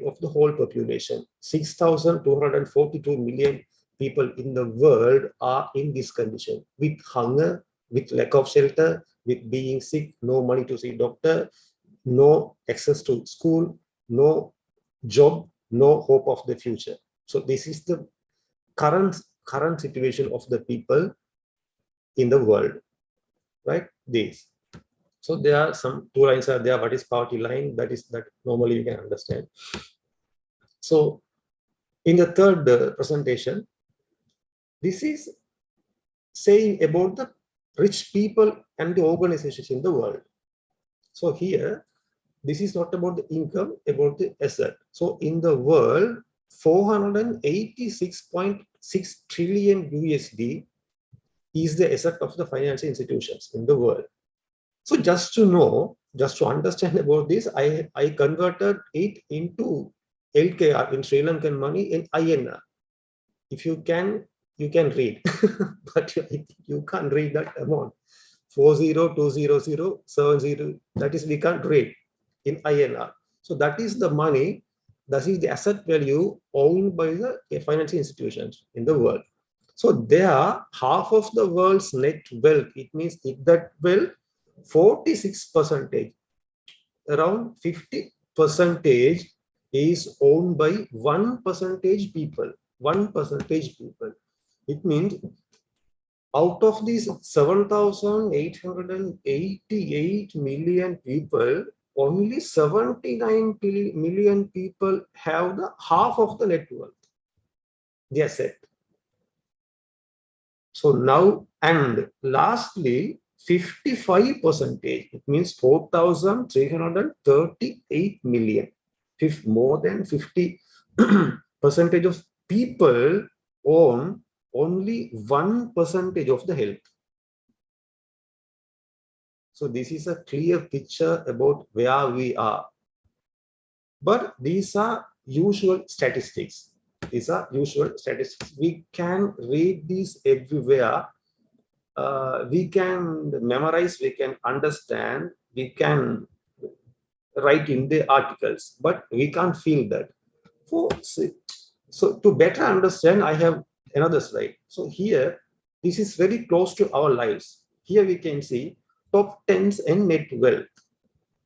of the whole population, 6,242 million people in the world are in this condition, with hunger, with lack of shelter, with being sick, no money to see doctor, no access to school, no job, no hope of the future. So this is the current situation of the people in the world, right? This. So there are some two lines are there. What is poverty line? That normally you can understand. So in the third presentation, this is saying about the rich people and the organizations in the world. So here, this is not about the income, about the asset. So in the world, 486.6 trillion USD is the asset of the financial institutions in the world. So just to know, just to understand about this, I converted it into LKR in Sri Lankan money in INR. If you can read, but you can't read that amount. 40,200,70, that is we can't read in INR. So that is the money, that is the asset value owned by the financial institutions in the world. So there, half of the world's net wealth, it means if that wealth, 46%, around 50% is owned by 1% people. 1% people. It means out of these 7,888 million people, only 79 million people have the half of the net worth, the asset. So now, and lastly, 55%, it means 4,338 million. More than 50% of people own only 1% of the health. So this is a clear picture about where we are. But these are usual statistics. These are usual statistics. We can read these everywhere. We can memorize, we can understand, we can write in the articles, but we can't feel that. So to better understand, I have another slide. So here, this is very close to our lives. Here we can see top 10s and net wealth.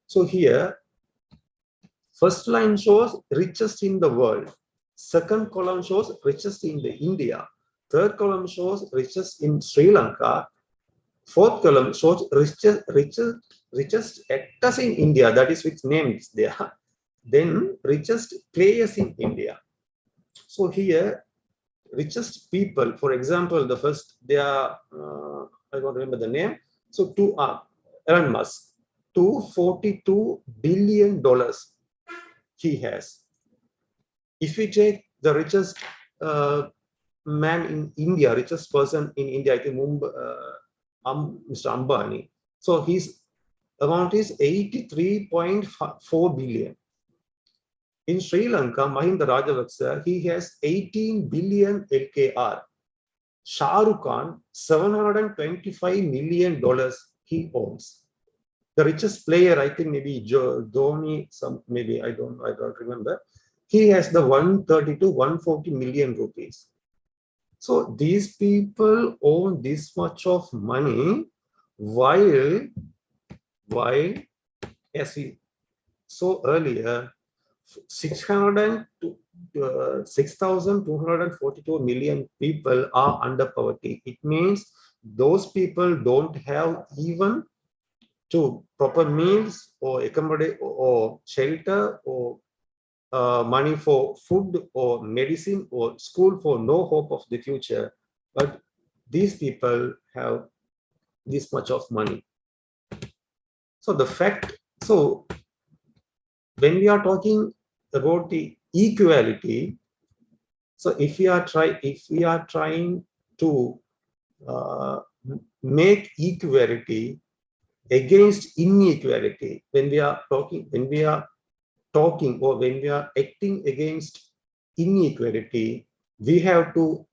So here, first line shows richest in the world. Second column shows richest in India. Third column shows richest in Sri Lanka. Fourth column shows richest actors in India, that is which name is there. Then richest players in India. So here, richest people, for example, the first, they are, I don't remember the name. So Elon Musk, $242 billion he has. If we take the richest man in India, richest person in India, I think Mr. Ambani. So his amount is 83.4 billion. In Sri Lanka, Mahinda Rajapaksa, he has 18 billion LKR. Shah Rukh Khan, $725 million he owns. The richest player, I think maybe Dhoni, maybe I don't remember. He has the 130 to 140 million rupees. So these people own this much of money, while as we saw earlier, 6,242 million people are under poverty. It means those people don't have even to proper meals or accommodate or shelter or money for food or medicine or school, for no hope of the future. But these people have this much of money. So when we are talking about the equality, so if we are trying to make equality against inequality, when we are acting against inequality, we have to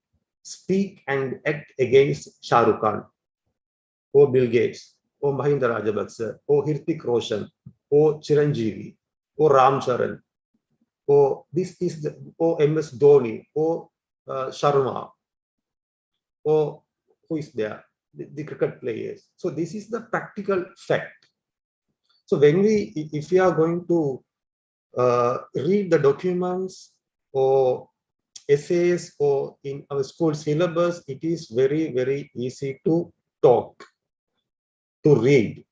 speak and act against Shah Rukh Khan or Bill Gates or Mahinda Rajapaksa or Hrithik Roshan or Chiranjeevi or Ram Charan or MS Dhoni or Sharma or who is there, the cricket players. So this is the practical fact. So if we are going to read the documents or essays or in our school syllabus, it is very, very easy to talk, to read,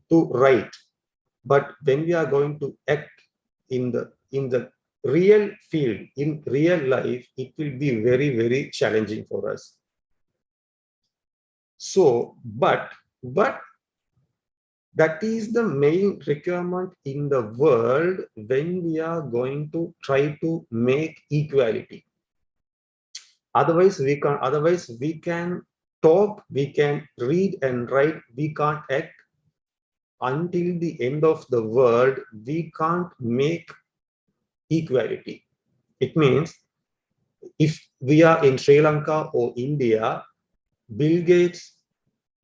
to write. But when we are going to act in the real field, in real life, it will be very, very challenging for us. So, but that is the main requirement in the world when we are going to try to make equality. Otherwise, we can talk, we can read and write, we can't act. Until the end of the world, we can't make equality. It means if we are in Sri Lanka or India, Bill Gates,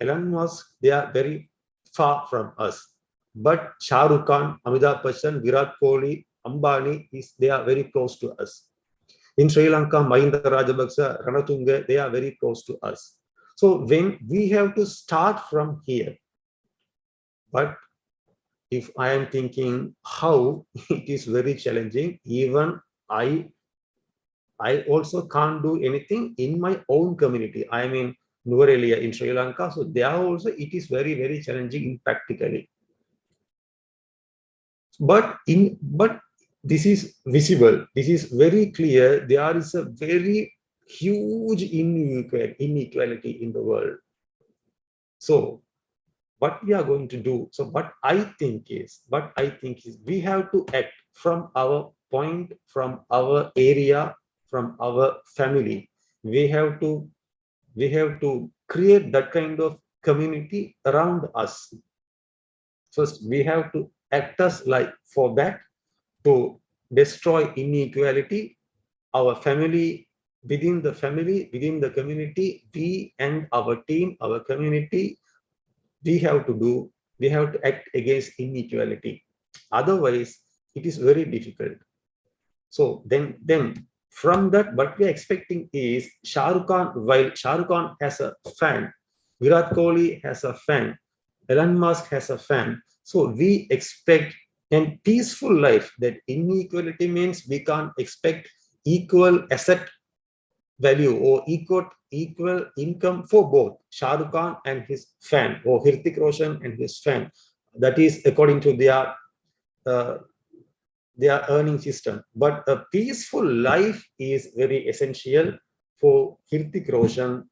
Elon Musk, they are very far from us. But Shah Rukh Khan, Amitabh Bachchan, Virat Kohli, Ambani, they are very close to us. In Sri Lanka, Mahinda Rajapaksa, Ranatunga, they are very close to us. So when we have to start from here, but if I am thinking how, it is very challenging. Even I also can't do anything in my own community. I am in Nuvarelia in Sri Lanka. So there also it is very, very challenging practically. But this is visible. This is very clear. There is a very huge inequality in the world. So what we are going to do, so what I think is we have to act from our point, from our area, from our family. We have to create that kind of community around us. First, we have to act as like for that, to destroy inequality. Our family, within the community, we and our team, our community, we have to act against inequality. Otherwise, it is very difficult. So then from that, what we are expecting is Shah Rukh Khan, while Shah Rukh Khan has a fan, Virat Kohli has a fan, Elon Musk has a fan. So we expect a peaceful life. That inequality means we can't expect equal asset value or equal income for both Shah Rukh Khan and his fan, or Hrithik Roshan and his fan. That is according to their earning system. But a peaceful life is very essential for Hrithik Roshan,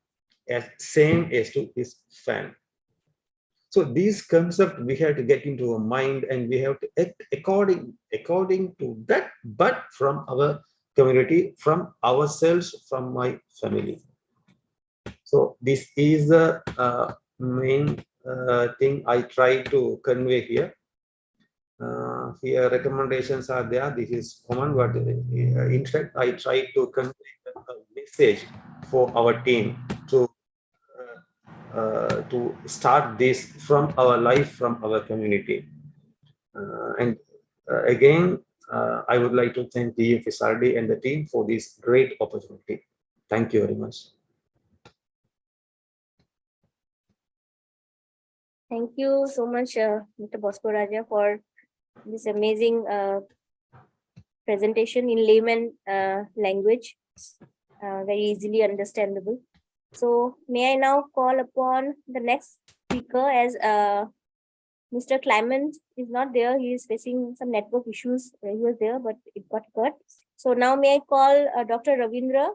as same as to his fan. So these concepts we have to get into our mind, and we have to act according to that, but from our community, from ourselves, from my family. So this is the main thing I try to convey here. Here recommendations are there. This is common, but in fact I try to convey a message for our team to start this from our life, from our community. Again, I would like to thank the FSRD and the team for this great opportunity. Thank you very much. Thank you so much, Mr. Bosco Raja, for this amazing presentation in layman language, very easily understandable. So may I now call upon the next speaker, as Mr. Clement is not there. He is facing some network issues. He was there, but it got cut. So now may I call Dr. Ravindra.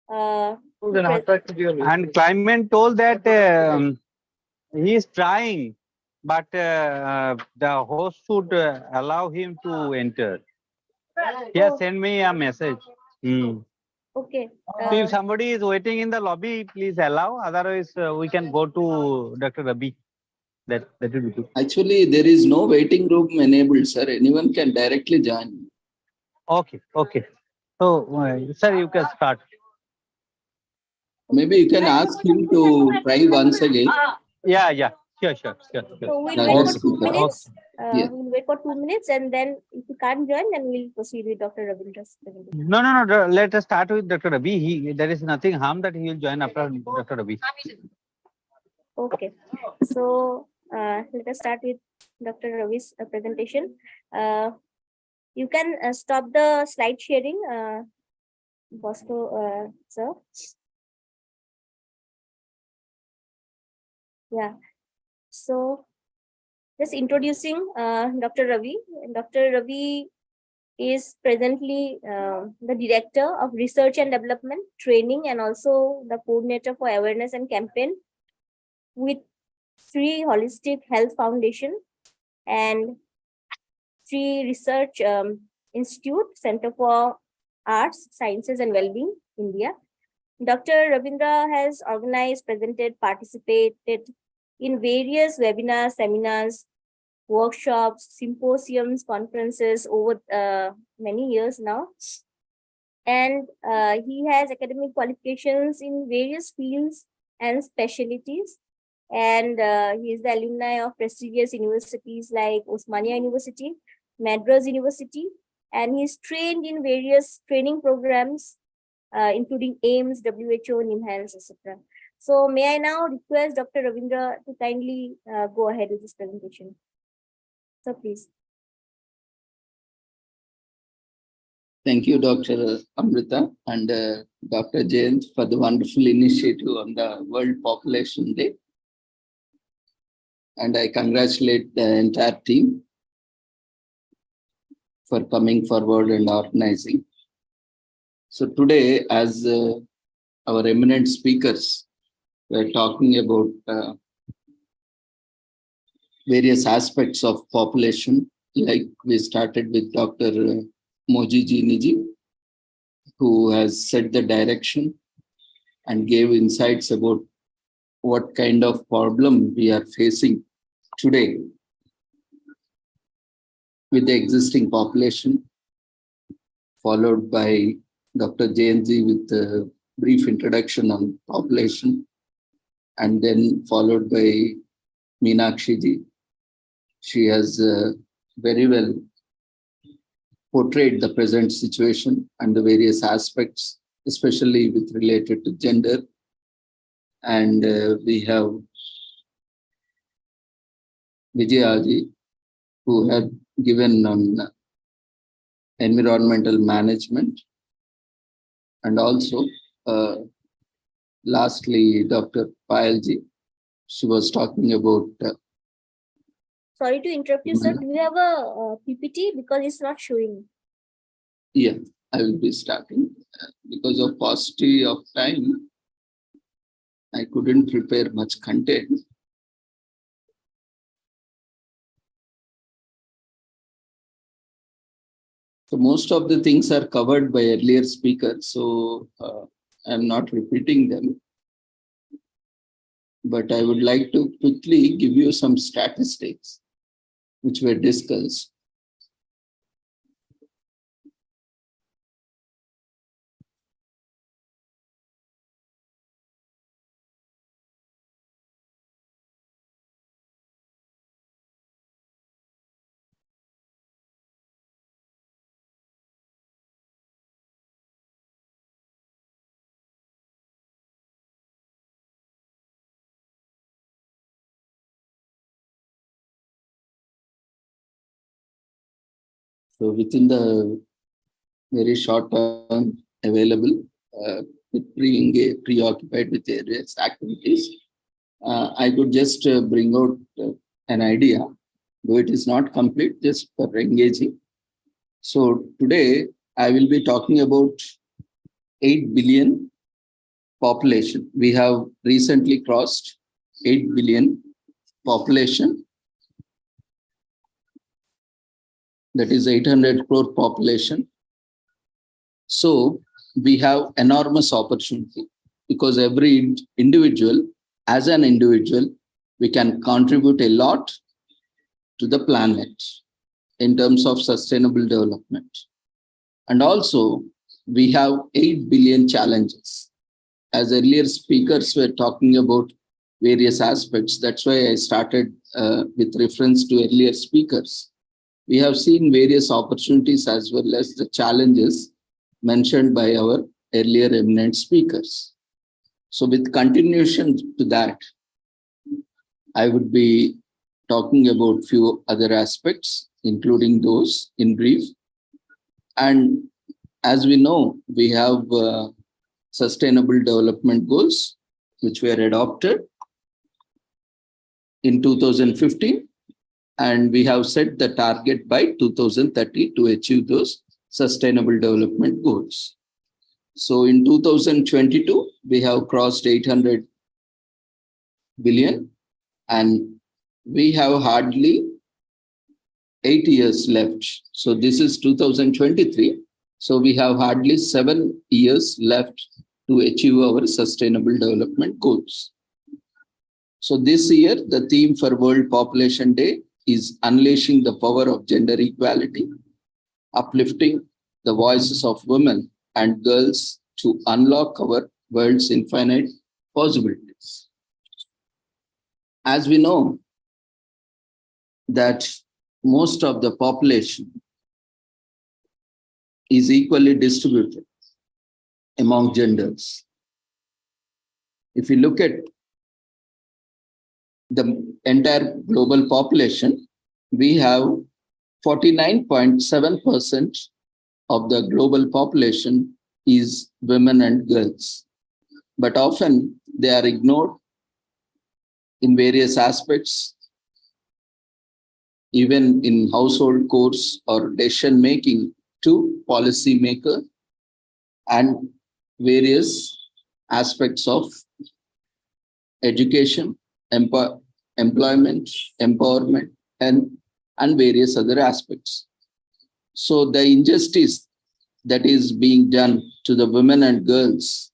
And Clement told that he is trying, but the host should allow him to enter. He has sent me a message. Okay. So if somebody is waiting in the lobby, please allow. Otherwise, we can go to Dr. Rabi. That will be good. Actually, there is no waiting room enabled, sir. Anyone can directly join. Okay. So, sir, you can start. Maybe you can ask him to try once again. Yeah. Sure. So we'll wait Yes, for 2 speaker. minutes. Yeah. We'll wait for 2 minutes, and then if you can't join, then we'll proceed with Dr. Ravindra's presentation. No. Let us start with Dr. Rabi. There is nothing harm that he will join after Dr. Rabi. Okay. So let us start with Dr. Ravi's presentation. You can stop the slide sharing, Bosco, sir. Yeah. So just introducing Dr. Ravi. Dr. Ravi is presently the Director of Research and Development, Training, and also the coordinator for awareness and campaign with Sri Holistic Health Foundation and Sri Research Institute, Center for Arts, Sciences and Wellbeing, India. Dr. Ravindra has organized, presented, participated in various webinars, seminars, workshops, symposiums, conferences over many years now. And he has academic qualifications in various fields and specialties. And he is the alumni of prestigious universities like Osmania University, Madras University, and he's trained in various training programs, including AIMS, WHO, NIMHANS, etc. So may I now request Dr. Ravindra to kindly go ahead with this presentation. So please. Thank you, Dr. Amrita and Dr. Jayant for the wonderful initiative on the World Population Day. And I congratulate the entire team for coming forward and organizing. So today, as our eminent speakers were talking about various aspects of population, like we started with Dr. Moji Niji, who has set the direction and gave insights about what kind of problem we are facing today with the existing population, followed by Dr. Jayanji with a brief introduction on population, and then followed by Meenakshi ji. She has very well portrayed the present situation and the various aspects, especially with related to gender. And we have Vijayaji, who had given on environmental management. And also, lastly, Dr. Payalji, she was talking about... Sorry to interrupt you, sir. Do you have a PPT? Because it's not showing. Yeah, I will be starting. Because of paucity of time, I couldn't prepare much content. So most of the things are covered by earlier speakers, so I'm not repeating them. But I would like to quickly give you some statistics which were discussed. So within the very short term available, being preoccupied with various activities, I could just bring out an idea, though it is not complete, just for engaging. So today I will be talking about 8 billion population. We have recently crossed 8 billion population. That is 800 crore population. So we have enormous opportunity because every individual, as an individual, we can contribute a lot to the planet in terms of sustainable development. And also we have 8 billion challenges. As earlier speakers were talking about various aspects, that's why I started with reference to earlier speakers. We have seen various opportunities as well as the challenges mentioned by our earlier eminent speakers. So with continuation to that, I would be talking about few other aspects, including those in brief. And as we know, we have Sustainable Development Goals, which were adopted in 2015. And we have set the target by 2030 to achieve those Sustainable Development Goals. So in 2022, we have crossed 800 billion and we have hardly 8 years left. So this is 2023. So we have hardly 7 years left to achieve our Sustainable Development Goals. So this year, the theme for World Population Day is unleashing the power of gender equality, uplifting the voices of women and girls to unlock our world's infinite possibilities. As we know that most of the population is equally distributed among genders. If you look at the entire global population, we have 49.7% of the global population is women and girls. But often they are ignored in various aspects, even in household chores or decision making to policy maker and various aspects of education, employment, empowerment, and various other aspects. So the injustice that is being done to the women and girls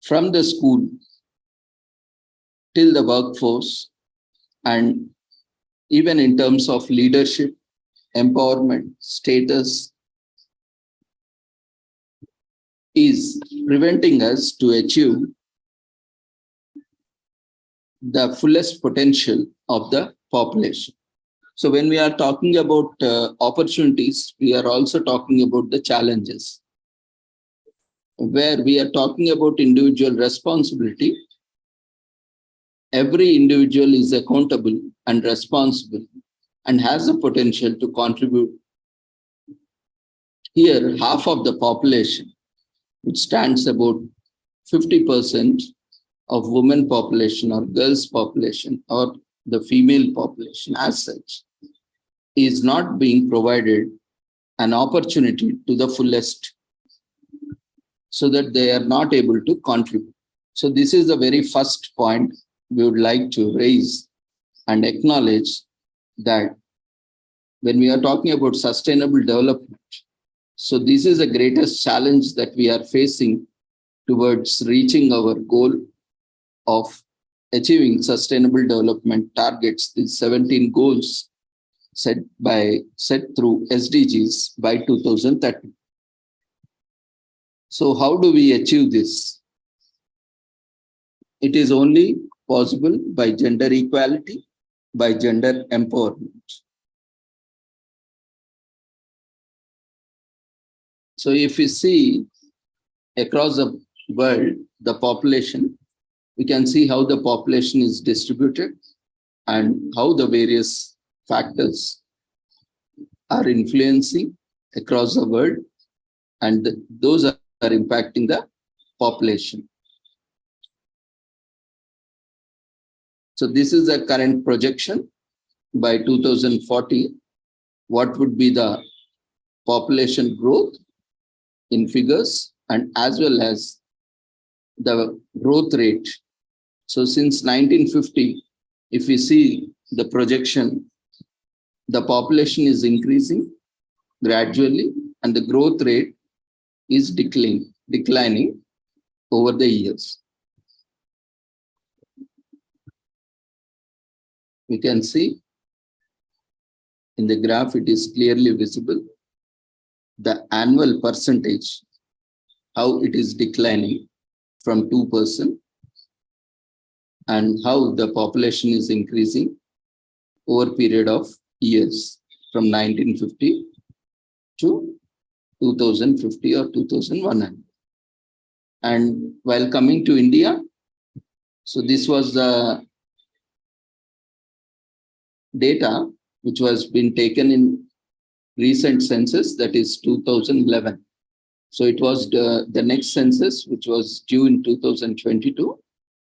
from the school till the workforce, and even in terms of leadership, empowerment, status, is preventing us to achieve the fullest potential of the population. So when we are talking about opportunities, we are also talking about the challenges. Where we are talking about individual responsibility, every individual is accountable and responsible and has the potential to contribute. Here, half of the population, which stands about 50% of women population or girls population or the female population as such, is not being provided an opportunity to the fullest, so that they are not able to contribute. So this is the very first point we would like to raise and acknowledge, that when we are talking about sustainable development, so this is the greatest challenge that we are facing towards reaching our goal of achieving sustainable development targets, the 17 goals set through SDGs by 2030. So how do we achieve this? It is only possible by gender equality, by gender empowerment. So if we see across the world, the population, we can see how the population is distributed and how the various factors are influencing across the world, and those are impacting the population. So this is the current projection. By 2040, what would be the population growth in figures and as well as the growth rate. So since 1950, if we see the projection, the population is increasing gradually and the growth rate is declining over the years. We can see in the graph, it is clearly visible the annual percentage, how it is declining from 2% and how the population is increasing over a period of years from 1950 to 2050 or 2100. And while coming to India, so this was the data which was been taken in recent census, that is 2011. So it was the next census, which was due in 2022,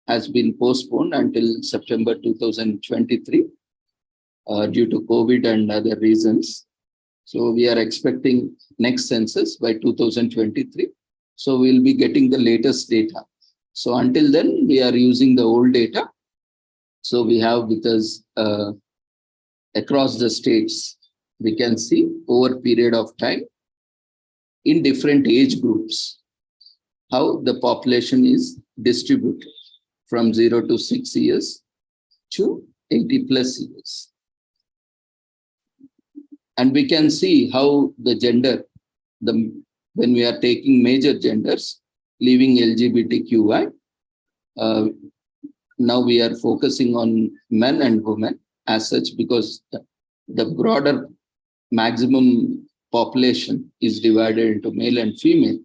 has been postponed until September 2023 due to COVID and other reasons. So we are expecting next census by 2023. So we'll be getting the latest data. So until then, we are using the old data. So we have with us across the states, we can see over a period of time in different age groups, how the population is distributed from 0 to 6 years to 80 plus years. And we can see how the gender, when we are taking major genders, leaving LGBTQI, now we are focusing on men and women as such, because the broader maximum population is divided into male and female.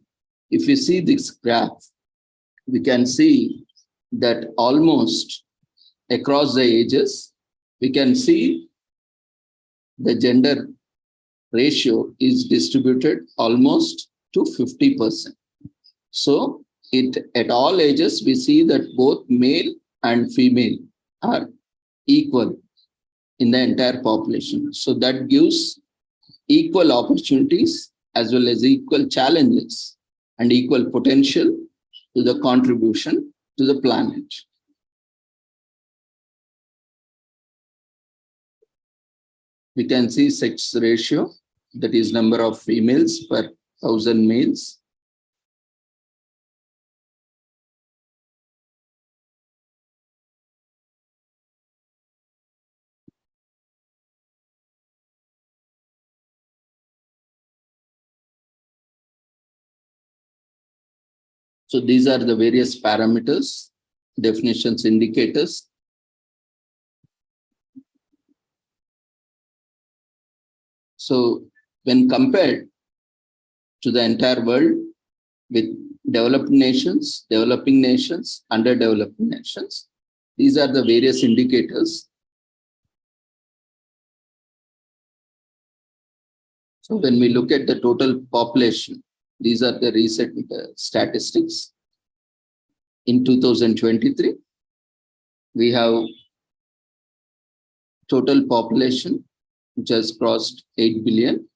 If you see this graph, we can see that almost across the ages, we can see the gender ratio is distributed almost to 50%. So at all ages, we see that both male and female are equal in the entire population. So that gives equal opportunities as well as equal challenges and equal potential to the contribution to the planet. We can see sex ratio, that is number of females per 1,000 males. So these are the various parameters, definitions, indicators. So when compared to the entire world with developed nations, developing nations, underdeveloped nations, these are the various indicators. So when we look at the total population, these are the recent statistics. In 2023, we have total population which has crossed 8 billion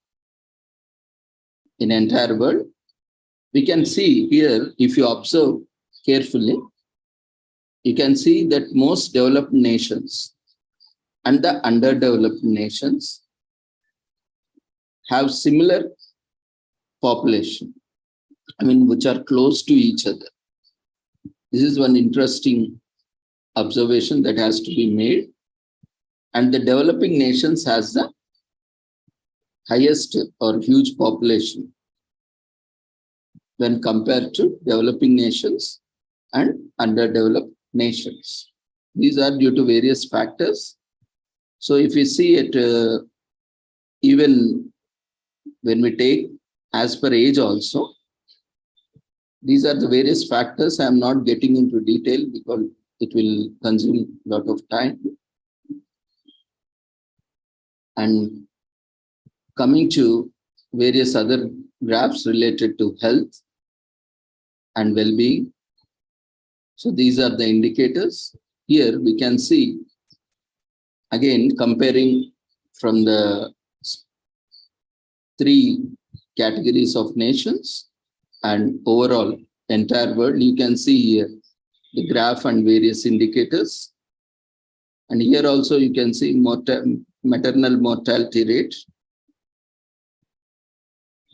in entire world. We can see here, if you observe carefully, you can see that most developed nations and the underdeveloped nations have similar population, which are close to each other. This is one interesting observation that has to be made. And the developing nations has the highest or huge population when compared to developing nations and underdeveloped nations. These are due to various factors. So if we see it, even when we take as per age also, these are the various factors. I am not getting into detail because it will consume a lot of time. And Coming to various other graphs related to health and well-being. So these are the indicators. Here we can see, again, comparing from the 3 categories of nations and overall entire world, you can see here the graph and various indicators. And here also you can see maternal mortality rate.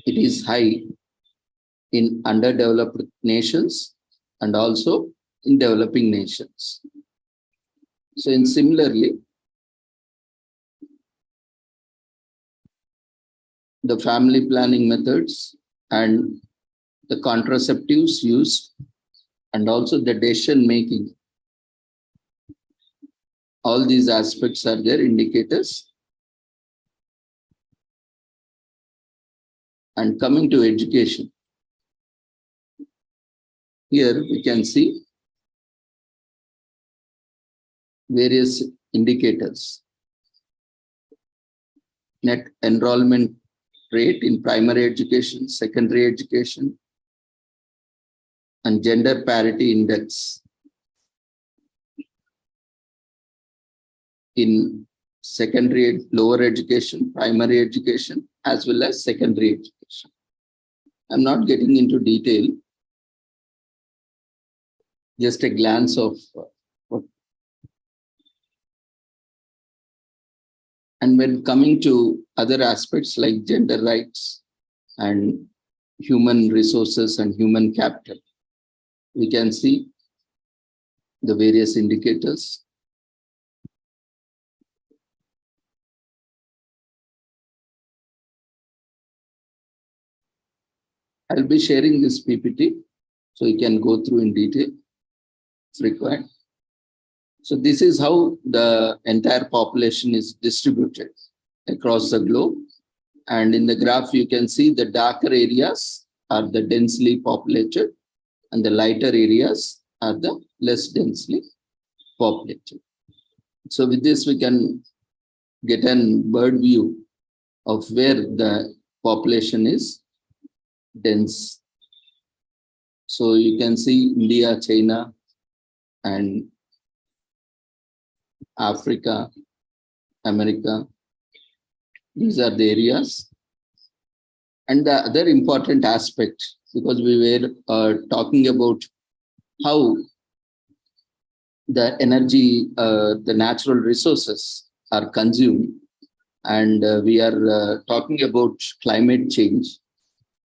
It is high in underdeveloped nations and also in developing nations. So in similarly, the family planning methods and the contraceptives used and also the decision making, all these aspects are their indicators. And coming to education, here we can see various indicators. Net enrollment rate in primary education, secondary education, and gender parity index in secondary, lower education, primary education, as well as secondary education. I'm not getting into detail, just a glance of what. And when coming to other aspects like gender rights and human resources and human capital, we can see the various indicators. I'll be sharing this PPT so you can go through in detail if required. So this is how the entire population is distributed across the globe. And in the graph, you can see the darker areas are the densely populated and the lighter areas are the less densely populated. So with this, we can get a bird view of where the population is dense. So you can see India, China, and Africa, America. These are the areas. And the other important aspect, because we were talking about how the energy, the natural resources are consumed, and we are talking about climate change,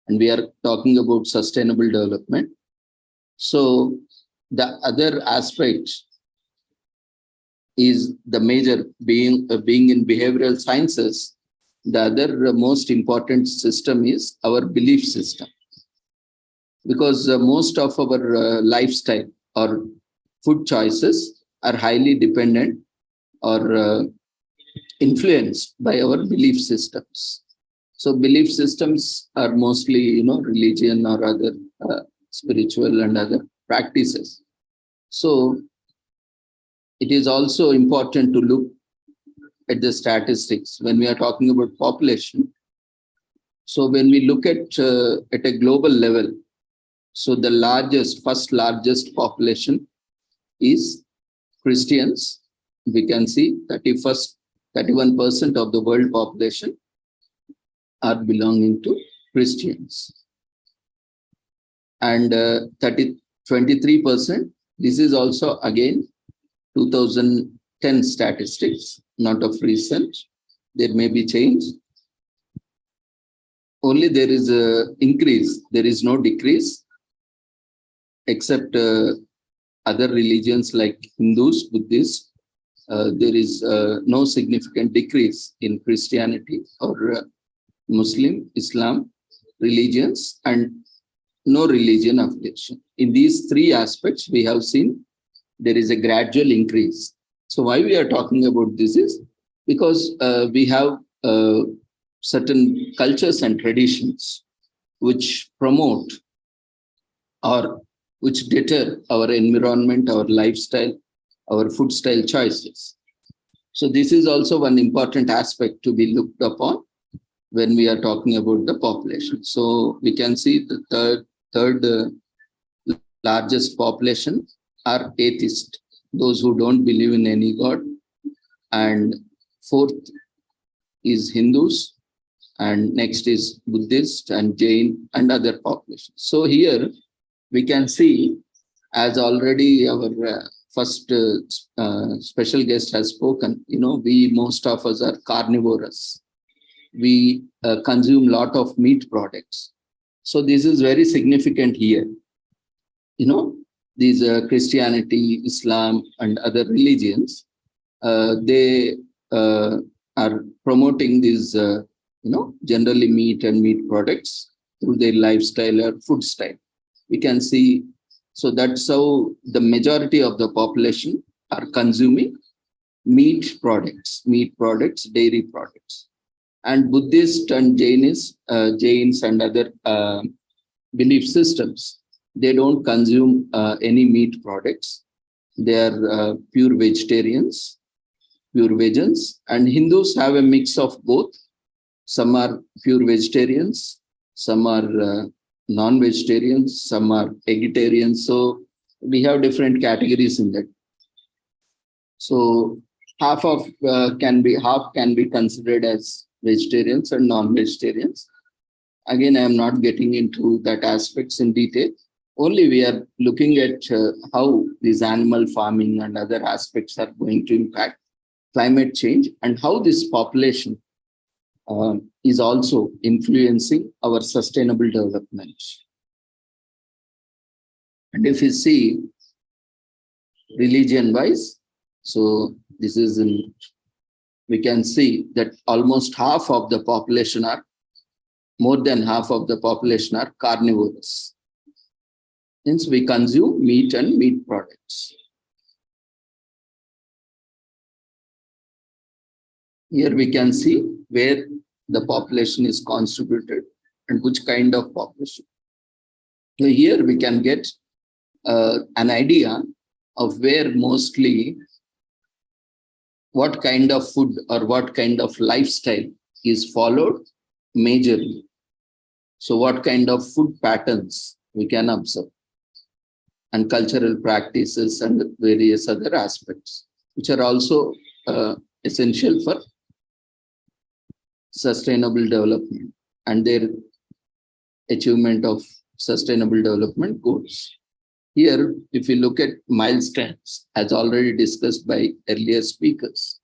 and we are talking about sustainable development. So the other aspect is the major being in behavioral sciences. The other most important system is our belief system, because most of our lifestyle or food choices are highly dependent or influenced by our belief systems. So belief systems are mostly, religion or other spiritual and other practices. So it is also important to look at the statistics when we are talking about population. So when we look at a global level, so the first largest population is Christians. We can see 31% of the world population are belonging to Christians. And 23%, this is also again 2010 statistics, not of recent. There may be change. Only there is an increase, there is no decrease, except other religions like Hindus, Buddhists. There is no significant decrease in Christianity or Muslim, Islam religions, and no religion affiliation. In these three aspects, we have seen there is a gradual increase. So why we are talking about this is because we have certain cultures and traditions which promote or which deter our environment, our lifestyle, our food style choices. So this is also one important aspect to be looked upon. when we are talking about the population. So we can see the third largest population are atheists, those who don't believe in any god. And fourth is Hindus, and next is Buddhist and Jain and other populations. So here we can see, as already our first special guest has spoken, most of us are carnivorous. We consume a lot of meat products. So this is very significant here. These Christianity, Islam, and other religions, they are promoting these, generally meat and meat products through their lifestyle or food style. We can see, so that's how the majority of the population are consuming meat products, dairy products. And Buddhist and Jains and other belief systems, they don't consume any meat products. They are pure vegetarians, pure vegans, and Hindus have a mix of both. Some are pure vegetarians, some are non-vegetarians, some are vegetarians. So we have different categories in that. So half can be considered as vegetarians and non-vegetarians. Again, I am not getting into that aspects in detail. Only we are looking at how these animal farming and other aspects are going to impact climate change, and how this population is also influencing our sustainable development. And if you see religion-wise, so this is we can see that almost half of the population are, more than half of the population are carnivorous. Hence, we consume meat and meat products. Here we can see where the population is contributed and which kind of population. So here we can get an idea of where mostly what kind of food or what kind of lifestyle is followed majorly. So what kind of food patterns we can observe, and cultural practices and various other aspects, which are also essential for sustainable development and their achievement of sustainable development goals. Here, if you look at milestones, as already discussed by earlier speakers.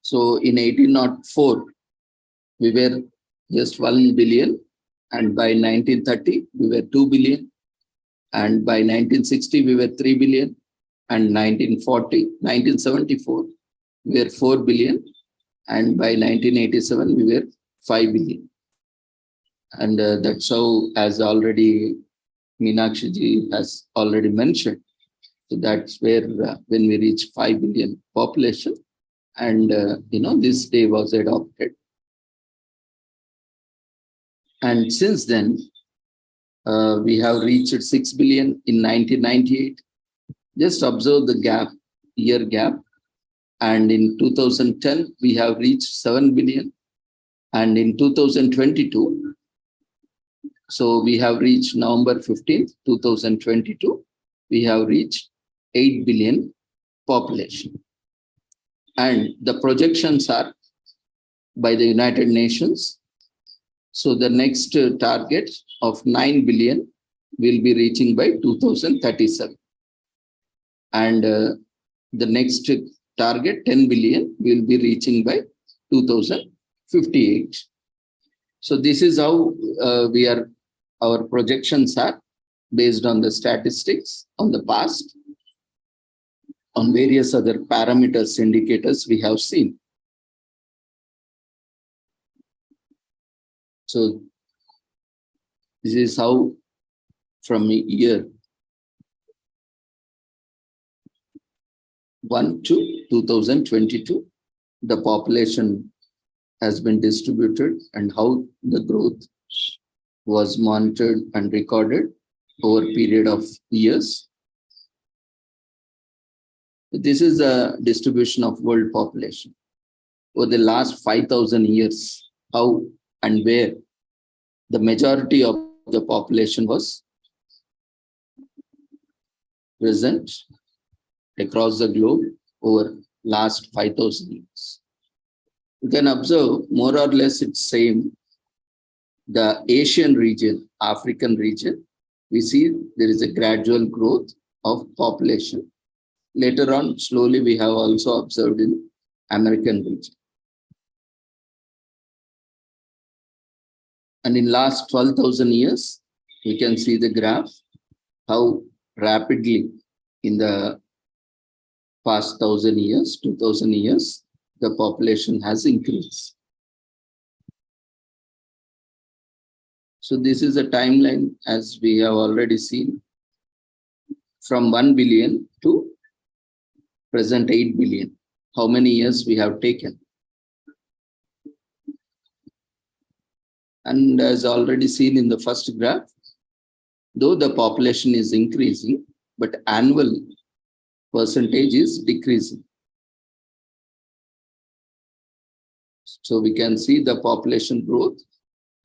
So in 1804, we were just 1 billion, and by 1930, we were 2 billion, and by 1960, we were 3 billion, and 1974, we were 4 billion, and by 1987, we were 5 billion. And that's how, as already Meenakshi ji has already mentioned, so that's where when we reach 5 billion population, and this day was adopted. And since then, we have reached 6 billion in 1998. Just observe the gap, year gap. And in 2010, we have reached 7 billion. And in 2022, so we have reached November 15th, 2022, we have reached 8 billion population. And the projections are by the United Nations. So the next target of 9 billion will be reaching by 2037. And the next target, 10 billion, will be reaching by 2058. So this is how our projections are based on the statistics on the past, on various other parameters, indicators we have seen. So this is how from year 1 to 2022, the population has been distributed and how the growth was monitored and recorded over a period of years. This is a distribution of world population. over the last 5,000 years, how and where the majority of the population was present across the globe over last 5,000 years. You can observe more or less it's same. The Asian region, African region, we see there is a gradual growth of population. Later on, slowly we have also observed in American region. And in last 12,000 years, we can see the graph, how rapidly in the past 1,000 years, 2,000 years, the population has increased. So this is a timeline, as we have already seen, from 1 billion to present 8 billion. How many years we have taken? And as already seen in the first graph, though the population is increasing, but annual percentage is decreasing. So we can see the population growth,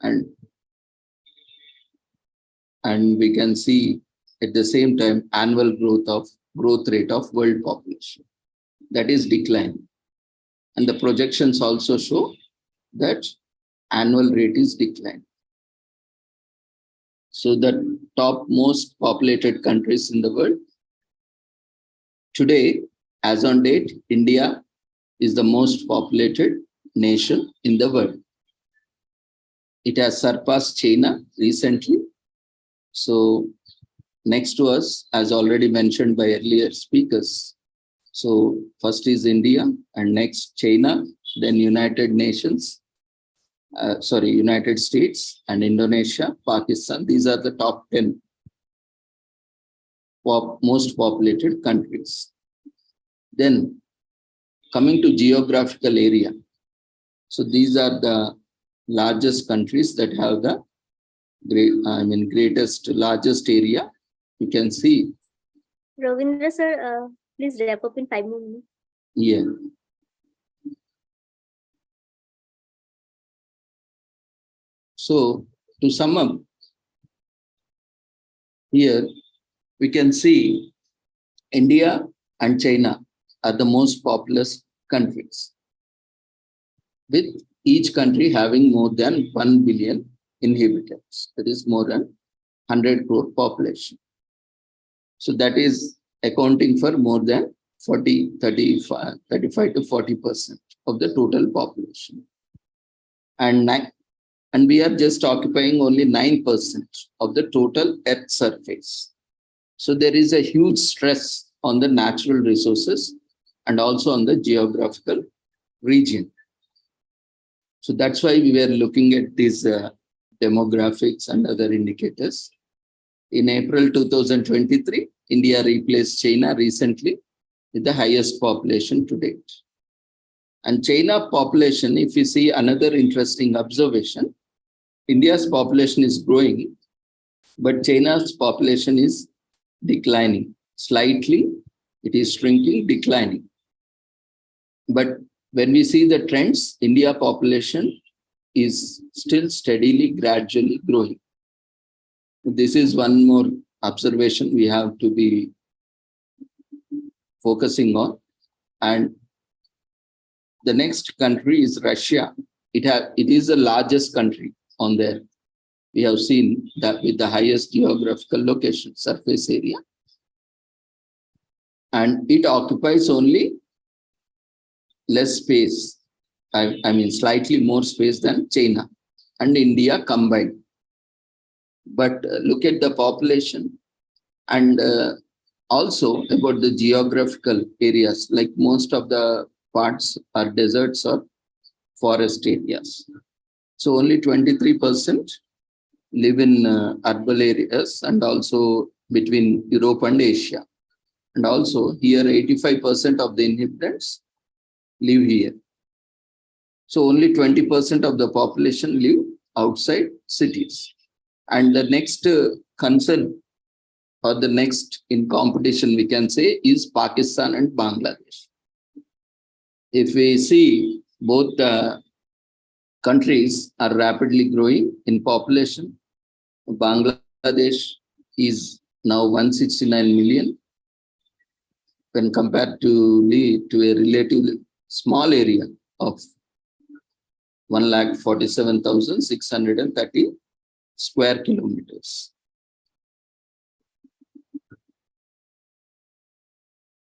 and we can see at the same time annual growth rate of world population. That is declining. And the projections also show that annual rate is declining. So the top most populated countries in the world. Today, as on date, India is the most populated nation in the world. It has surpassed China recently. So next to us, as already mentioned by earlier speakers, so first is India, and next China, then United States and Indonesia, Pakistan. These are the top 10 most populated countries. Then coming to geographical area. So these are the largest countries that have the largest area. You can see. Ravindra sir, please wrap up in 5 more minutes. Yeah. So to sum up, here we can see India and China are the most populous countries, with each country having more than 1 billion inhabitants. That is more than 100 crore population. So that is accounting for more than 35 to 40% of the total population. And we are just occupying only 9% of the total Earth surface. So there is a huge stress on the natural resources and also on the geographical region. So that's why we were looking at these demographics and other indicators. In April 2023, India replaced China recently with the highest population to date. And China population, if you see another interesting observation, India's population is growing, but China's population is declining. Slightly, it is shrinking, declining. But when we see the trends, India population is still steadily, gradually growing. This is one more observation we have to be focusing on. And the next country is Russia. It is the largest country on there. We have seen that with the highest geographical location, surface area. And it occupies only less space. Slightly more space than China and India combined. But look at the population and also about the geographical areas, like most of the parts are deserts or forest areas. So only 23% live in urban areas and also between Europe and Asia. And also here 85% of the inhabitants live here. So only 20% of the population live outside cities. And the next concern or the next in competition we can say is Pakistan and Bangladesh. If we see both the countries are rapidly growing in population. Bangladesh is now 169 million when compared to a relatively small area of 1,47,630 square kilometers.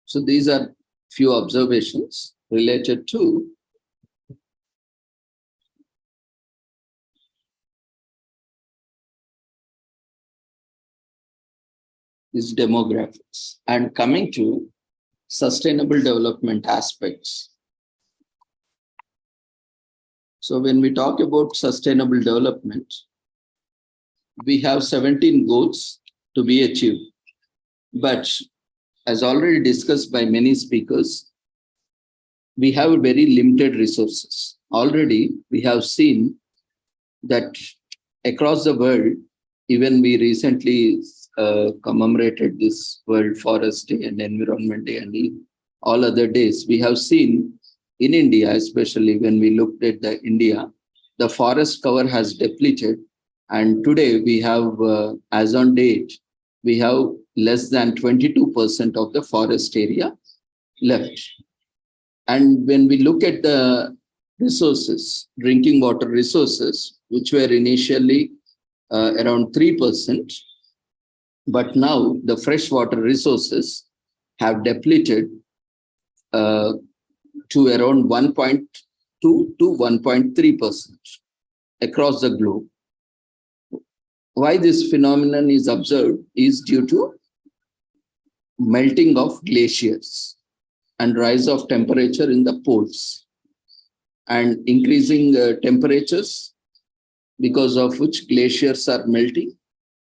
So these are few observations related to these demographics. And coming to sustainable development aspects. So when we talk about sustainable development, we have 17 goals to be achieved. But as already discussed by many speakers, we have very limited resources. Already we have seen that across the world, even we recently commemorated this World Forest Day and Environment Day and all other days, we have seen in India, especially when we looked at India, the forest cover has depleted. And today we have, as on date, we have less than 22% of the forest area left. And when we look at the resources, drinking water resources, which were initially around 3%, but now the freshwater resources have depleted to around 1.2 to 1.3% across the globe. Why this phenomenon is observed is due to melting of glaciers and rise of temperature in the poles and increasing temperatures, because of which glaciers are melting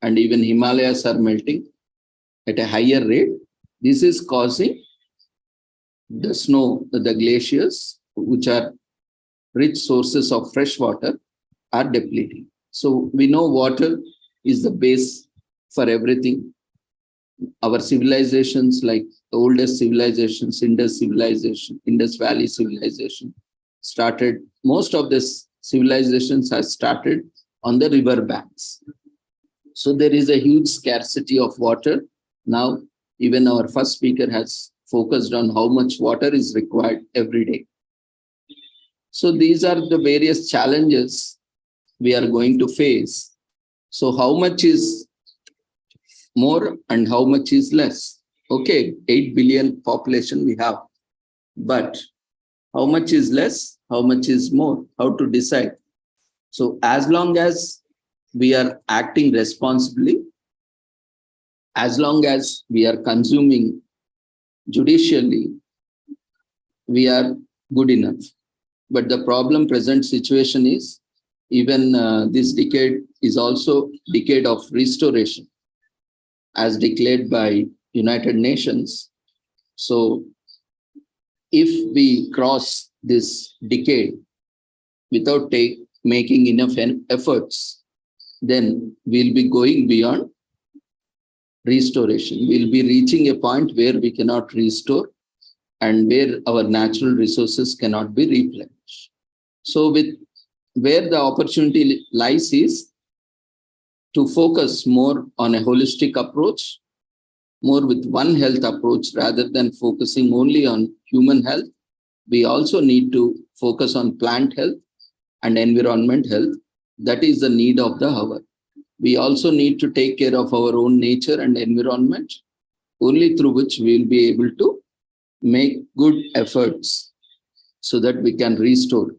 and even Himalayas are melting at a higher rate. This is causing the snow, the glaciers, which are rich sources of fresh water, are depleting. So we know water is the base for everything. Our civilizations, like the oldest civilizations, Indus civilization, Indus Valley civilization, started, most of this civilizations have started on the river banks. So there is a huge scarcity of water. Now, even our first speaker has focused on how much water is required every day. So these are the various challenges we are going to face. So how much is more and how much is less? Okay, 8 billion population we have, but how much is less? How much is more? How to decide? So as long as we are acting responsibly, as long as we are consuming judicially, we are good enough. But the problem present situation is, even this decade is also decade of restoration, as declared by United Nations. So if we cross this decade without making enough efforts, then we'll be going beyond restoration. We'll be reaching a point where we cannot restore and where our natural resources cannot be replenished. So where the opportunity lies is to focus more on a holistic approach, more with One Health approach, rather than focusing only on human health. We also need to focus on plant health and environment health. That is the need of the hour. We also need to take care of our own nature and environment, only through which we will be able to make good efforts so that we can restore.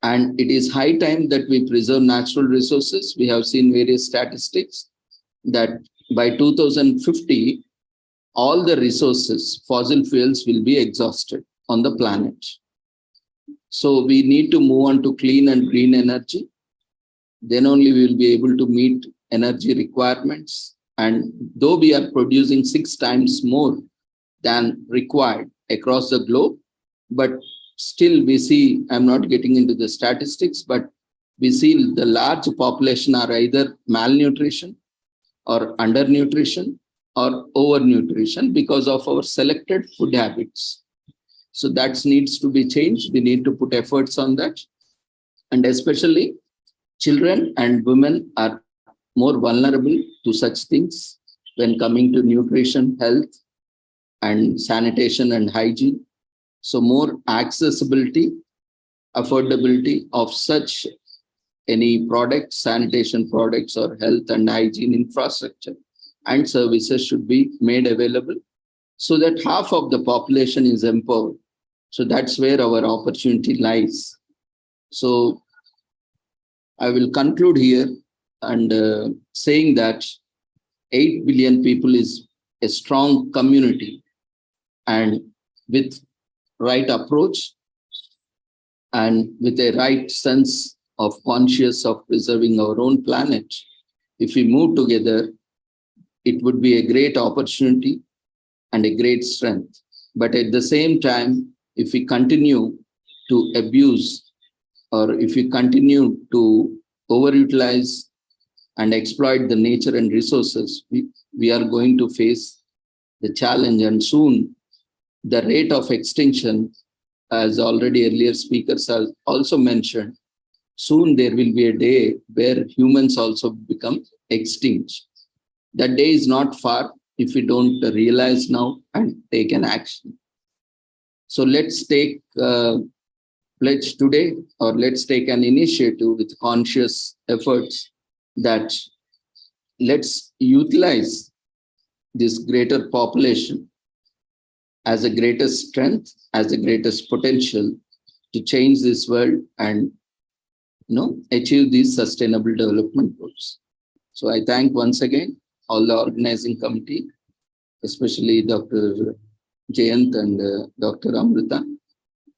And it is high time that we preserve natural resources. We have seen various statistics that by 2050, all the resources, fossil fuels, will be exhausted on the planet. So we need to move on to clean and green energy. Then only we will be able to meet energy requirements. And though we are producing 6 times more than required across the globe, but still we see, I'm not getting into the statistics, but we see the large population are either malnutrition or undernutrition or overnutrition because of our selected food habits. So that needs to be changed. We need to put efforts on that. And especially children and women are more vulnerable to such things when coming to nutrition, health, and sanitation and hygiene. So more accessibility, affordability of such any products, sanitation products or health and hygiene infrastructure and services should be made available so that half of the population is empowered. So that's where our opportunity lies. So I will conclude here and saying that 8 billion people is a strong community, and with right approach and with a right sense of conscious of preserving our own planet, if we move together, it would be a great opportunity and a great strength. But at the same time, if we continue to abuse or if we continue to overutilize and exploit the nature and resources, we are going to face the challenge. And soon the rate of extinction, as already earlier speakers have also mentioned, soon there will be a day where humans also become extinct. That day is not far if we don't realize now and take an action. So let's take pledge today, or let's take an initiative with conscious efforts that let's utilize this greater population as a greatest strength, as the greatest potential to change this world and achieve these sustainable development goals. So I thank once again all the organizing committee, especially Dr. Jayant and Dr. Amrita,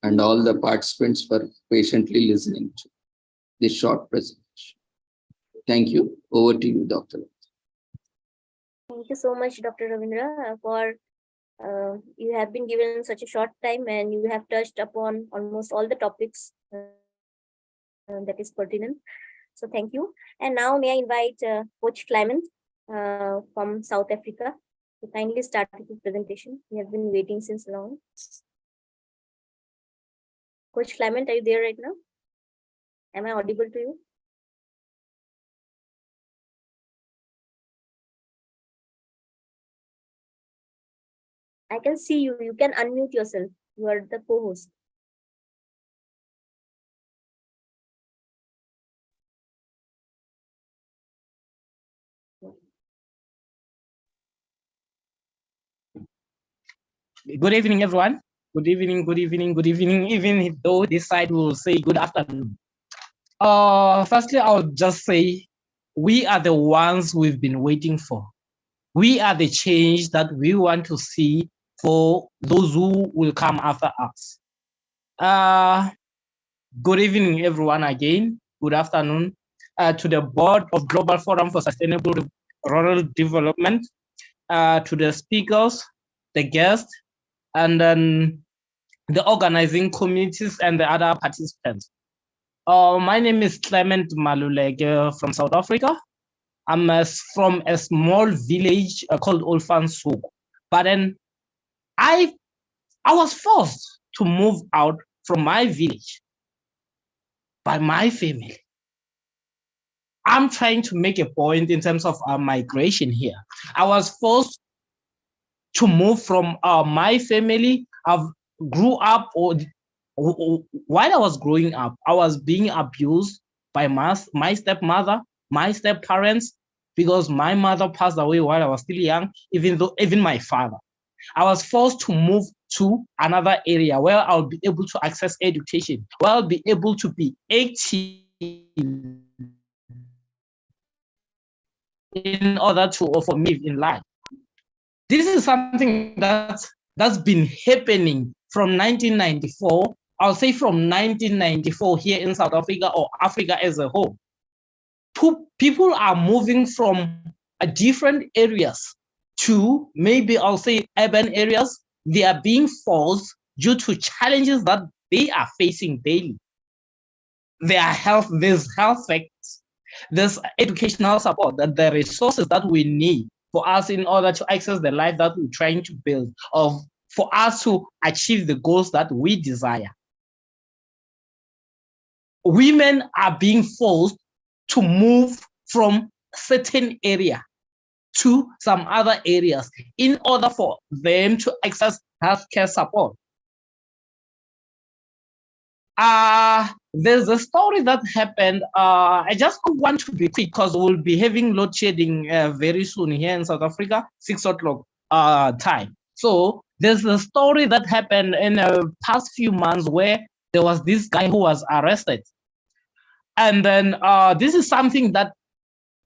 and all the participants for patiently listening to this short presentation. Thank you. Over to you, Dr. Thank you so much, Dr. Ravindra, for you have been given such a short time and you have touched upon almost all the topics that is pertinent. So thank you. And now may I invite Coach Clement from South Africa to kindly start with his presentation. We have been waiting since long. Coach Clement, are you there right now? Am I audible to you? I can see you. You can unmute yourself. You are the co-host. Good evening, everyone. Good evening, good evening, good evening, even though this side will say good afternoon. Firstly, I'll just say we are the ones we've been waiting for. We are the change that we want to see for those who will come after us. Good evening, everyone, again. Good afternoon to the Board of Global Forum for Sustainable Rural Development, to the speakers, the guests, and then the organizing communities and the other participants. My name is Clement Maluleke from South Africa. I'm from a small village called Olfanshoek. But then I was forced to move out from my village by my family. I'm trying to make a point in terms of migration here. I was forced to move from my family. I grew up, or while I was growing up, I was being abused by my stepmother, my step-parents, because my mother passed away while I was still young, even my father. I was forced to move to another area where I'll be able to access education, where I'll be able to be active in order to for me in life. This is something that's been happening from 1994. I'll say from 1994 here in South Africa or Africa as a whole. People are moving from different areas to maybe I'll say urban areas. They are being forced due to challenges that they are facing daily. There's health factors, there's educational support, that the resources that we need for us in order to access the life that we're trying to build, of for us to achieve the goals that we desire. Women are being forced to move from certain area to some other areas in order for them to access healthcare support. There's a story that happened. I just want to be quick because we'll be having load shedding very soon here in South Africa, 6 o'clock time. So there's a story that happened in the past few months where there was this guy who was arrested. And then this is something that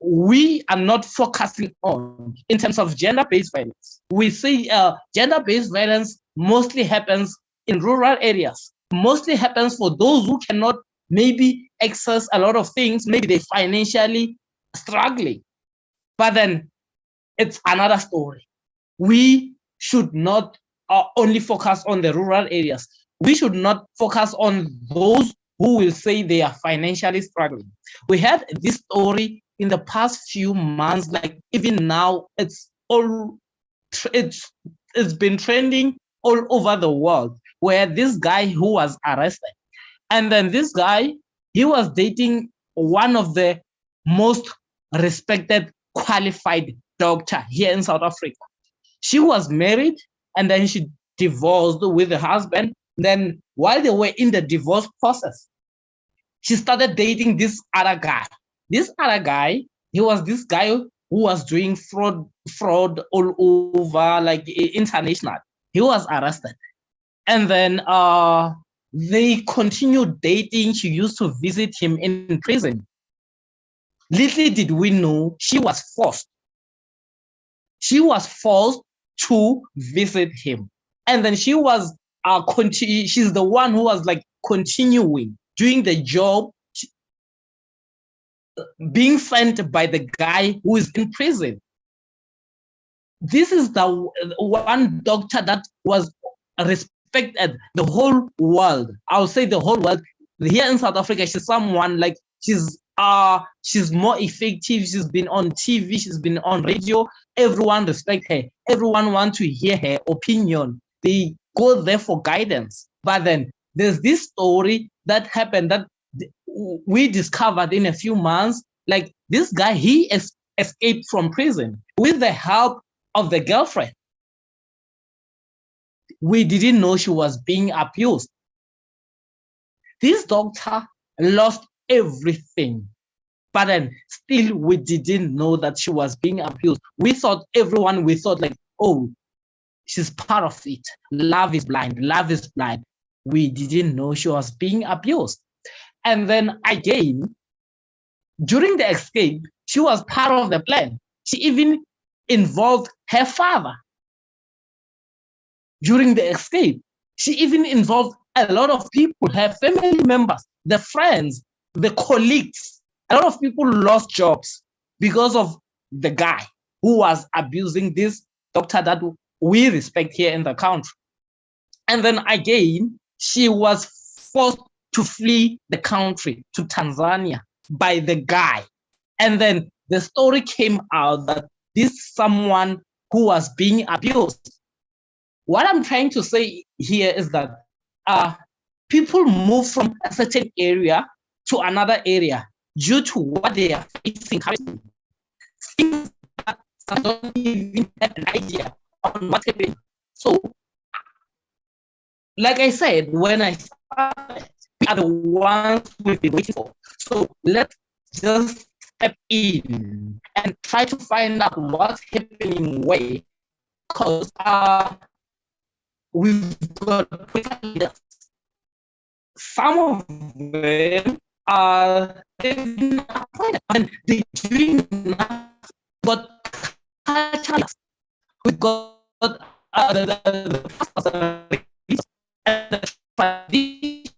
we are not focusing on in terms of gender-based violence. We see gender-based violence mostly happens in rural areas, mostly happens for those who cannot maybe access a lot of things, maybe they're financially struggling. But then it's another story. We should not only focus on the rural areas. We should not focus on those who will say they are financially struggling. We had this story in the past few months, like even now, it's been trending all over the world, where this guy who was arrested, and then this guy, he was dating one of the most respected, qualified doctor here in South Africa. She was married, and then she divorced with the husband. Then while they were in the divorce process, she started dating this other guy. This other guy, he was this guy who was doing fraud all over, like international. He was arrested. And then they continued dating. She used to visit him in prison. Little did we know, she was forced. She was forced to visit him. And then she was, she's the one who was like continuing doing the job, being sent by the guy who is in prison. This is the one doctor that was respected the whole world. I'll say the whole world. Here in South Africa, she's someone like, she's more effective. She's been on TV, she's been on radio. Everyone respect her. Everyone wants to hear her opinion. They go there for guidance. But then there's this story that happened that we discovered in a few months. Like this guy, he escaped from prison with the help of the girlfriend. We didn't know she was being abused. This doctor lost everything, but then still we didn't know that she was being abused. We thought like, oh, she's part of it. Love is blind, love is blind. We didn't know she was being abused. And then again, during the escape, she was part of the plan. She even involved her father. During the escape, she even involved a lot of people, her family members, the friends, the colleagues. A lot of people lost jobs because of the guy who was abusing this doctor that we respect here in the country. And then again, she was forced to flee the country to Tanzania by the guy. And then the story came out that this someone who was being abused. What I'm trying to say here is that people move from a certain area to another area due to what they are facing currently. Things that some don't even have an idea on what's happening. So, like I said, when I started, we are the ones we've been waiting for. So let's just step in and try to find out what's happening where, because we've got leaders. Some of them are appointed and they're doing nothing but culture. We've got the traditions. These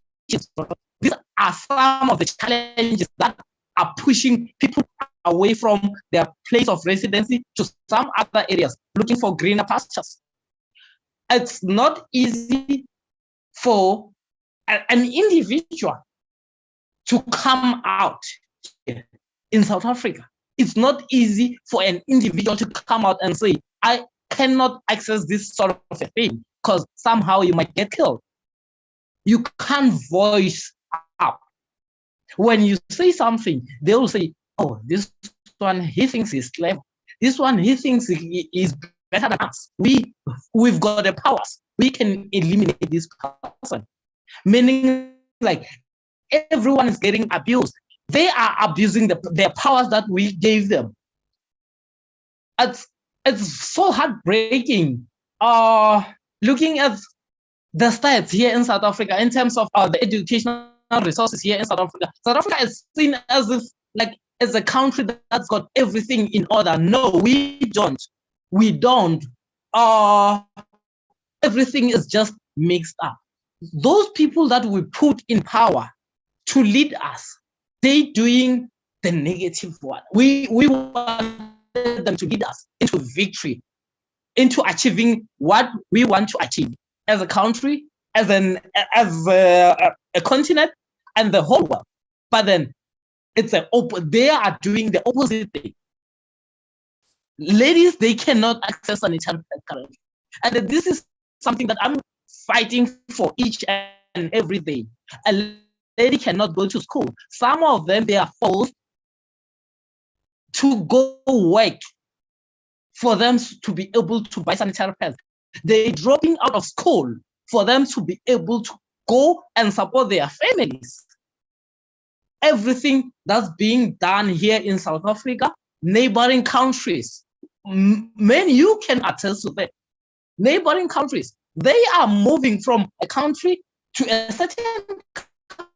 are some of the challenges that are pushing people away from their place of residency to some other areas, looking for greener pastures. It's not easy for an individual to come out in South Africa. It's not easy for an individual to come out and say, I cannot access this sort of a thing because somehow you might get killed. You can't voice up. When you say something, they will say, oh, this one, he thinks he's clever. This one, he thinks he is better than us. We've got the powers. We can eliminate this person. Meaning, like, everyone is getting abused. They are abusing their powers that we gave them. It's so heartbreaking. Looking at the stats here in South Africa in terms of the educational resources here in South Africa. South Africa is seen as if like as a country that's got everything in order. No, we don't. We don't. Everything is just mixed up. Those people that we put in power to lead us, they doing the negative one. We want them to lead us into victory, into achieving what we want to achieve as a country, as a continent, and the whole world. But then they are doing the opposite thing. Ladies, they cannot access sanitary pads currently. And this is something that I'm fighting for each and every day. A lady cannot go to school. Some of them, they are forced to go work for them to be able to buy sanitary pads. They're dropping out of school for them to be able to go and support their families. Everything that's being done here in South Africa, neighboring countries, men, you can attest to that. Neighboring countries, they are moving from a country to a certain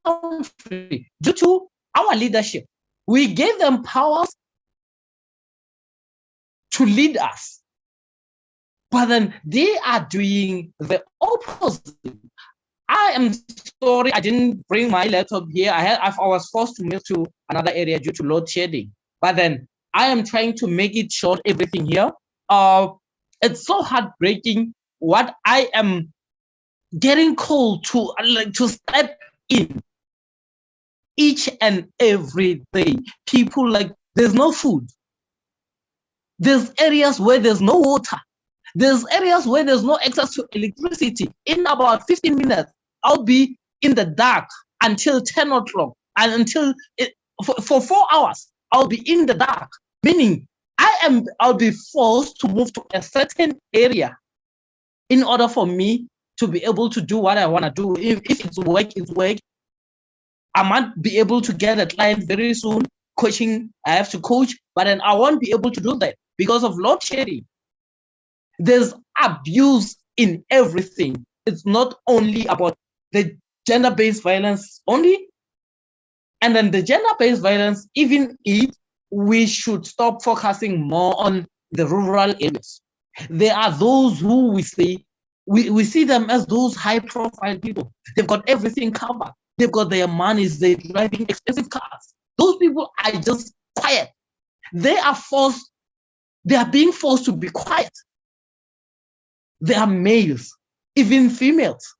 country due to our leadership. We gave them powers to lead us, but then they are doing the opposite. I am sorry I didn't bring my laptop here. I was forced to move to another area due to load shedding. But then I am trying to make it short, everything here. It's so heartbreaking what I am getting called to step in each and every day. People, like, there's no food. There's areas where there's no water. There's areas where there's no access to electricity. In about 15 minutes, I'll be in the dark until 10 o'clock. And for 4 hours, I'll be in the dark. Meaning, I'll be forced to move to a certain area in order for me to be able to do what I want to do. If it's work, it's work. I might be able to get a client very soon. Coaching, I have to coach, but then I won't be able to do that because of load shedding. There's abuse in everything. It's not only about the gender-based violence only. And then the gender-based violence, even we should stop focusing more on the rural areas. There are those who we see them as those high-profile people. They've got everything covered. They've got their money. They're driving expensive cars. Those people are just quiet. They are being forced to be quiet. They are males, even females.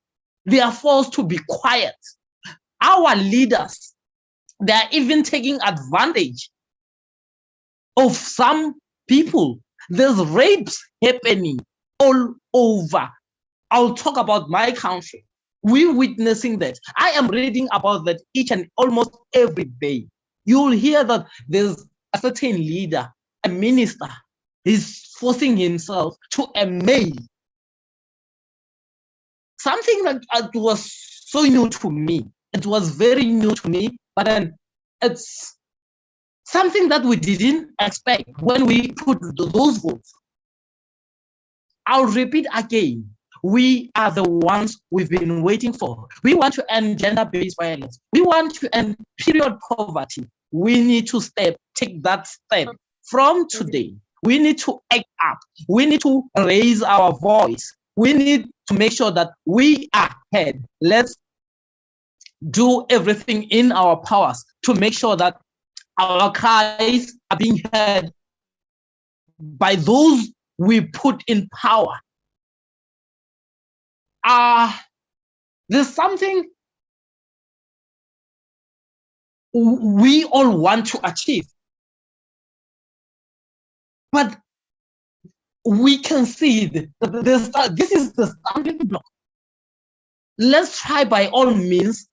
They are forced to be quiet. Our leaders, they are even taking advantage of some people. There's rapes happening all over. I'll talk about my country. We're witnessing that. I am reading about that each and almost every day. You'll hear that there's a certain leader, a minister, is forcing himself to a male. Something that was so new to me. It was very new to me, but then it's something that we didn't expect when we put those votes. I'll repeat again. We are the ones we've been waiting for. We want to end gender-based violence. We want to end period poverty. We need to take that step from today. We need to act up. We need to raise our voice. We need to make sure that we are heard. Let's do everything in our powers to make sure that our cries are being heard by those we put in power. There's something we all want to achieve. But we can see this is the stumbling block. Let's try by all means.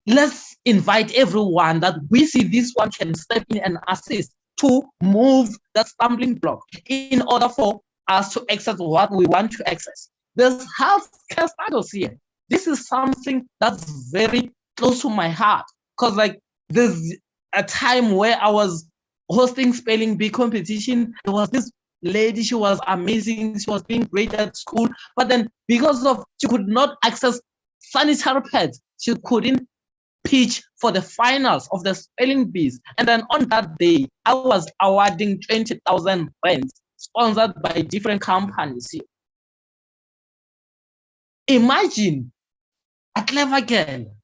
Let's invite everyone that we see this one can step in and assist to move that stumbling block in order for us to access what we want to access. There's healthcare status here. This is something that's very close to my heart, because like there's a time where I was hosting spelling bee competition. There was this lady, she was amazing, she was doing great at school, but then because of she could not access sanitary pads, she couldn't pitch for the finals of the spelling bees. And then on that day, I was awarding 20,000 rands sponsored by different companies here. Imagine a clever girl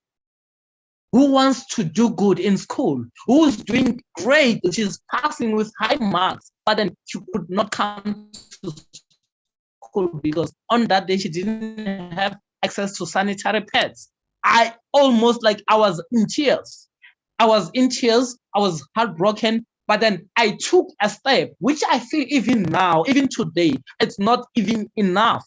who wants to do good in school, who's doing great, she's passing with high marks, but then she could not come to school because on that day she didn't have access to sanitary pads. I almost I was in tears. I was heartbroken, but then I took a step, which I feel even now, even today, it's not even enough.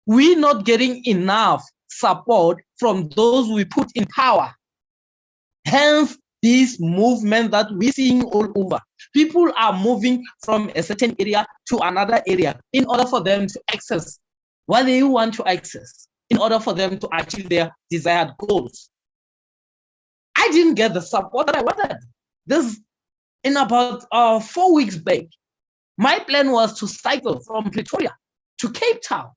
We're not getting enough support from those we put in power. Hence, this movement that we're seeing all over. People are moving from a certain area to another area in order for them to access what they want to access, in order for them to achieve their desired goals. I didn't get the support that I wanted. This, in about 4 weeks back, my plan was to cycle from Pretoria to Cape Town.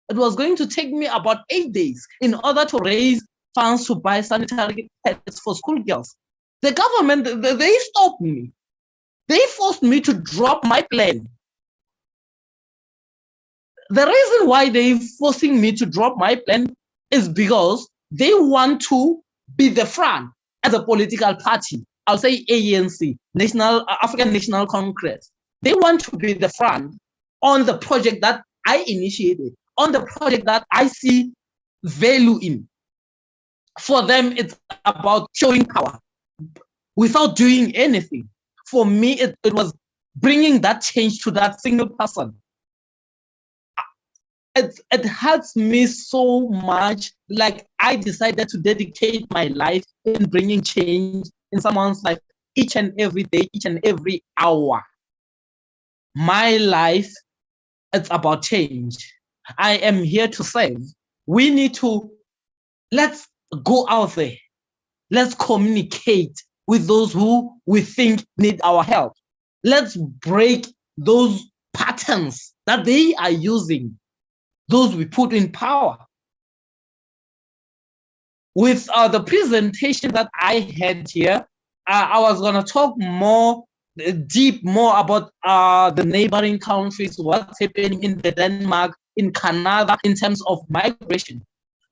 It was going to take me about 8 days in order to raise funds to buy sanitary pads for schoolgirls. The government, they stopped me. They forced me to drop my plan. The reason why they're forcing me to drop my plan is because they want to be the front as a political party. I'll say ANC, African National Congress. They want to be the front on the project that I initiated, on the project that I see value in. For them, it's about showing power without doing anything. For me, it was bringing that change to that single person. It hurts me so much. Like, I decided to dedicate my life in bringing change in someone's life each and every day, each and every hour. My life, it's about change. I am here to say, we need to, let's go out there. Let's communicate with those who we think need our help. Let's break those patterns that they are using, those we put in power. With the presentation that I had here, I was going to talk more about the neighboring countries, what's happening in Denmark, in Canada, in terms of migration.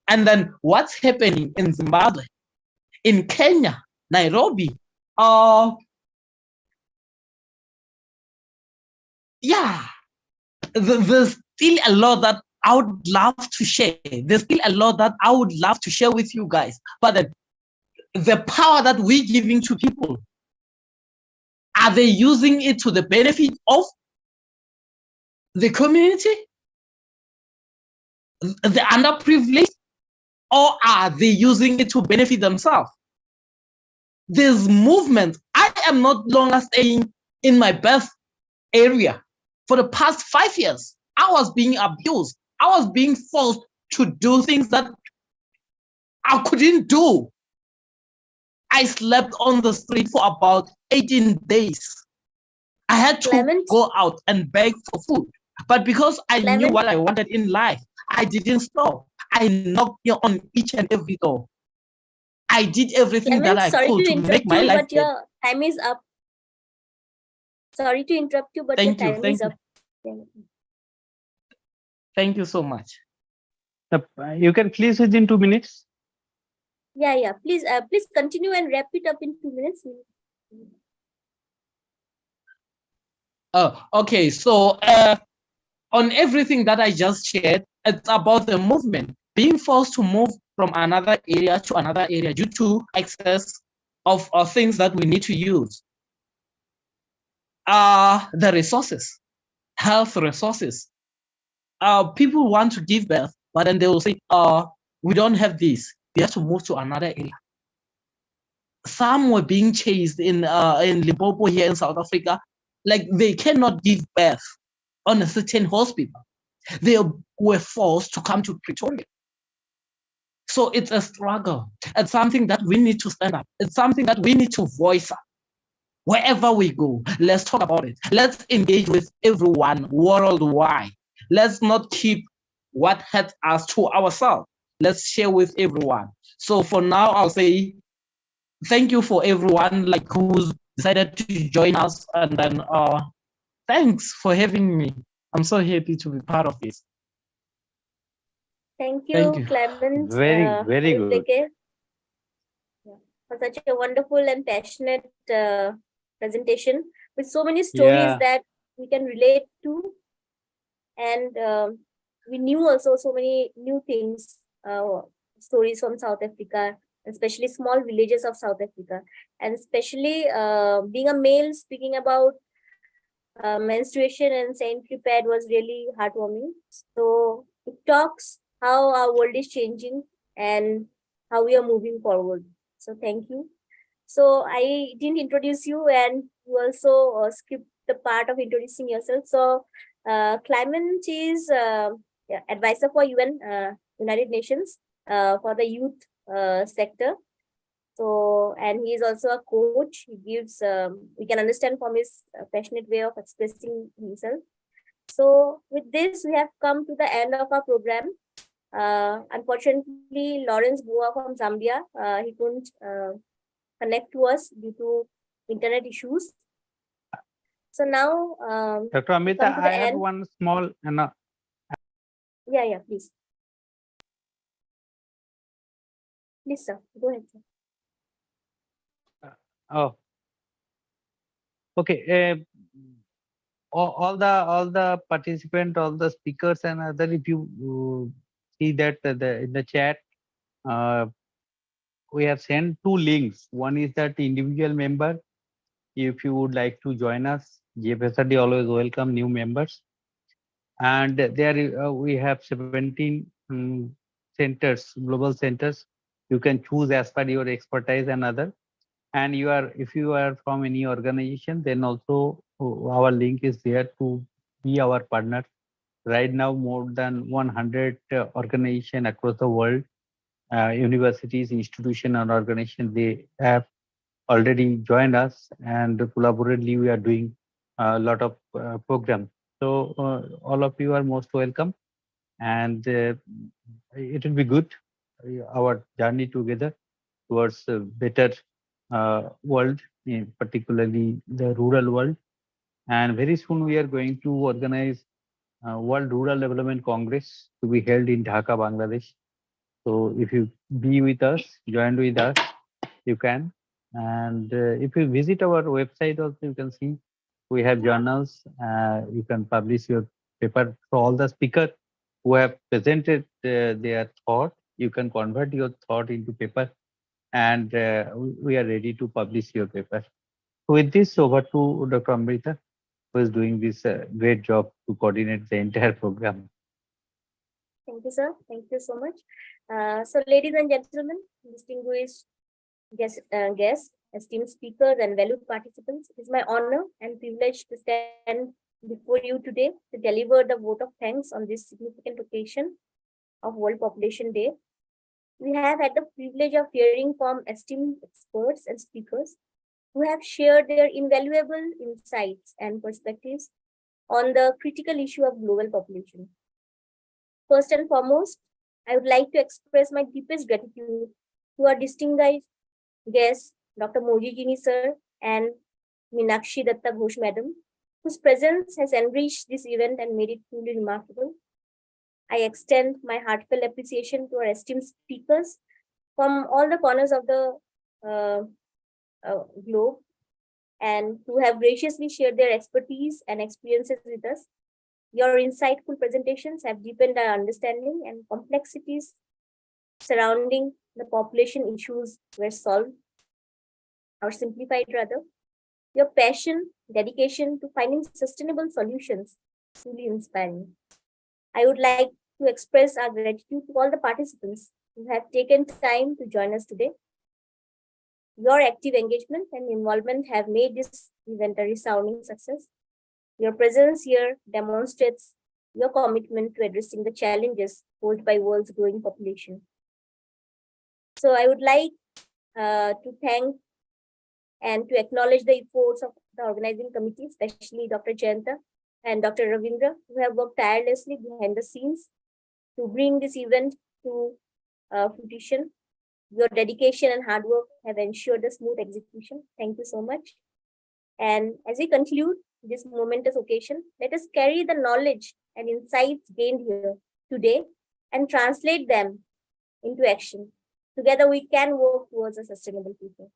And then what's happening in Zimbabwe, in Kenya, Nairobi. Yeah, there's still a lot that I would love to share. There's still a lot that I would love to share with you guys. But the power that we're giving to people, are they using it to the benefit of the community, the underprivileged, or are they using it to benefit themselves? This movement, I am not longer staying in my birth area. For the past 5 years, I was being abused. I was being forced to do things that I couldn't do. I slept on the street for about 18 days. I had to go out and beg for food. But because I knew what I wanted in life, I didn't stop. I knocked on each and every door. I did everything that I could to make my life better. Your time is up. Sorry to interrupt you, but your time is up. Thank you so much. You can please within 2 minutes. Yeah. Please continue and wrap it up in 2 minutes. Okay. So on everything that I just shared, it's about the movement being forced to move from another area to another area due to excess of things that we need to use. The resources. health resources. People want to give birth, but then they will say, we don't have this. We have to move to another area. Some were being chased in Limpopo here in South Africa. Like they cannot give birth on a certain hospital. They were forced to come to Pretoria. So it's a struggle. It's something that we need to stand up. It's something that we need to voice up. Wherever we go, let's talk about it. Let's engage with everyone worldwide. Let's not keep what hurts us to ourselves. Let's share with everyone. So for now, I'll say thank you for everyone like who's decided to join us, and then thanks for having me. I'm so happy to be part of this. Thank you, Thank you. Clement. Very good. For such a wonderful and passionate presentation with so many stories that we can relate to. And we knew also so many new things, stories from South Africa, especially small villages of South Africa. And especially being a male, speaking about menstruation and sanitary pad was really heartwarming. So it talks how our world is changing and how we are moving forward. So thank you. So I didn't introduce you, and you also skipped the part of introducing yourself. So Clement is advisor for UN, United Nations for the youth sector. So, and he is also a coach. He gives, we can understand from his passionate way of expressing himself. So with this, we have come to the end of our program. Unfortunately, Lawrence Boa from Zambia, he couldn't connect to us due to internet issues. So now, Dr. Amrita, I have one small. Yeah, please. Please, sir. Go ahead, sir. Oh, okay. All the participants, all the speakers, and other. If you see that in the chat, we have sent 2 links. One is that individual member. If you would like to join us, GFSRD always welcome new members. And there we have 17 centers, global centers. You can choose as per your expertise and other. And if you are from any organization, then also our link is there to be our partner. Right now, more than 100 organizations across the world, universities, institutions, and organizations, they have already joined us, and collaboratively we are doing a lot of programs. So all of you are most welcome, and it will be good, our journey together towards a better world, particularly the rural world. And very soon we are going to organize World Rural Development Congress to be held in Dhaka, Bangladesh. So if you be with us, join with us, you can. And if you visit our website also, you can see we have journals. You can publish your paper. So all the speakers who have presented their thought, you can convert your thought into paper, and we are ready to publish your paper. So with this, over to Dr. Amrita, who is doing this great job to coordinate the entire program. Thank you, sir. Thank you so much. So ladies and gentlemen, distinguished guests, esteemed speakers, and valued participants, it is my honor and privilege to stand before you today to deliver the vote of thanks on this significant occasion of World Population Day. We have had the privilege of hearing from esteemed experts and speakers who have shared their invaluable insights and perspectives on the critical issue of global population. First and foremost, I would like to express my deepest gratitude to our distinguished guests, Dr. Moji Jini sir and Meenakshi Datta Ghosh madam, whose presence has enriched this event and made it truly remarkable. I extend my heartfelt appreciation to our esteemed speakers from all the corners of the globe, and who have graciously shared their expertise and experiences with us. Your insightful presentations have deepened our understanding, and complexities surrounding the population issues were solved or simplified rather. Your passion, dedication to finding sustainable solutions truly inspiring. I would like to express our gratitude to all the participants who have taken time to join us today. Your active engagement and involvement have made this event a resounding success. Your presence here demonstrates your commitment to addressing the challenges posed by world's growing population. So I would like to thank and to acknowledge the efforts of the organizing committee, especially Dr. Jayanta and Dr. Ravindra, who have worked tirelessly behind the scenes to bring this event to fruition. Your dedication and hard work have ensured a smooth execution. Thank you so much. And as we conclude this momentous occasion, let us carry the knowledge and insights gained here today and translate them into action. Together, we can work towards a sustainable future,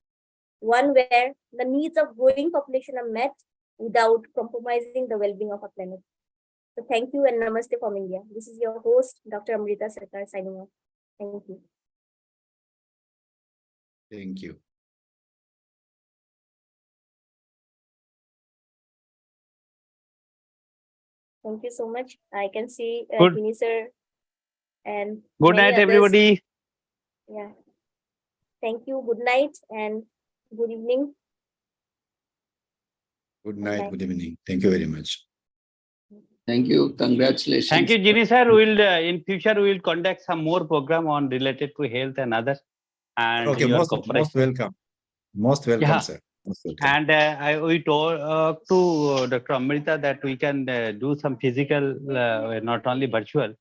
one where the needs of growing population are met without compromising the well-being of our planet. So thank you and namaste from India. This is your host, Dr. Amrita Sarkar, signing off. Thank you. Thank you. Thank you so much. I can see Good. Vinny sir and Good many night, others. everybody. Yeah. Thank you. Good night and good evening. Good night, good evening. Thank you very much. Thank you. Congratulations. Thank you, Ginny sir. We'll in future we will conduct some more program on related to health and others. And Okay, your most cooperation. welcome. Most welcome, Yeah. sir. Most welcome. And we told to Dr. Amrita that we can do some physical, not only virtual,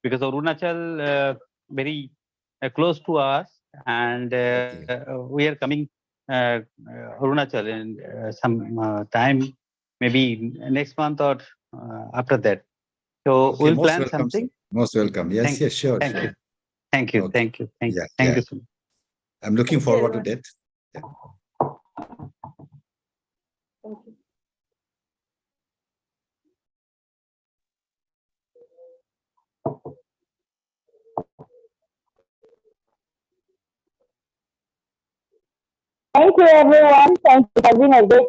because Arunachal very close to us, and we are coming Arunachal in some time, maybe next month or after that. So Okay, we'll most plan welcome, something. sir. Most welcome. Yes, Thank yes, sure. Thank sure. you. Thank you. Okay. Thank you. Thank you. Yeah, Thank yeah. you so much. I'm looking Thank you, forward to everyone. that. Thank you. Thank you, everyone. Thank you for being a great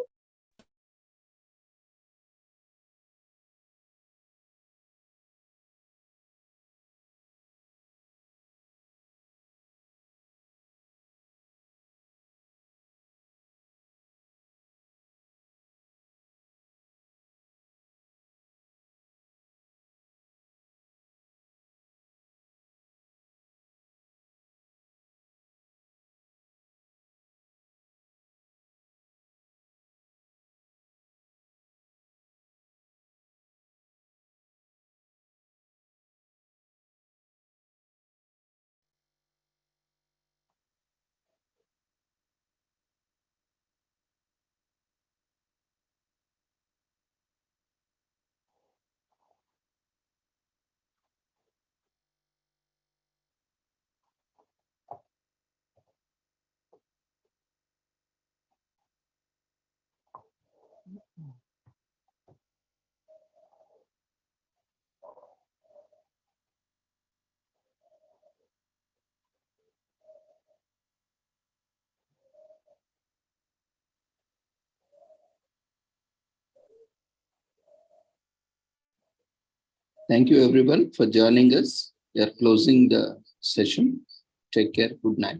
Thank you, everyone, for joining us. We are closing the session. Take care. Good night.